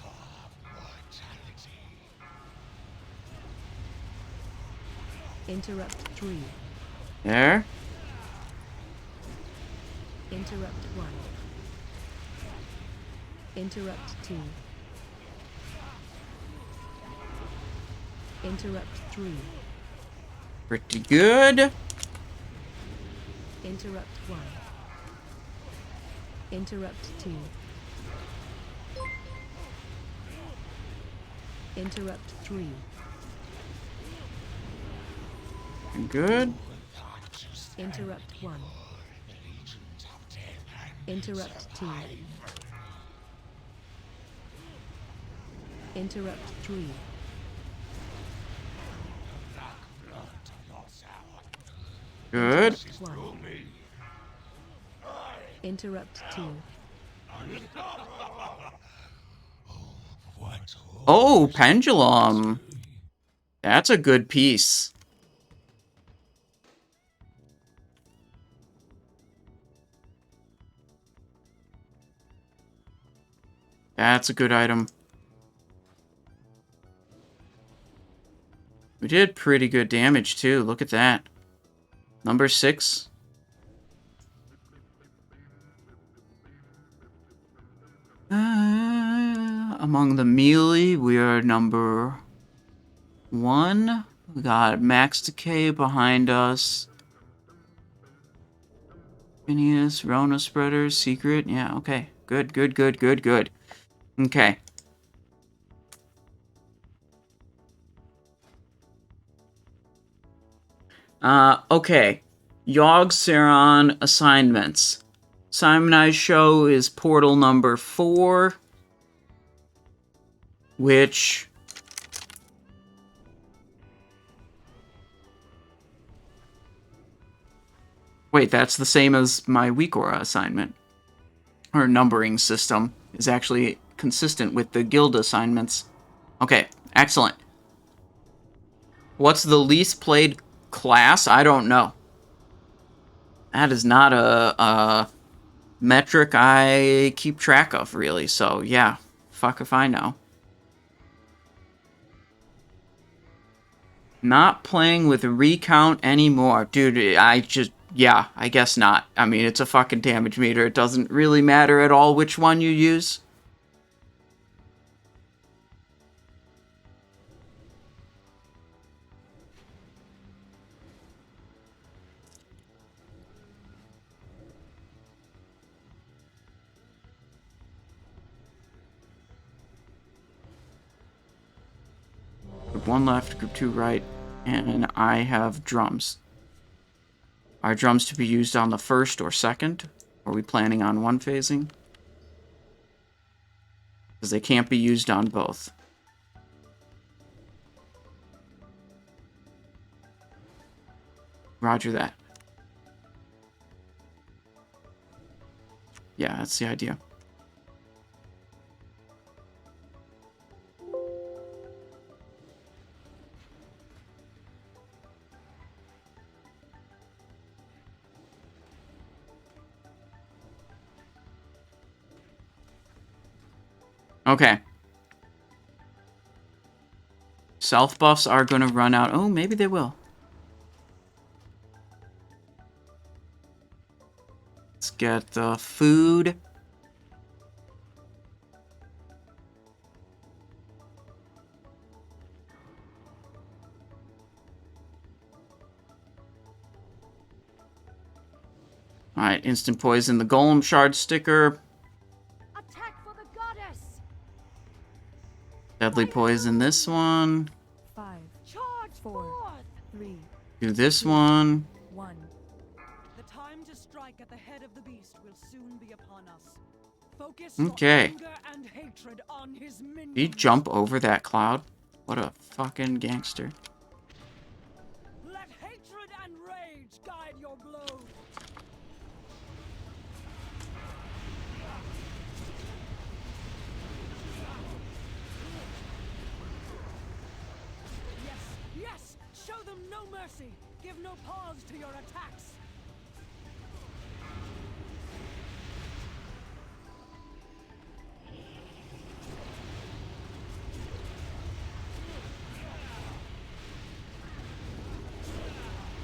Interrupt 3. There. Interrupt 1. Interrupt 2. Interrupt 3. Pretty good. Interrupt 1. Interrupt 2. Interrupt 3. Good. Interrupt 1. Interrupt 2. Interrupt 3. Good. 1. Interrupt 2. Oh, Pendulum. That's a good piece. That's a good item. We did pretty good damage, too. Look at that. Number 6. Among the melee, we are number 1. We got Max Decay behind us. Ignis, Rona Spreaders, Secret. Yeah, okay. Good, good, good, good, good. Okay. Okay. Yogg-Saron assignments. Simon I show is portal number 4, which... Wait, that's the same as my Weak Aura assignment. Our numbering system is actually consistent with the guild assignments. Okay, excellent. What's the least played class? I don't know. That is not a metric I keep track of, really. So, yeah. Fuck if I know. Not playing with recount anymore. Dude, yeah, I guess not. I mean, it's a fucking damage meter. It doesn't really matter at all which one you use. Group 1 left, group 2 right, and I have drums. Are drums to be used on the first or second? Are we planning on one phasing? Because they can't be used on both. Roger that. Yeah, that's the idea. Okay. Self buffs are going to run out. Oh, maybe they will. Let's get the food. Alright, instant poison the golem shard sticker. Attack for the goddess! Deadly poison this one. 5, Charge 4, forth! 3, Do this one. 1. The time to strike at the head of the beast will soon be upon us. Focus Okay. your anger and hatred on his minions. Did he jump over that cloud? What a fucking gangster. Let hatred and rage guide your blows. Yes, show them no mercy. Give no pause to your attacks.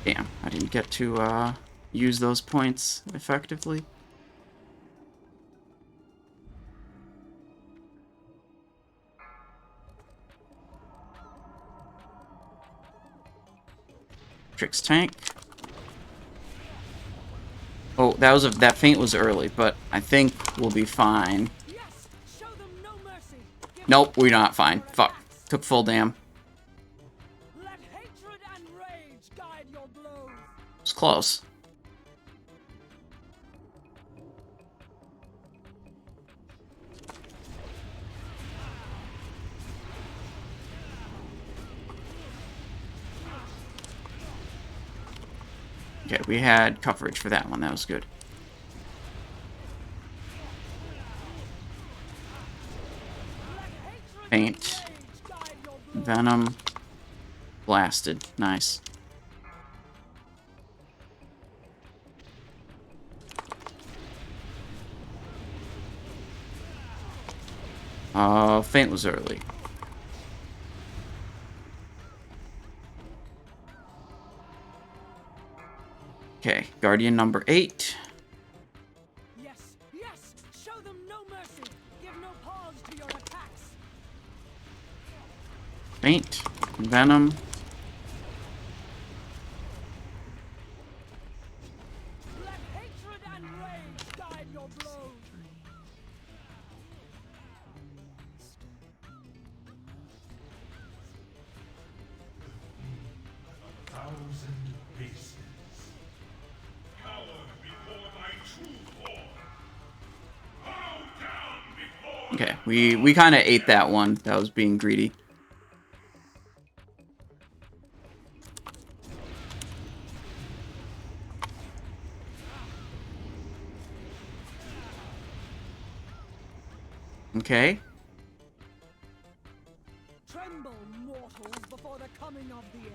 Damn, I didn't get to use those points effectively. Trix tank. Oh, that feint was early, but I think we'll be fine. Yes, show them no mercy. Give Nope, we're not fine. Fuck. Took full damn. Let hatred and rage guide your blows. It's close. Okay, we had coverage for that one. That was good. Paint. Venom. Blasted. Nice. Faint was early. Okay, Guardian number 8. Yes, yes! Show them no mercy! Give no pause to your attacks! Faint. Venom. Let hatred and rage guide your blows! Thousand beasts. Cower before thy true form. Bow down before. Okay, we kind of ate that one. That was being greedy. Okay. Tremble, mortals, before the coming of the end.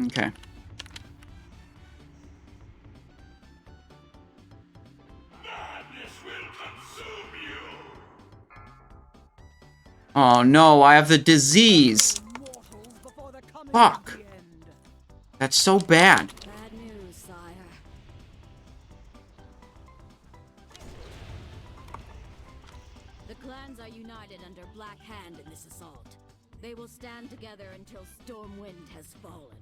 Okay. Madness will consume you. Oh no, I have the disease. Mortals, before the coming Fuck. of the end. That's so bad. Bad news, sire. The clans are united under Black Hand in this assault. They will stand together until Stormwind has fallen.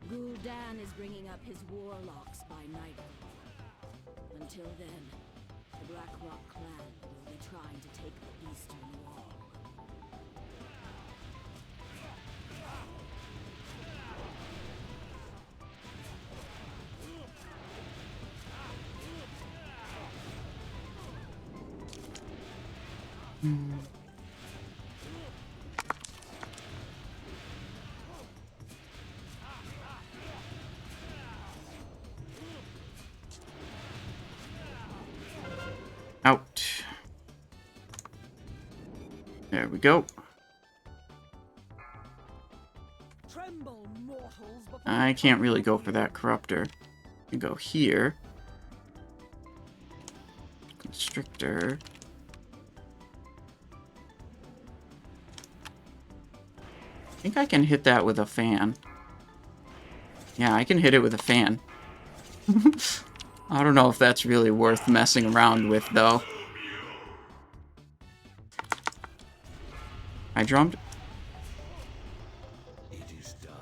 Gul'dan is bringing up his warlocks by nightfall. Until then, the Black Rock clan will be trying to take the Eastern Wall. Out. There we go. Tremble, mortals, before I can't really go for that corruptor. I can go here. Constrictor. I think I can hit that with a fan. Yeah, I can hit it with a fan. I don't know if that's really worth messing around with, though. I drummed. It is done.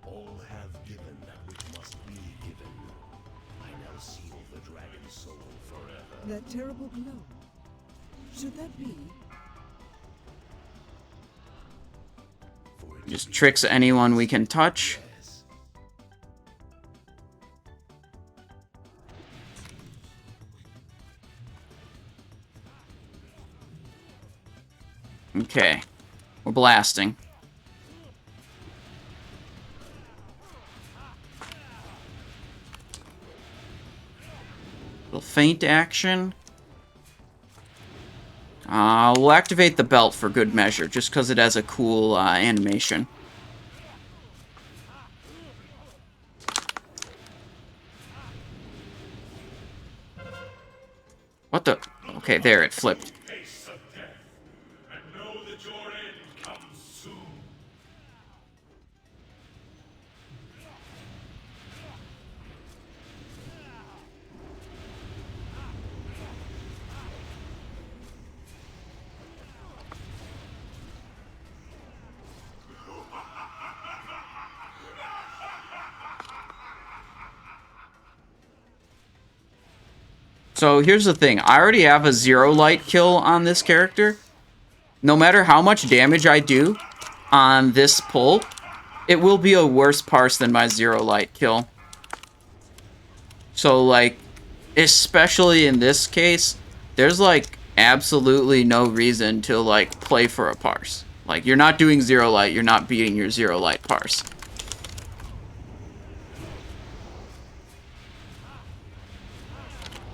All have given which must be given. I now seal the dragon's soul forever. That terrible glow. Should that be? For it Just tricks anyone we can touch. is. Okay. We're blasting. Little feint action. We'll activate the belt for good measure, just because it has a cool animation. What the? Okay, there, it flipped. Face of death, and know that your end comes soon. So here's the thing. I already have a 0 light kill on this character. No matter how much damage I do on this pull, it will be a worse parse than my 0 light kill. So, like, especially in this case, there's, like, absolutely no reason to, like, play for a parse. Like, you're not doing zero light, you're not beating your zero light parse.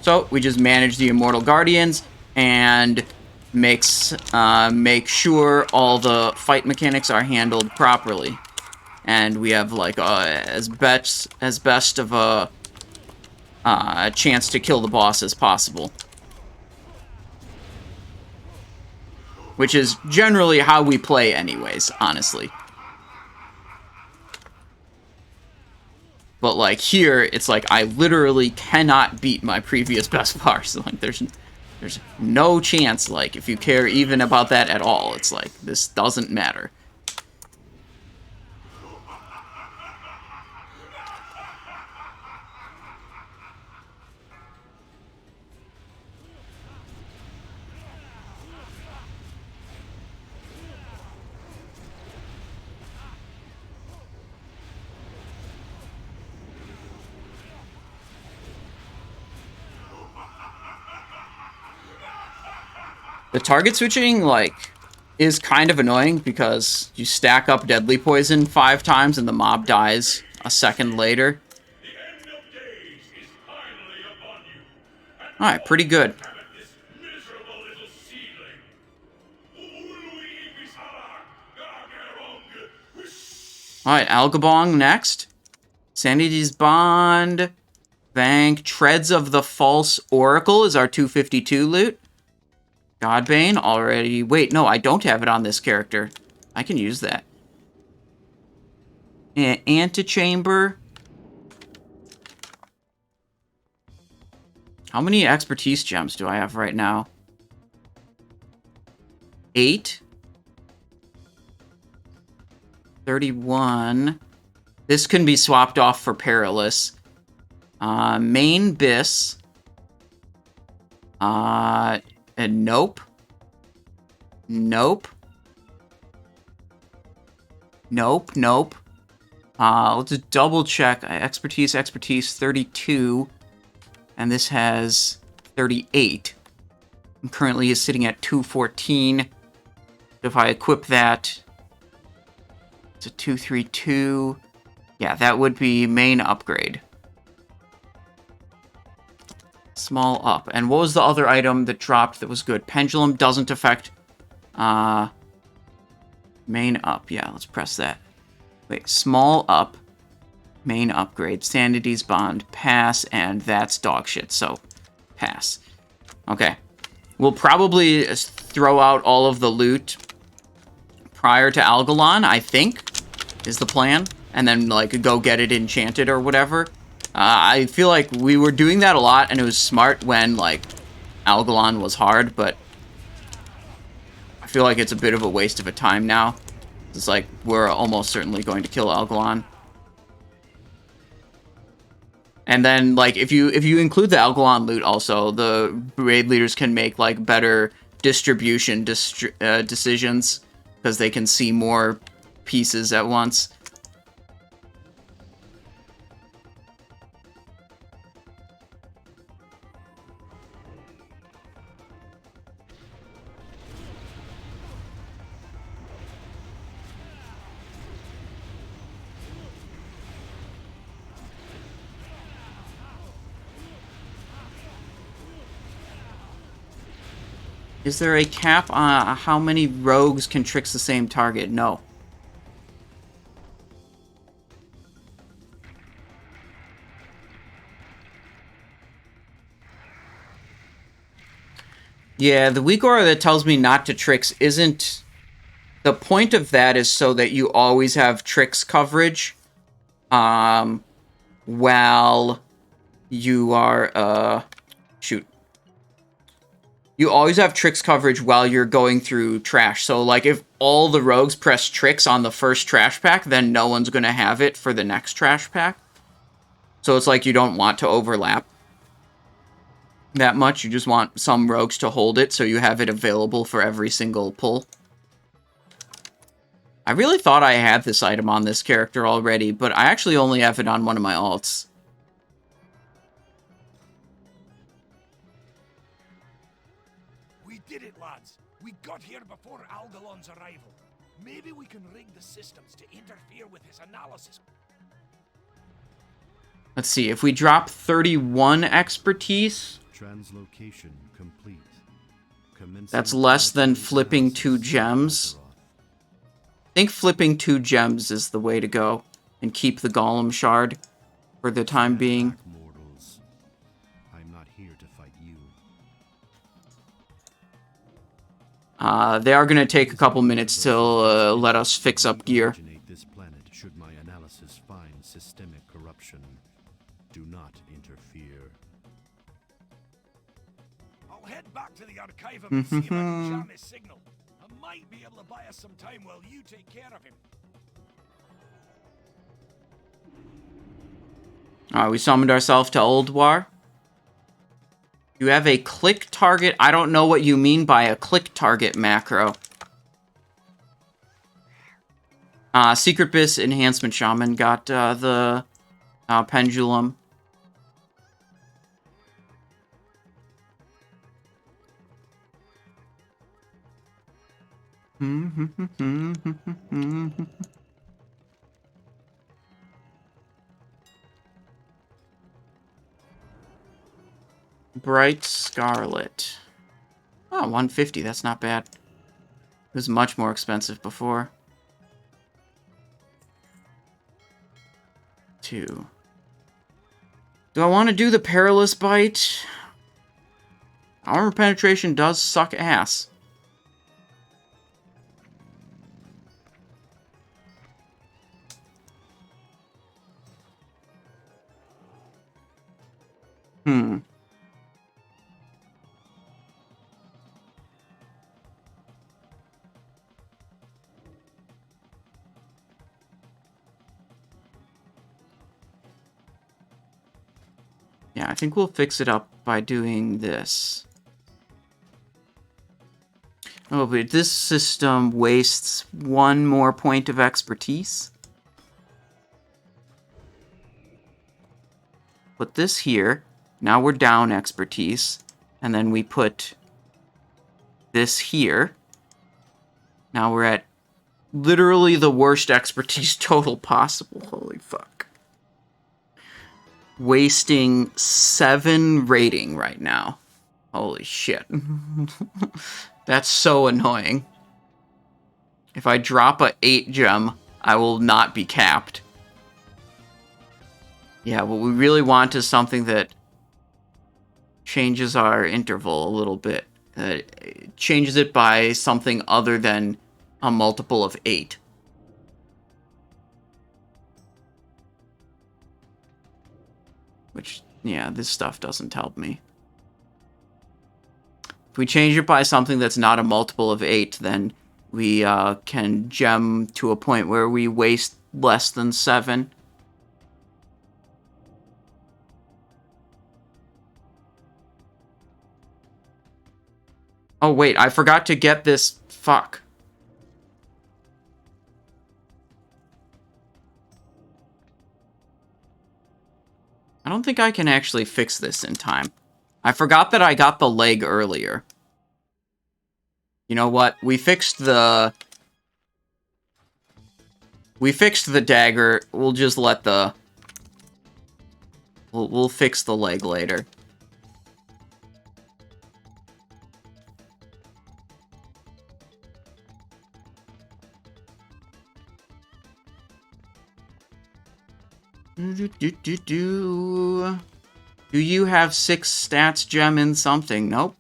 So, we just manage the Immortal Guardians, and make sure all the fight mechanics are handled properly. And we have, like, as best of a chance to kill the boss as possible. Which is generally how we play anyways, honestly. But, like, here, it's like, I literally cannot beat my previous best parse. Like, there's no chance, like, if you care even about that at all, it's like, this doesn't matter. The target switching, like, is kind of annoying because you stack up Deadly Poison 5 times and the mob dies a second later. Alright, pretty good. Alright, Algabong next. Sanity's Bond. Bank. Treads of the False Oracle is our 252 loot. Godbane already... Wait, no, I don't have it on this character. I can use that. Antechamber. How many expertise gems do I have right now? 8. 31. This can be swapped off for Perilous. Main Bis. And nope. Nope. Nope, nope. Let's just double check. Expertise, 32. And this has 38. I'm currently sitting at 214. If I equip that, it's a 232. Yeah, that would be main upgrade. Small up. And what was the other item that dropped that was good? Pendulum doesn't affect main up. Yeah, let's press that. Wait, small up. Main upgrade. Sanity's Bond. Pass. And that's dog shit. So, pass. Okay. We'll probably throw out all of the loot prior to Algalon, I think, is the plan. And then, like, go get it enchanted or whatever. I feel like we were doing that a lot, and it was smart when, like, Algalon was hard, but I feel like it's a bit of a waste of a time now. It's like, we're almost certainly going to kill Algalon. And then, like, if you include the Algalon loot also, the raid leaders can make, like, better distribution decisions, because they can see more pieces at once. Is there a cap on how many rogues can tricks the same target? No. Yeah, the weak aura that tells me not to tricks isn't... The point of that is so that you always have tricks coverage. While you are, shoot. You always have tricks coverage while you're going through trash. So, like, if all the rogues press tricks on the first trash pack, then no one's going to have it for the next trash pack. So it's like you don't want to overlap that much. You just want some rogues to hold it so you have it available for every single pull. I really thought I had this item on this character already, but I actually only have it on one of my alts. got here before Algalon's arrival. Maybe we can rig the systems to interfere with his analysis. Let's see, if we drop 31 expertise, Translocation complete. that's less than flipping 2 gems. I think flipping 2 gems is the way to go and keep the Golem Shard for the time being. Mortals. I'm not here to fight you. They are going to take a couple minutes to let us fix up gear. This planet should my analysis find systemic corruption. Do not interfere. I'll head back to the Archivum and see if I can jam his signal. I might be able to buy us some time while you take care of him. Alright, we summoned ourselves to Ulduar. You have a click target. I don't know what you mean by a click target macro. Secret Bis Enhancement Shaman got the pendulum. Bright Scarlet. Oh, 150, that's not bad. It was much more expensive before. 2. Do I want to do the Perilous Bite? Armor penetration does suck ass. Yeah, I think we'll fix it up by doing this. Oh, but this system wastes 1 more point of expertise. Put this here. Now we're down expertise. And then we put this here. Now we're at literally the worst expertise total possible. Holy fuck. Wasting 7 rating right now. Holy shit. That's so annoying. If I drop a 8 gem, I will not be capped. Yeah, what we really want is something that changes our interval a little bit. Changes it by something other than a multiple of 8. Which, yeah, this stuff doesn't help me. If we change it by something that's not a multiple of 8, then we can gem to a point where we waste less than 7. Oh, wait, I forgot to get this. Fuck. I don't think I can actually fix this in time. I forgot that I got the leg earlier. You know what? We fixed the dagger. We'll just let the... We'll fix the leg later. Do you have 6 stats gem in something? Nope.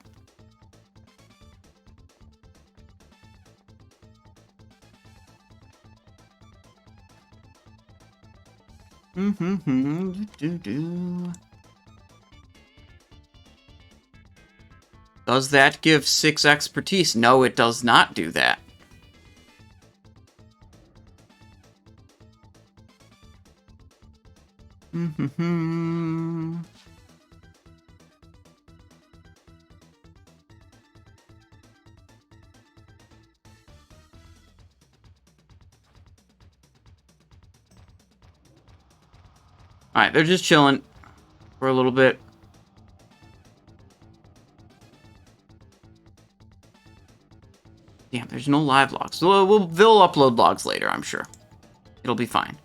Does that give 6 expertise? No, it does not do that. Alright, they're just chilling for a little bit. there's no live logs. They'll upload logs later, I'm sure. It'll be fine.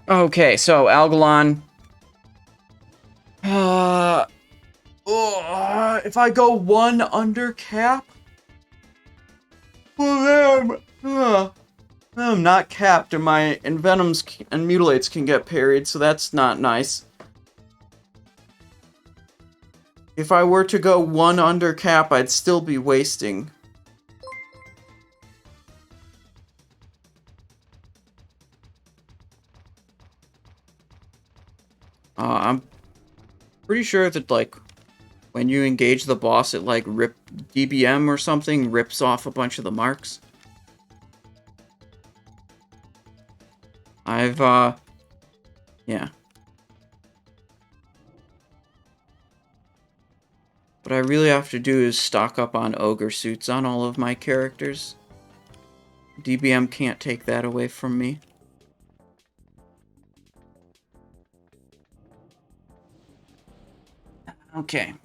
Okay, so Algalon. If I go 1 under cap, well, I'm not capped, and my Envenoms and Mutilates can get parried, so that's not nice. If I were to go 1 under cap, I'd still be wasting. I'm pretty sure that, like, when you engage the boss, it, like, DBM or something rips off a bunch of the marks. Yeah. What I really have to do is stock up on ogre suits on all of my characters. DBM can't take that away from me. Okay.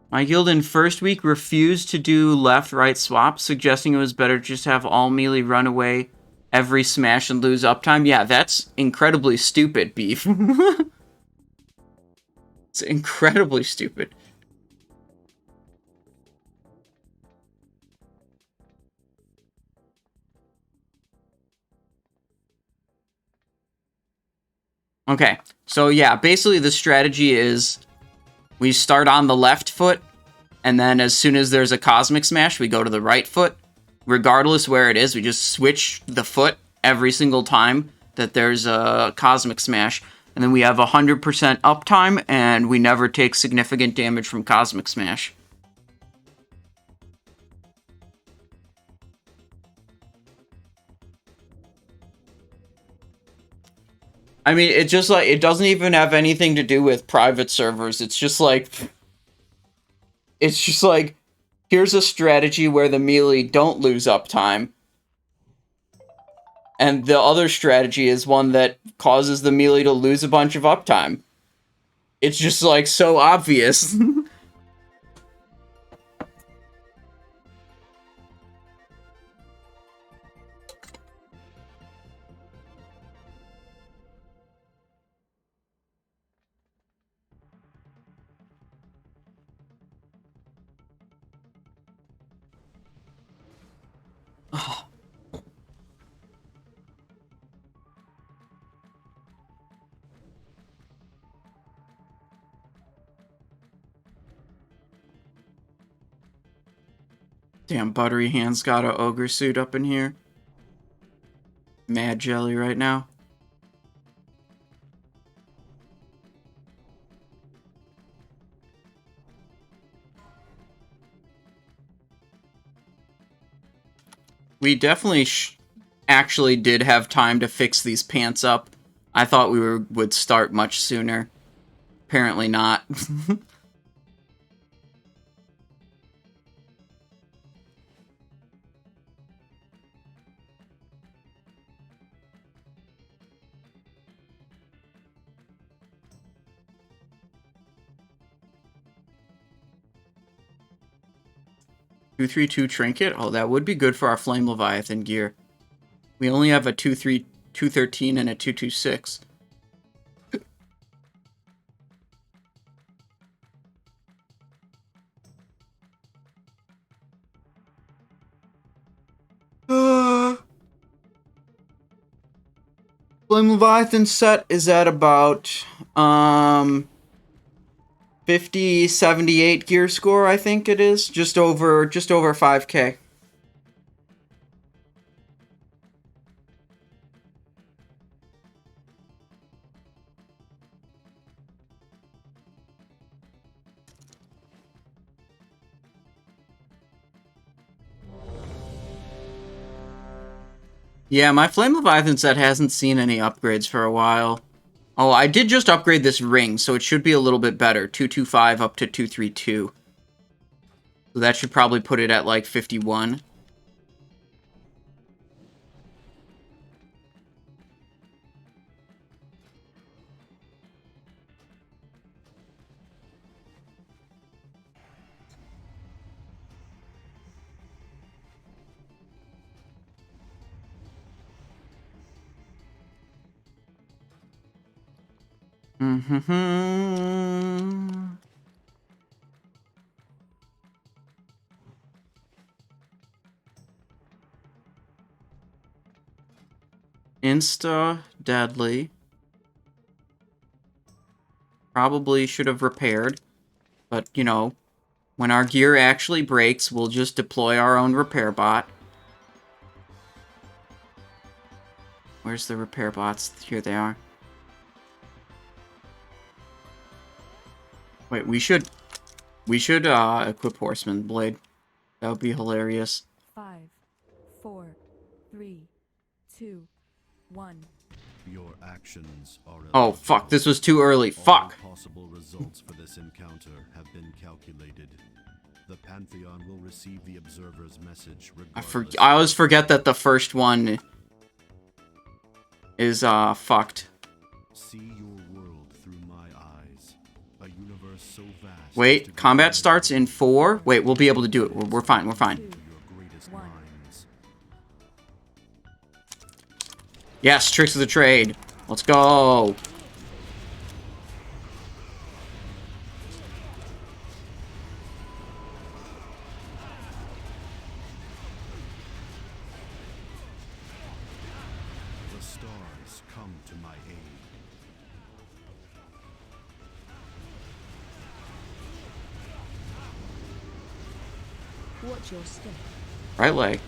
My guild in first week refused to do left-right swaps, suggesting it was better to just have all melee run away every smash and lose uptime. Yeah, that's incredibly stupid, Beef. It's incredibly stupid. Okay, so yeah, basically the strategy is we start on the left foot, and then as soon as there's a Cosmic Smash, we go to the right foot. Regardless where it is, we just switch the foot every single time that there's a Cosmic Smash. And then we have 100% uptime, and we never take significant damage from Cosmic Smash. I mean, it just, like, it doesn't even have anything to do with private servers. It's just like, here's a strategy where the melee don't lose uptime. And the other strategy is one that causes the melee to lose a bunch of uptime. It's just, like, so obvious. Oh. Damn, Buttery Hands got a ogre suit up in here. Mad jelly right now. We definitely actually did have time to fix these pants up. I thought we would start much sooner. Apparently not. Two 3-2 trinket? Oh, that would be good for our Flame Leviathan gear. We only have a 2-3, 2-13 and a 2-2-6. Flame Leviathan set is at about 50, 78 gear score, I think it is. Just over 5k. Yeah, my Flame Leviathan set hasn't seen any upgrades for a while. Oh, I did just upgrade this ring, so it should be a little bit better. 225 up to 232. So that should probably put it at, like, 51. Mm-hmm. Insta deadly. Probably should have repaired. But, you know, when our gear actually breaks, we'll just deploy our own repair bot. Where's the repair bots? Here they are. Wait, we should equip Horseman Blade. That would be hilarious. 5, 4, 3, 2, 1. Your actions are Oh, fuck, this was too early. Fuck! All possible results for this encounter have been calculated. The Pantheon will receive the observer's message regardless. I always forget that the first one is, fucked. See your world through my eyes. A universe so vast. Wait, combat starts in 4? Wait, we'll be able to do it. We're fine, we're fine. Your greatest minds. Yes, tricks of the trade. Let's go. The stars come to my aid. Watch your step. Right leg.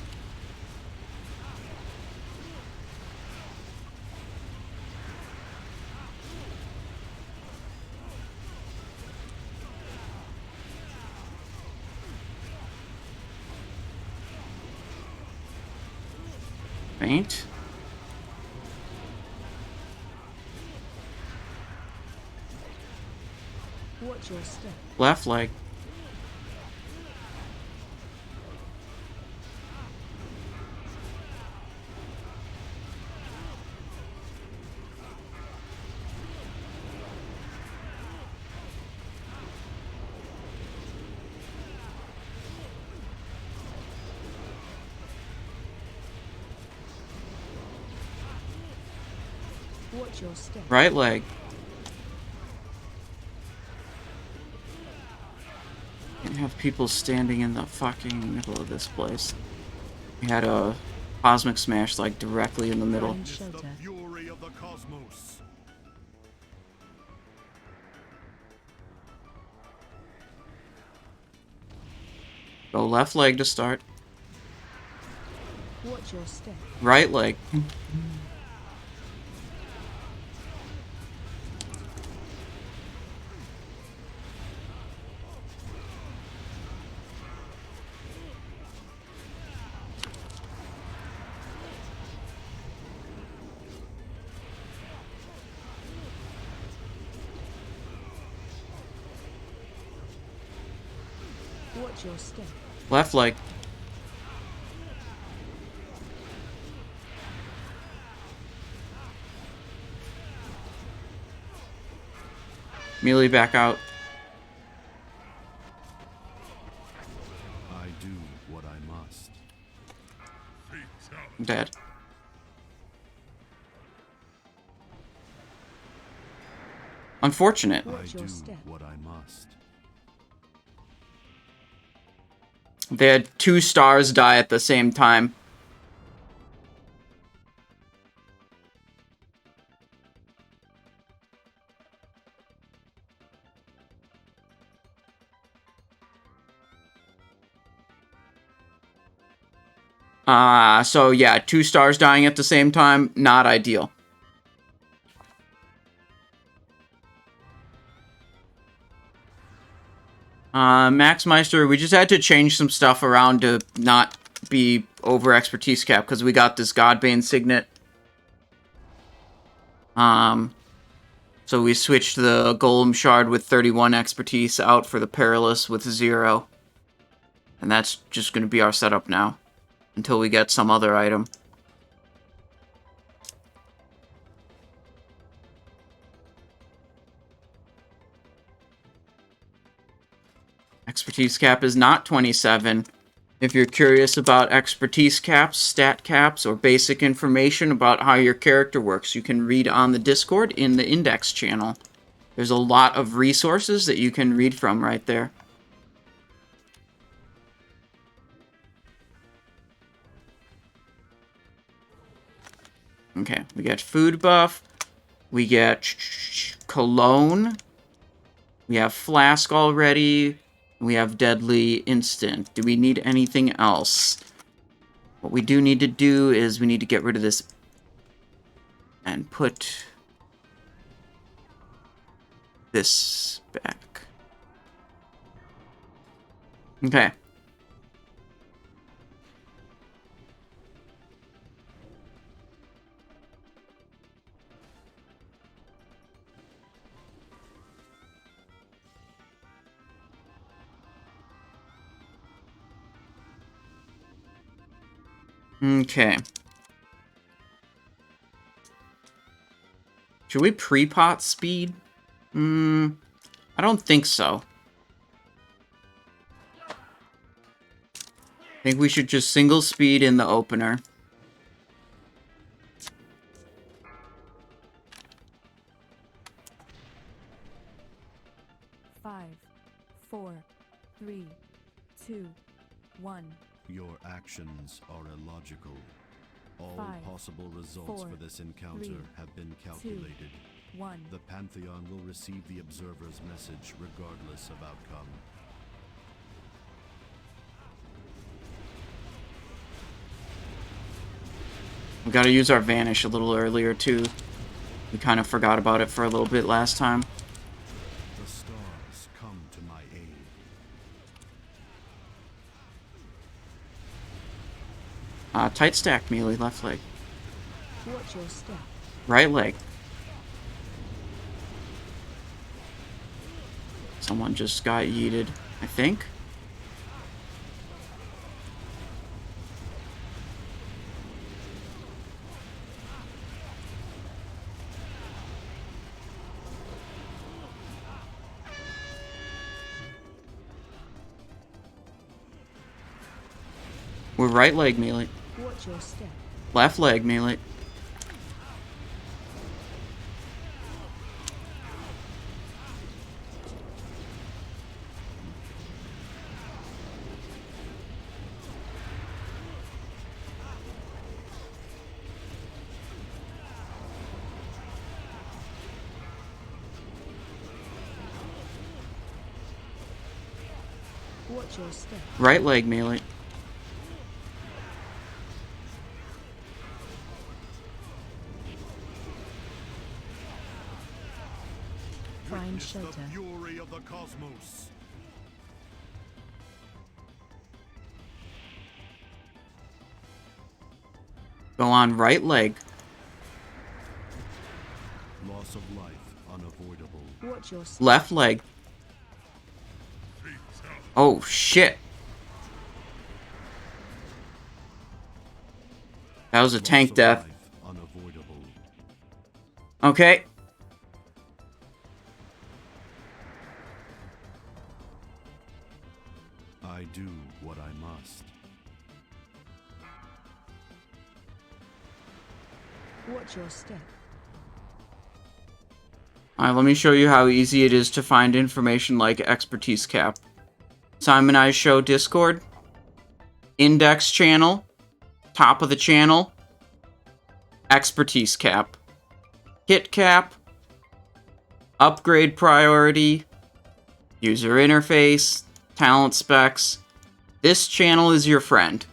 Faint. Watch your step. Left leg. Watch your step. Right leg. Can't have people standing in the fucking middle of this place. We had a cosmic smash like directly in the middle. It's the fury of the cosmos. Go left leg to start. Watch your step. Right leg. Watch your step. Left leg. Melee back out. I do what I must. I'm dead. Unfortunate. I do what I must. They had 2 stars die at the same time. So yeah, 2 stars dying at the same time, not ideal. Max Meister, we just had to change some stuff around to not be over expertise cap because we got this Godbane Signet. So we switched the Golem Shard with 31 expertise out for the Perilous with 0. And that's just going to be our setup now until we get some other item. Expertise cap is not 27. If you're curious about expertise caps, stat caps, or basic information about how your character works, you can read on the Discord in the Index channel. There's a lot of resources that you can read from right there. Okay, we get food buff. We get cologne. We have flask already. We have deadly instant. Do we need anything else? What we do need to do is we need to get rid of this and put this back. Okay. Okay. Should we pre-pot speed? I don't think so. I think we should just single speed in the opener. Five, 4, 3, 2, 1. Your actions are illogical. All 5, possible results 4, for this encounter 3, have been 2, calculated. 1. The Pantheon will receive the Observer's message regardless of outcome. We gotta use our Vanish a little earlier, too. We kind of forgot about it for a little bit last time. The stars come to my aid. Tight stack melee, left leg. Watch your step. Right leg. Someone just got yeeted, I think. We're right leg melee. Watch your step. Left leg melee. Watch your step. Right leg melee. Find Witness shelter. the fury of the cosmos. Go on right leg. Loss of life unavoidable. Watch your step. Left leg. Oh, shit. That was a tank Loss of death. life unavoidable. Okay. I do what I must. Watch your step. Alright, let me show you how easy it is to find information like expertise cap. Simon I Show Discord. Index channel. Top of the channel. Expertise cap. Hit cap. Upgrade priority. User interface. Talent specs. This channel is your friend.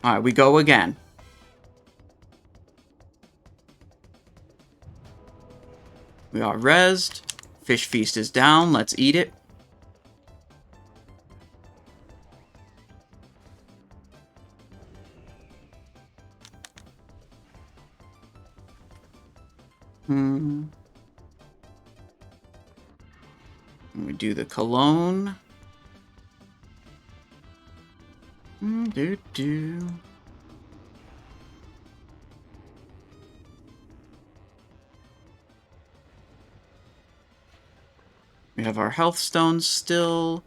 Alright, we go again. We are rezzed. Fish feast is down. Let's eat it. We do the cologne. We have our health stones still.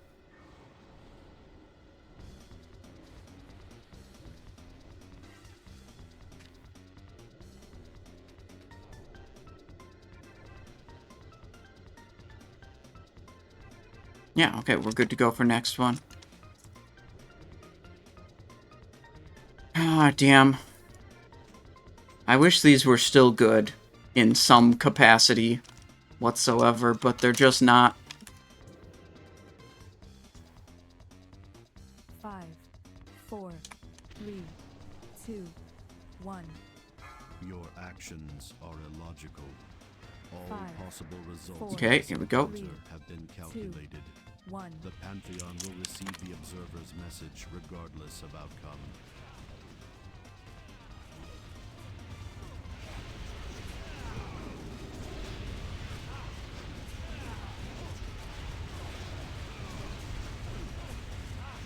Yeah, okay, we're good to go for next one. Ah, damn. I wish these were still good in some capacity whatsoever, but they're just not. 5, 4, 3, 2, 1. Your actions are illogical. All 5, possible results 4, Okay, here we go. have been calculated. 1. The Pantheon will receive the observer's message regardless of outcome.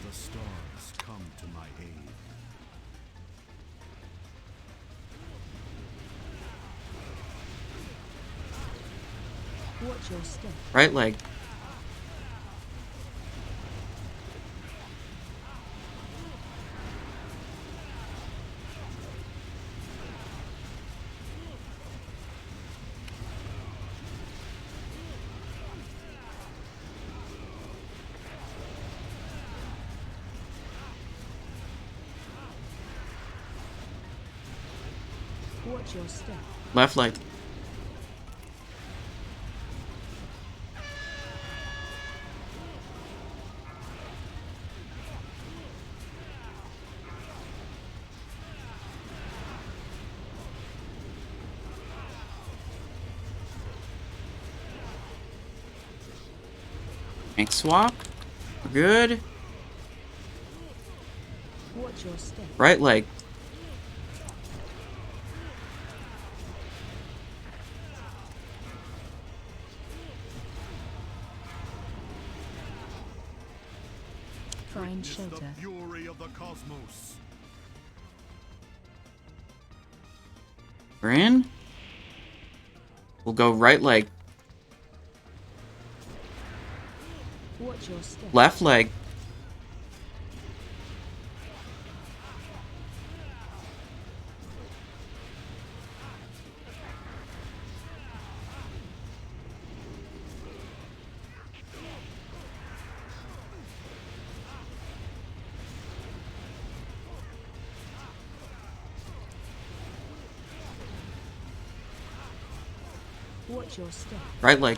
The stars come to my aid. Watch your step. Right leg. Watch your step. Left leg. Tank swap. We're good. Watch your step. Right leg. Find Witness shelter. the fury of the cosmos. We're in. We'll go right leg. Watch your step. Left leg. Watch your step. Right leg.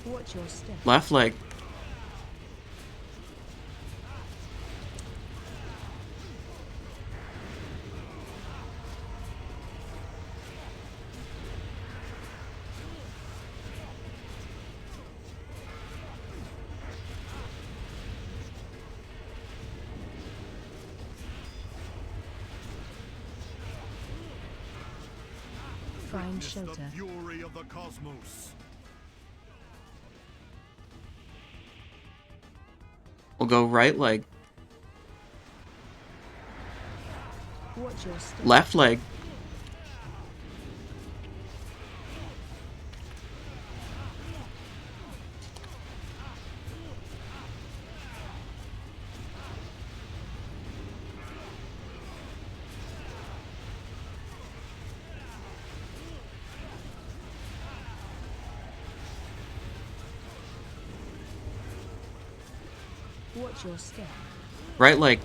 Watch your step. Left leg. Find Witness shelter. the fury of the cosmos. We'll go right leg. Watch your step. Left leg. Watch your step. Right leg.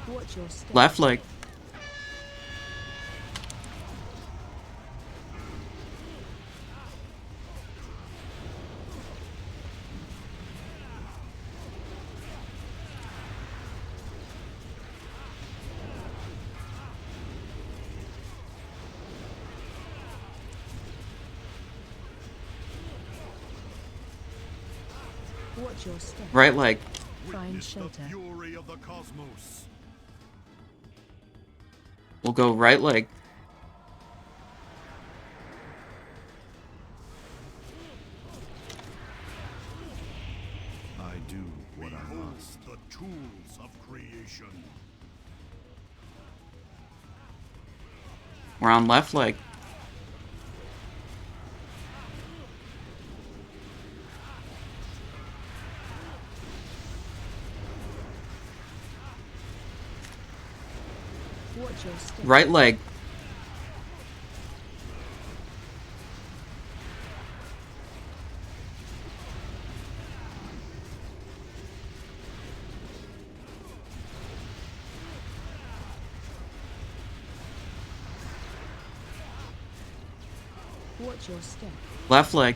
Watch your step. Left leg. Watch your step. Right leg. Find Witness the shelter. fury of the cosmos. We'll go right leg. I do what I Behold must. the tools of creation. We're on left leg. Watch your step. Right leg. Watch your step. Left leg.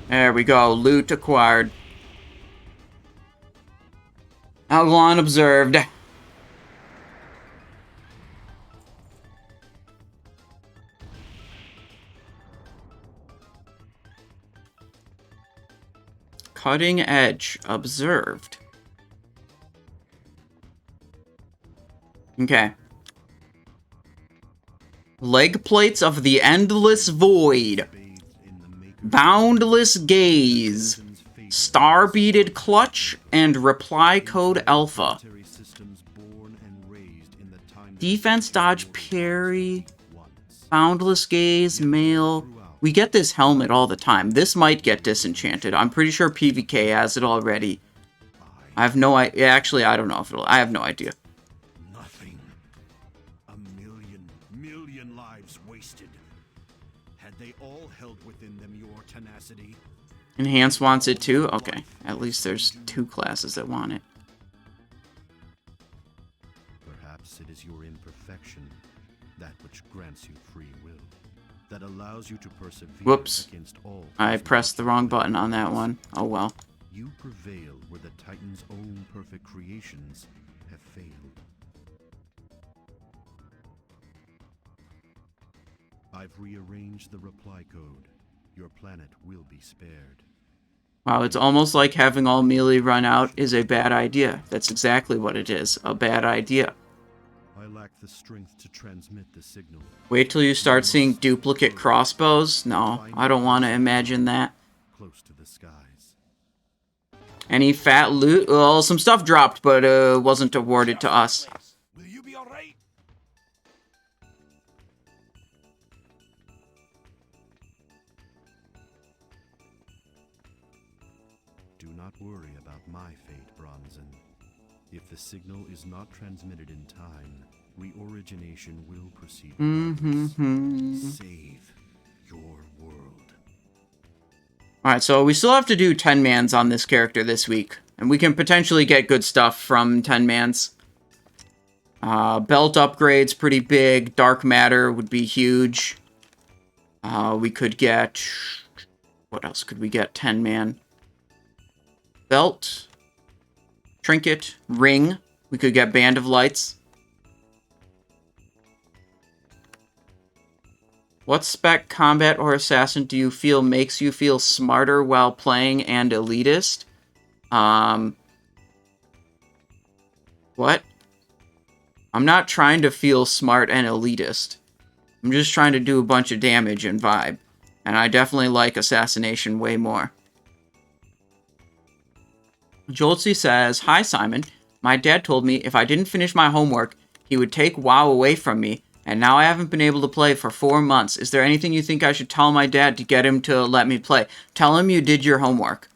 There we go. Loot acquired. Algalon observed. Cutting edge observed. Okay. Leg plates of the endless void. Boundless gaze. Star-beaded clutch and reply code alpha. Defense dodge parry. Boundless gaze male. We get this helmet all the time. This might get disenchanted. I'm pretty sure PvK has it already. I have no idea. Actually, I don't know if it'll. I have no idea. Nothing. A million lives wasted. Had they all held within them your tenacity? Enhance wants it too? Okay. At least there's 2 classes that want it. Perhaps it is your imperfection, that which grants you free will, that allows you to persevere Whoops. against all. I pressed the wrong button on that one. Oh well. You prevail where the Titan's own perfect creations have failed. I've rearranged the reply code. Your planet will be spared. Wow, it's almost like having all melee run out is a bad idea. That's exactly what it is. A bad idea. I lack the strength to transmit the signal. Wait till you start seeing duplicate crossbows. No, I don't want to imagine that. Close to the skies. Any fat loot? Well, some stuff dropped, but wasn't awarded to us. Will you be alright? Do not worry about my fate, Bronzen. If the signal is not transmitted in time, reorigination will proceed. Save your world. Alright, so we still have to do 10-mans on this character this week. And we can potentially get good stuff from 10-mans. Belt upgrades, pretty big. Dark matter would be huge. We could get... What else could we get? 10-man. Belt. Trinket. Ring. We could get Band of Lights. What spec, combat, or assassin do you feel makes you feel smarter while playing and elitist? What? I'm not trying to feel smart and elitist. I'm just trying to do a bunch of damage and vibe. And I definitely like Assassination way more. Joltsy says, "Hi Simon, my dad told me if I didn't finish my homework, he would take WoW away from me, and now I haven't been able to play for 4 months. Is there anything you think I should tell my dad to get him to let me play?" Tell him you did your homework.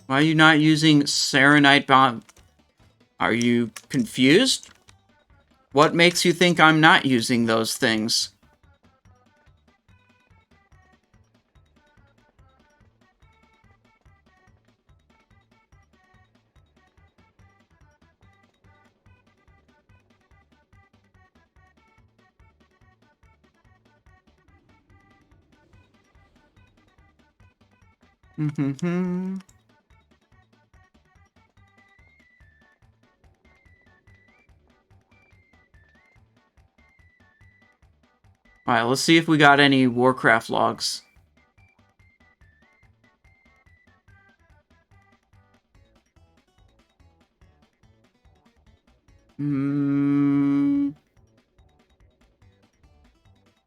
Why are you not using Serenite Bomb? Are you confused? What makes you think I'm not using those things? Alright, let's see if we got any Warcraft logs.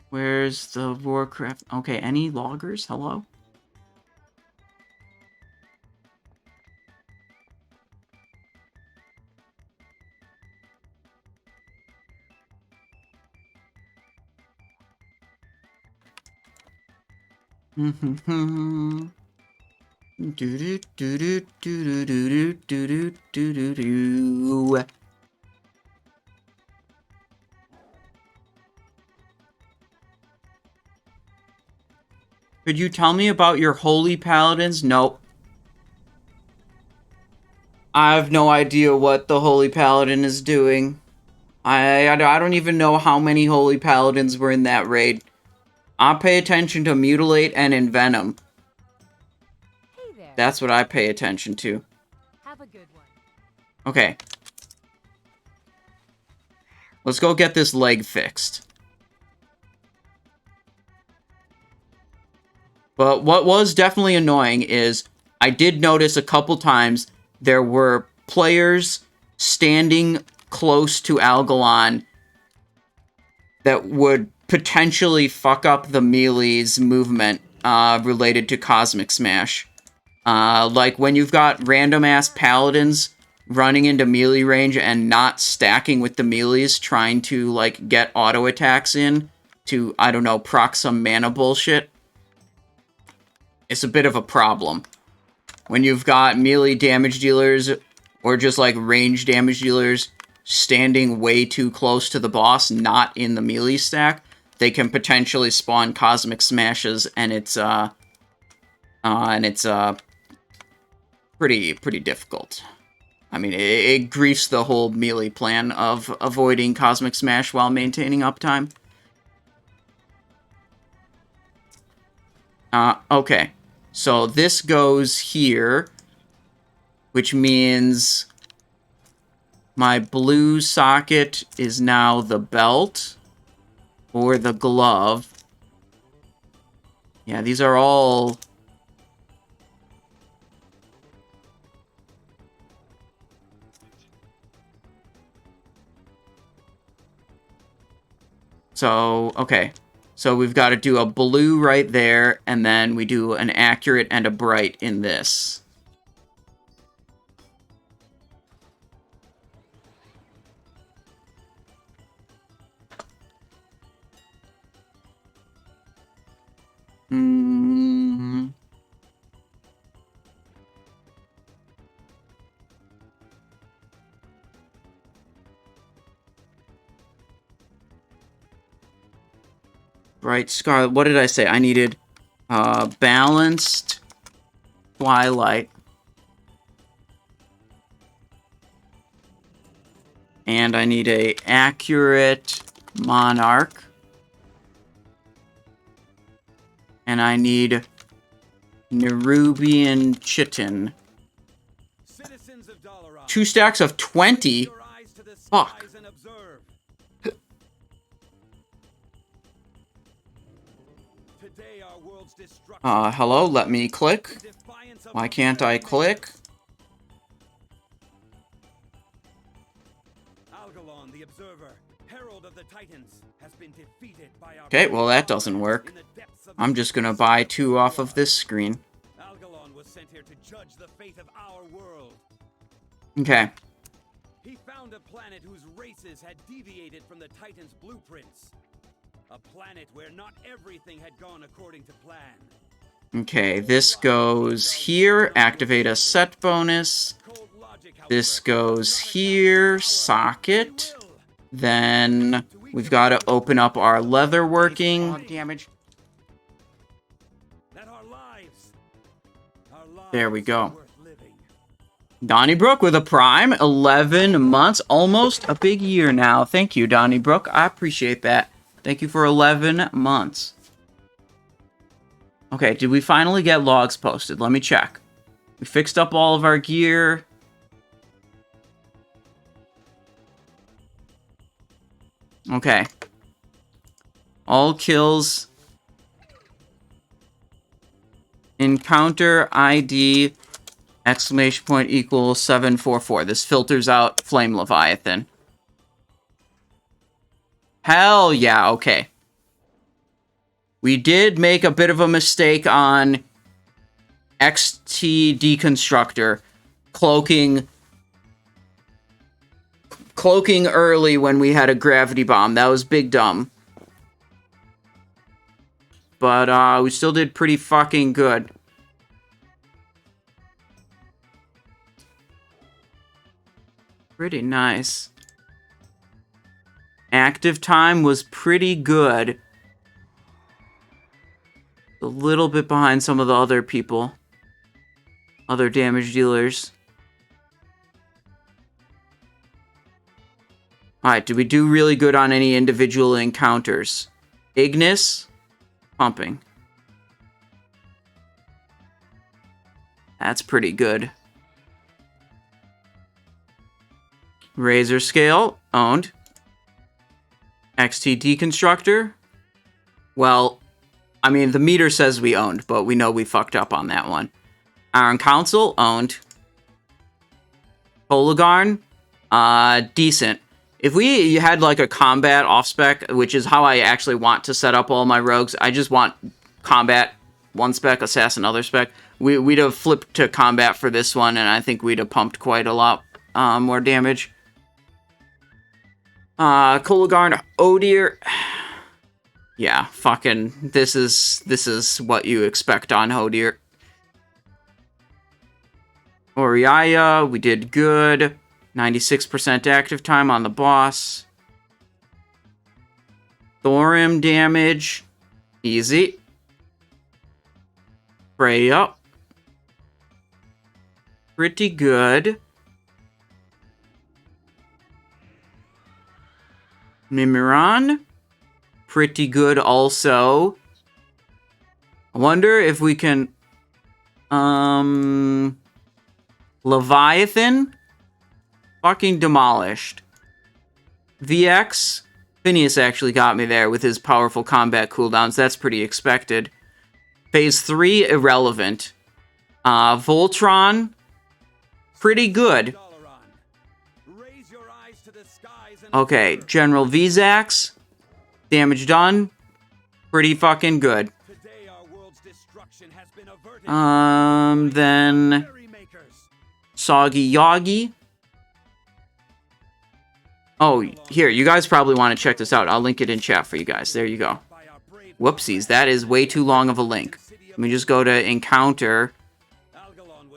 Where's the Warcraft? Okay, any loggers? Hello? Could you tell me about your holy paladins? Nope. I have no idea what the holy paladin is doing. I don't even know how many holy paladins were in that raid. I pay attention to Mutilate and Envenom. Hey there. That's what I pay attention to. Have a good one. Okay. Let's go get this leg fixed. But what was definitely annoying is I did notice a couple times there were players standing close to Algalon that would potentially fuck up the melee's movement related to Cosmic Smash. Like when you've got random-ass paladins running into melee range and not stacking with the melees, trying to, like, get auto attacks in to, I don't know, proc some mana bullshit. It's a bit of a problem. When you've got melee damage dealers, or just, like, range damage dealers, standing way too close to the boss, not in the melee stack, they can potentially spawn Cosmic Smashes, and it's pretty difficult. I mean, it griefs the whole melee plan of avoiding Cosmic Smash while maintaining uptime. Okay. So this goes here, which means my blue socket is now the belt or the glove. Yeah, these are all... So, okay. So we've got to do a blue right there, and then we do an accurate and a bright in this. Bright Scarlet. What did I say? I needed balanced Twilight. And I need a accurate Monarch. And I need Nerubian Chitin. 2 stacks of 20? Fuck. destruction. Hello, let me click. In defiance of Why the can't I very click? Algalon, the Observer, Herald of the Titans, has been defeated by our Okay, well that doesn't work. in the depths of the I'm just gonna space buy of 2 off of Ulduar. this screen. Algalon was sent here to judge the fate of our world. Okay. He found a planet whose races had deviated from the Titans' blueprints. A planet where not everything had gone according to plan. Okay, this goes here. Activate a set bonus. Cold logic, however, This goes here. Socket. Then we've got to open up our leatherworking. Damage. that our lives There we go. are worth living. Donnybrook with a prime. 11 months. Almost a big year now. Thank you, Donnybrook. I appreciate that. Thank you for 11 months. Okay, did we finally get logs posted? Let me check. We fixed up all of our gear. Okay. All kills. Encounter ID exclamation point equals 744. This filters out Flame Leviathan. Hell yeah, okay. We did make a bit of a mistake on XT Deconstructor cloaking early when we had a gravity bomb. That was big dumb. But we still did pretty fucking good. Pretty nice. Active time was pretty good. A little bit behind some of the other people. Other damage dealers. Alright, did we do really good on any individual encounters? Ignis? Pumping. That's pretty good. Razorscale? Owned. XT Deconstructor? Well, I mean, the meter says we owned, but we know we fucked up on that one. Iron Council? Owned. Kologarn? Decent. If we had, like, a combat off-spec, which is how I actually want to set up all my rogues, I just want combat, one spec, assassin, other spec. We'd have flipped to combat for this one, and I think we'd have pumped quite a lot more damage. Kologarn, Hodir. Yeah, fucking, this is what you expect on Hodir. Oriaya, we did good. 96% active time on the boss. Thorim damage. Easy. Freya. Pretty good. Mimiron. Pretty good also. I wonder if we can... Leviathan? Fucking demolished. VX? Phineas actually got me there with his powerful combat cooldowns. That's pretty expected. Phase 3, irrelevant. Voltron? Pretty good. Okay, General Vezax. Damage done. Pretty fucking good. Then... Soggy Yoggy. Oh, here, you guys probably want to check this out. I'll link it in chat for you guys. There you go. Whoopsies, that is way too long of a link. Let me just go to Encounter.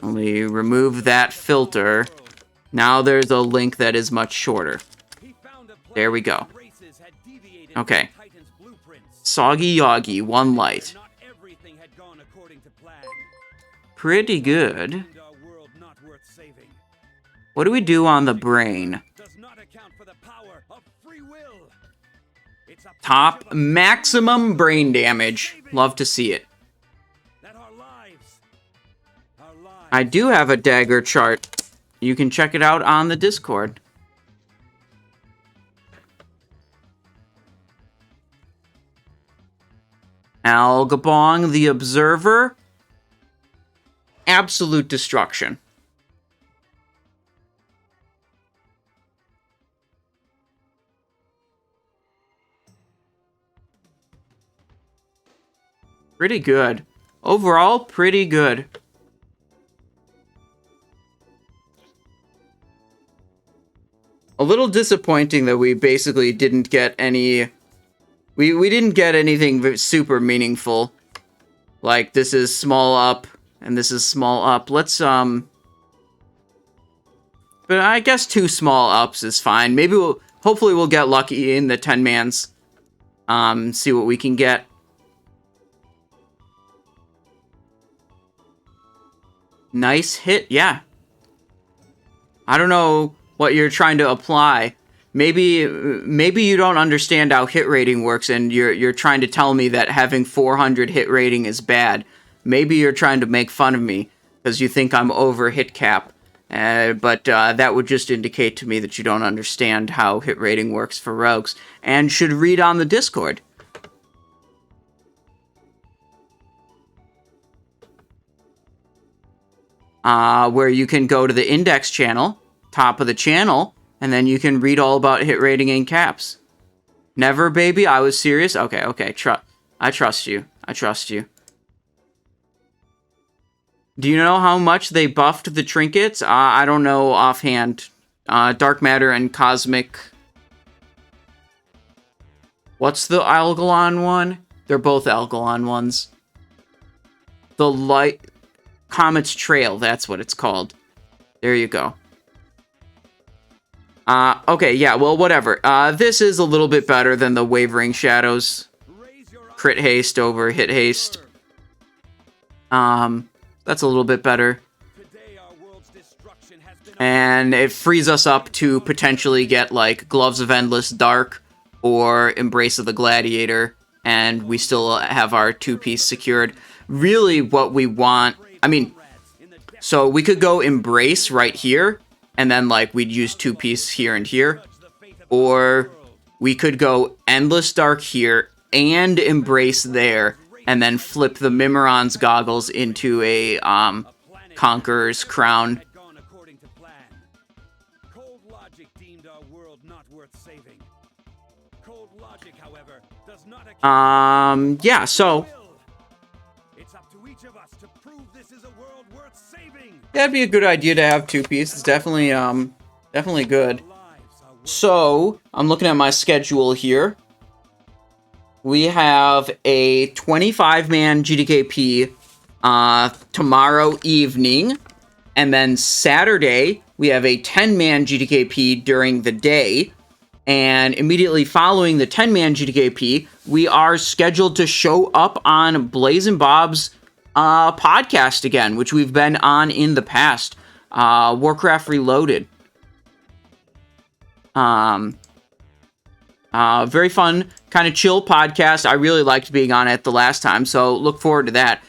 Let me remove that filter. Now there's a link that is much shorter. There we go. Okay. Soggy Yoggy, 1 light. Pretty good. What do we do on the brain? Top maximum brain damage. Love to see it. I do have a Dagger chart. You can check it out on the Discord. Algabong the Observer. Absolute destruction. Pretty good. Overall, pretty good. A little disappointing that we basically didn't get any... We didn't get anything super meaningful. Like, this is small up, and this is small up. Let's, But I guess 2 small ups is fine. Maybe hopefully we'll get lucky in the 10-mans. See what we can get. Nice hit, yeah. I don't know what you're trying to apply. Maybe you don't understand how hit rating works, and you're trying to tell me that having 400 hit rating is bad. Maybe you're trying to make fun of me because you think I'm over hit cap. But that would just indicate to me that you don't understand how hit rating works for rogues, and should read on the Discord. Where you can go to the index channel, top of the channel, and then you can read all about hit rating in caps. Never, baby? I was serious? Okay. I trust you. I trust you. Do you know how much they buffed the trinkets? I don't know offhand. Dark Matter and Cosmic... What's the Algalon one? They're both Algalon ones. The light... Comet's Trail, that's what it's called. There you go. Okay, yeah, well, whatever. This is a little bit better than the Wavering Shadows. Crit haste over hit haste. That's a little bit better. And it frees us up to potentially get, like, Gloves of Endless Dark or Embrace of the Gladiator, and we still have our 2-piece secured. Really, what we want... I mean, so we could go Embrace right here, and then, like, we'd use 2-piece here and here. Or we could go Endless Dark here and Embrace there, and then flip the Mimiron's Goggles into a Conqueror's Crown. Yeah, so... That'd be a good idea to have 2-piece. It's definitely, definitely good. So, I'm looking at my schedule here. We have a 25-man GDKP tomorrow evening. And then Saturday, we have a 10-man GDKP during the day. And immediately following the 10-man GDKP, we are scheduled to show up on Blazin' Bob's podcast again, which we've been on in the past. Warcraft Reloaded. Very fun, kind of chill podcast. I really liked being on it the last time, so look forward to that.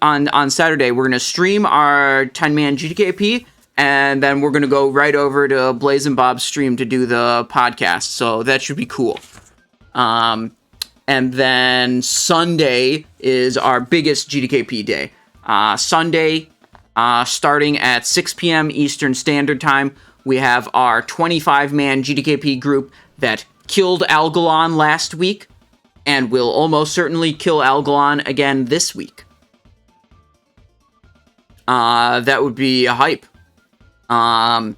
On Saturday, we're going to stream our 10-man GTKP, and then we're going to go right over to Blazin' Bob's stream to do the podcast, so that should be cool. And then Sunday is our biggest GDKP day. Sunday, starting at 6 p.m. Eastern Standard Time, we have our 25-man GDKP group that killed Algalon last week, and will almost certainly kill Algalon again this week. That would be a hype. And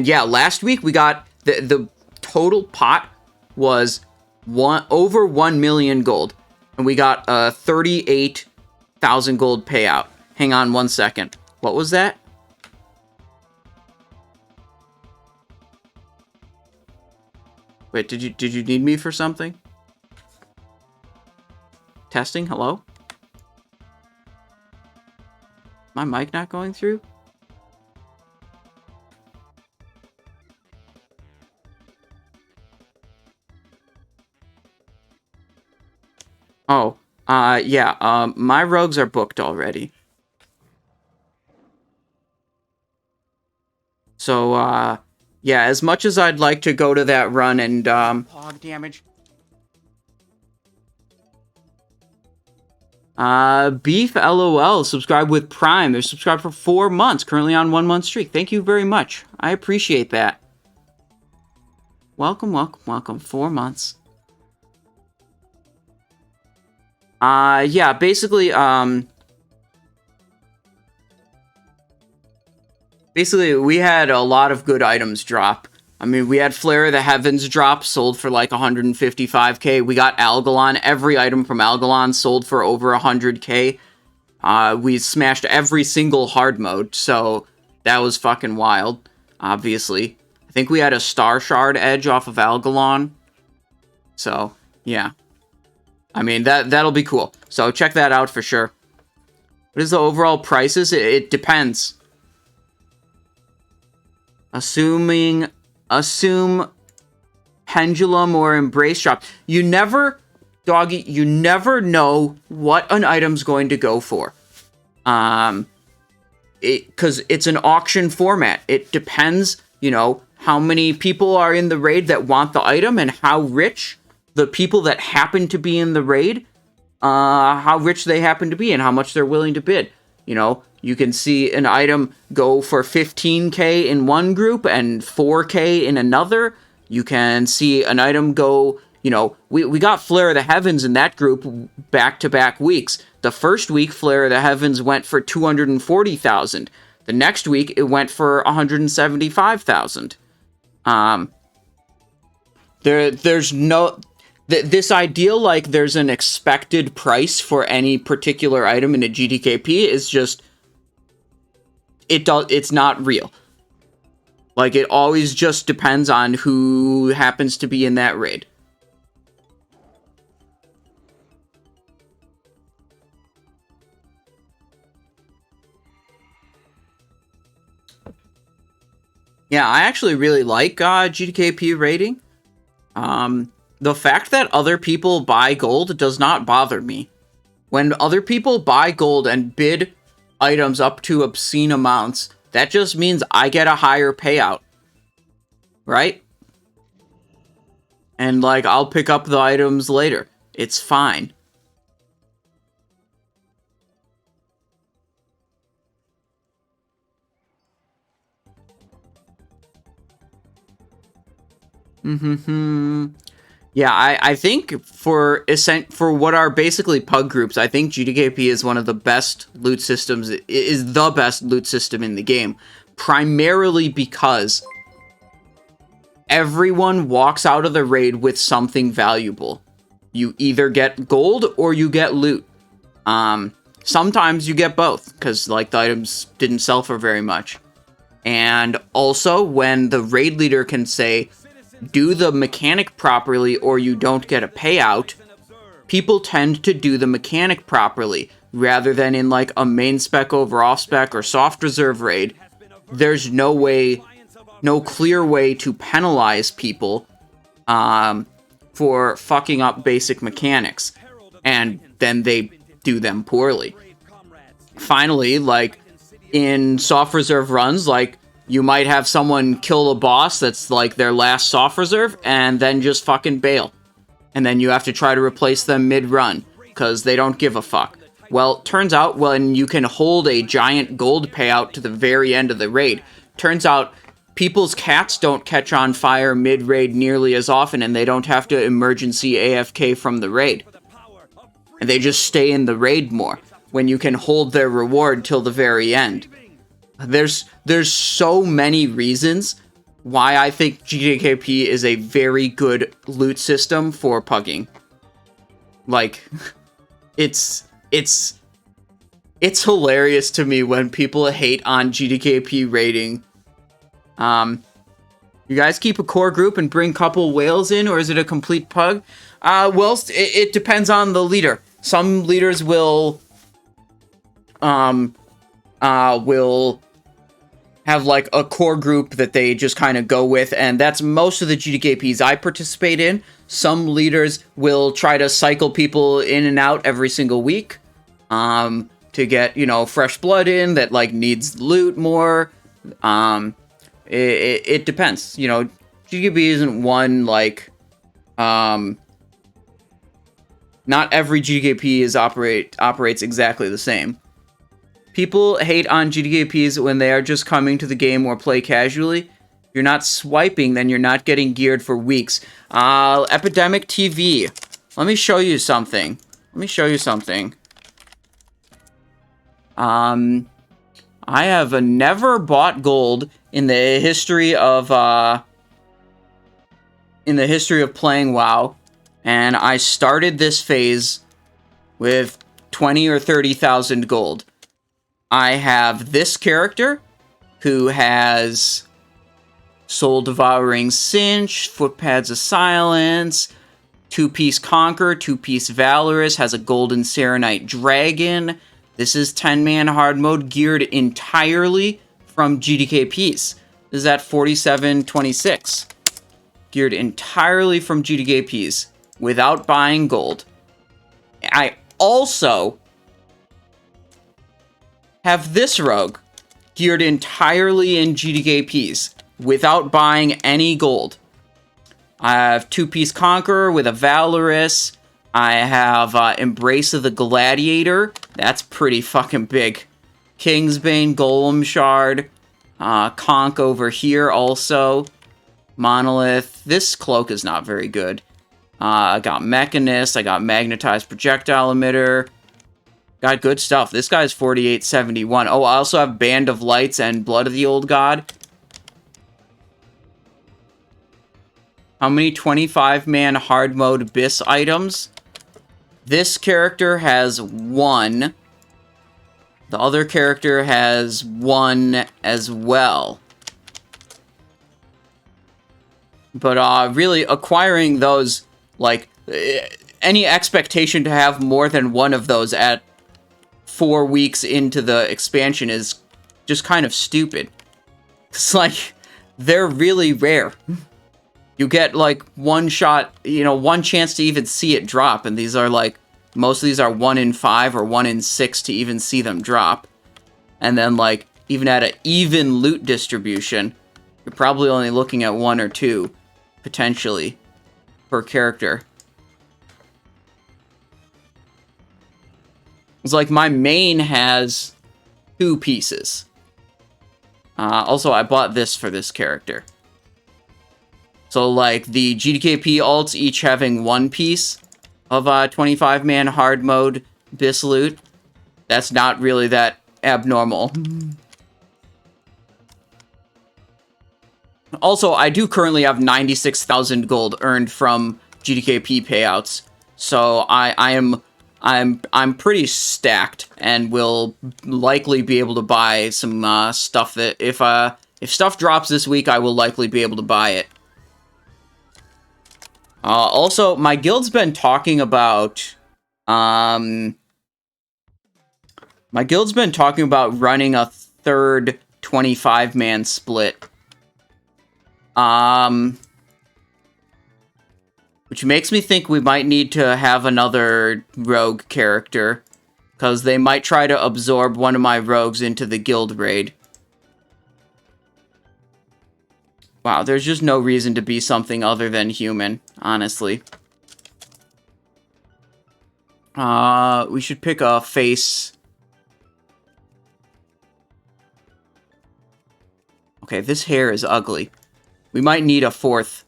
yeah, last week we got the total pot was over 1 million gold, and we got a 38,000 gold payout. Hang on one second. What was that? Wait, did you need me for something? Testing, hello? My mic not going through? Oh, yeah, my rogues are booked already. So, yeah, as much as I'd like to go to that run and, hog damage. Beef LOL, subscribe with Prime. They're subscribed for 4 months, currently on 1 month streak. Thank you very much. I appreciate that. Welcome, welcome, welcome. 4 months. Yeah, basically, we had a lot of good items drop. I mean, we had Flare of the Heavens drop, sold for like 155k. We got Algalon. Every item from Algalon sold for over 100k. We smashed every single hard mode, so that was fucking wild, obviously. I think we had a Star Shard edge off of Algalon. So, yeah. I mean, that'll be cool. So check that out for sure. What is the overall prices? It depends. Assume Pendulum or Embrace drop. You never, doggy, you never know what an item's going to go for. Because it's an auction format. It depends, you know, how many people are in the raid that want the item and how rich the people that happen to be in the raid, how rich they happen to be and how much they're willing to bid. You know, you can see an item go for 15k in one group and 4k in another. You can see an item go, you know, we got Flare of the Heavens in that group back-to-back weeks. The first week, Flare of the Heavens went for 240,000. The next week, it went for 175,000. There's no... This idea, like, there's an expected price for any particular item in a GTKP is just... It's not real. Like, it always just depends on who happens to be in that raid. Yeah, I actually really like GTKP rating. The fact that other people buy gold does not bother me. When other people buy gold and bid items up to obscene amounts, that just means I get a higher payout. Right? And, like, I'll pick up the items later. It's fine. Yeah, I think for what are basically pug groups, I think GTKP is one of the best loot systems. It is the best loot system in the game, primarily because everyone walks out of the raid with something valuable. You either get gold or you get loot. Sometimes you get both, because like the items didn't sell for very much. And also, when the raid leader can say, do the mechanic properly or you don't get a payout, people tend to do the mechanic properly, rather than in like a main spec over off spec or soft reserve raid. There's no clear way to penalize people for fucking up basic mechanics, and then they do them poorly. Finally, like in soft reserve runs, like you might have someone kill a boss that's like their last soft reserve and then just fucking bail. And then you have to try to replace them mid-run because they don't give a fuck. Well, turns out when you can hold a giant gold payout to the very end of the raid, turns out people's cats don't catch on fire mid-raid nearly as often, and they don't have to emergency AFK from the raid. And they just stay in the raid more when you can hold their reward till the very end. There's so many reasons why I think GTKP is a very good loot system for pugging. Like, it's hilarious to me when people hate on GTKP rating. You guys keep a core group and bring couple whales in, or is it a complete pug? Well, it depends on the leader. Some leaders will have like a core group that they just kind of go with, and that's most of the GTKPs I participate in. Some leaders will try to cycle people in and out every single week to get, you know, fresh blood in that like needs loot more. It depends, you know. GTKP isn't one Not every GDKP operates exactly the same. People hate on GDKPs when they are just coming to the game or play casually. If you're not swiping, then you're not getting geared for weeks. Epidemic TV. Let me show you something. I have never bought gold in the history of playing WoW, and I started this phase with 20 or 30,000 gold. I have this character who has Soul Devouring Cinch, Footpads of Silence, 2-piece Conquer, 2-piece Valorous, has a Golden Serenite Dragon. This is 10-man hard mode geared entirely from GDKPs. This is at 4726. Geared entirely from GDKPs without buying gold. I also have this rogue geared entirely in GDKPs without buying any gold. I have 2-piece Conqueror with a Valorous. I have Embrace of the Gladiator. That's pretty fucking big. Kingsbane, Golem Shard. Conch over here also. Monolith. This cloak is not very good. I got Mechanist. I got Magnetized Projectile Emitter. Got good stuff. This guy's 4871. Oh, I also have Band of Lights and Blood of the Old God. How many 25-man hard mode BIS items? This character has 1. The other character has 1 as well. But really, acquiring those, like, any expectation to have more than one of those at 4 weeks into the expansion is just kind of stupid. It's like, they're really rare. You get, like, one shot, one chance to even see it drop, and these are, like, most of these are 1 in 5 or 1 in 6 to even see them drop. And then, like, even at an even loot distribution, you're probably only looking at 1 or 2, potentially, per character. It's like, my main has 2 pieces. Also, I bought this for this character. So, like, the GDKP alts each having 1 piece of 25-man hard mode BIS loot. That's not really that abnormal. Also, I do currently have 96,000 gold earned from GDKP payouts. So I'm pretty stacked and will likely be able to buy some stuff that if stuff drops this week, I will likely be able to buy it. Also, my guild's been talking about, running a third 25-man split. Which makes me think we might need to have another rogue character, because they might try to absorb one of my rogues into the guild raid. Wow, there's just no reason to be something other than human, honestly. We should pick a face. Okay, this hair is ugly. We might need a 4th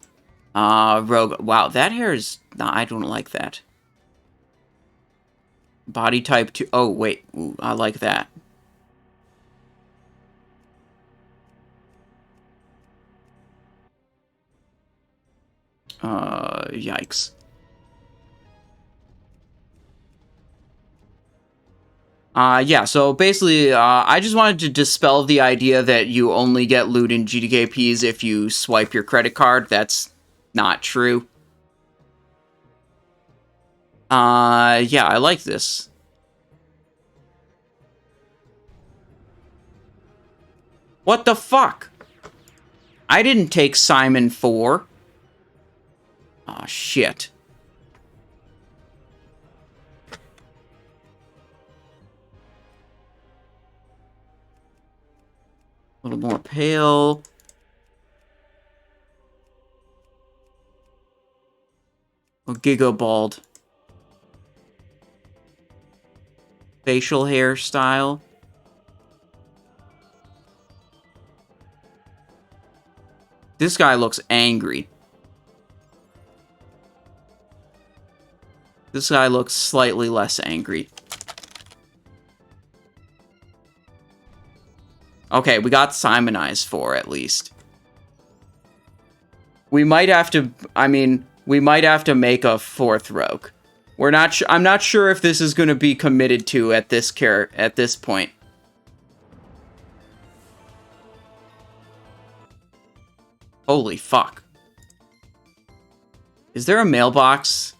rogue. Wow, that hair is... Nah, I don't like that. Body type 2... Oh, wait. Ooh, I like that. Yikes. Yeah, so basically, I just wanted to dispel the idea that you only get loot in GDKPs if you swipe your credit card. That's not true. Yeah, I like this. What the fuck? I didn't take Simon 4. Aw, shit. A little more pale. Oh, Gigabald. facial hairstyle. This guy looks angry. This guy looks slightly less angry. Okay, we got Simonized for at least. We might have to, I mean, we might have to make a 4th rogue. We're not I'm not sure if this is going to be committed to at this point. Holy fuck. Is there a mailbox?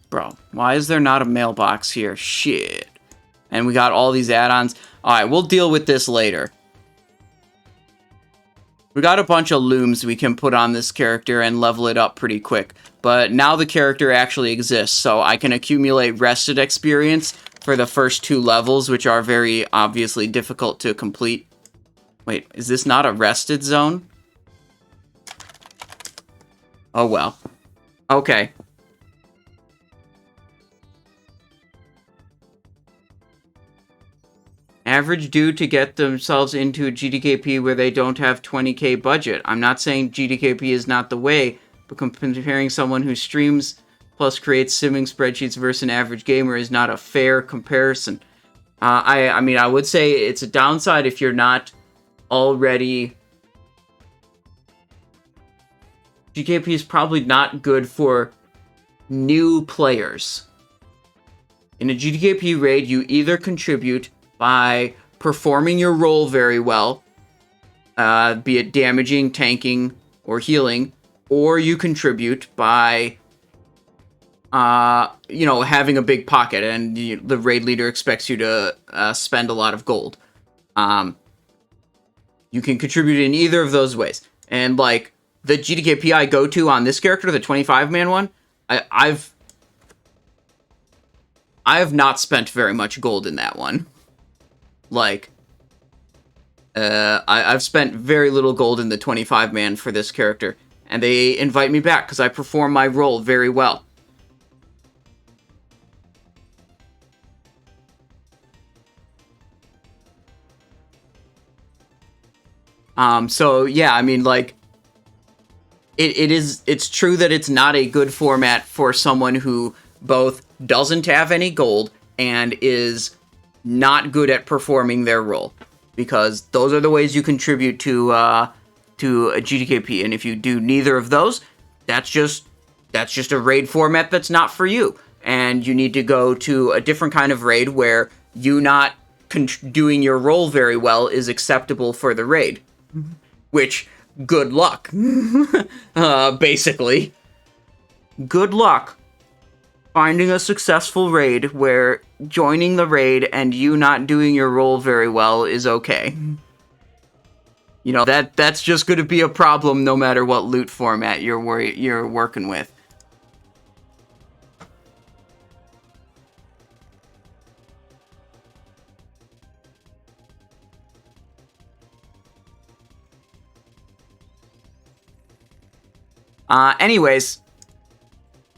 Bro, why is there not a mailbox here? Shit. And we got all these add-ons. Alright, we'll deal with this later. We got a bunch of looms we can put on this character and level it up pretty quick. But now the character actually exists, so I can accumulate rested experience for the first 2 levels, which are very obviously difficult to complete. Wait, is this not a rested zone? Oh well. Okay. Average due to get themselves into a GDKP where they don't have 20k budget. I'm not saying GDKP is not the way, but comparing someone who streams plus creates simming spreadsheets versus an average gamer is not a fair comparison. I mean, I would say it's a downside if you're not already... GDKP is probably not good for new players. In a GDKP raid, you either contribute by performing your role very well, be it damaging, tanking, or healing, or you contribute by, you know, having a big pocket, and the raid leader expects you to spend a lot of gold. You can contribute in either of those ways. And, like, the GDKP I go to on this character, the 25-man one, I have not spent very much gold in that one. Like, I've spent very little gold in the 25-man for this character, and they invite me back because I perform my role very well. So yeah, I mean, like, it's true that it's not a good format for someone who both doesn't have any gold and is not good at performing their role, because those are the ways you contribute to a GDKP, and if you do neither of those, that's just a raid format that's not for you, and you need to go to a different kind of raid where you not doing your role very well is acceptable for the raid, which, good luck. Basically, good luck finding a successful raid where joining the raid and you not doing your role very well is okay. You know, that's just going to be a problem no matter what loot format you're working with. Anyways,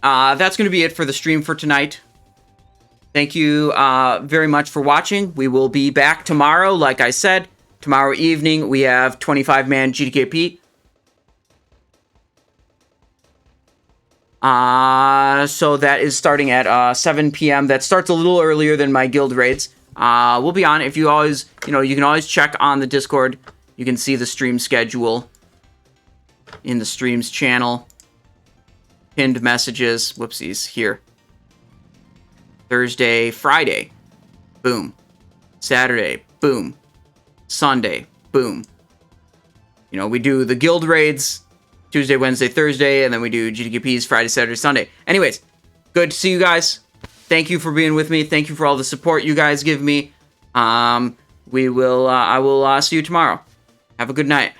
that's going to be it for the stream for tonight. Thank you very much for watching. We will be back tomorrow, like I said. Tomorrow evening, we have 25-man GDKP. So that is starting at 7 p.m. That starts a little earlier than my guild raids. We'll be on. If you always, you know, you can always check on the Discord. You can see the stream schedule in the streams channel. Pinned messages. Whoopsies. Here. Thursday, Friday. Boom. Saturday. Boom. Sunday. Boom. You know, we do the guild raids Tuesday, Wednesday, Thursday, and then we do GDKPs Friday, Saturday, Sunday. Anyways, good to see you guys. Thank you for being with me. Thank you for all the support you guys give me. I will see you tomorrow. Have a good night.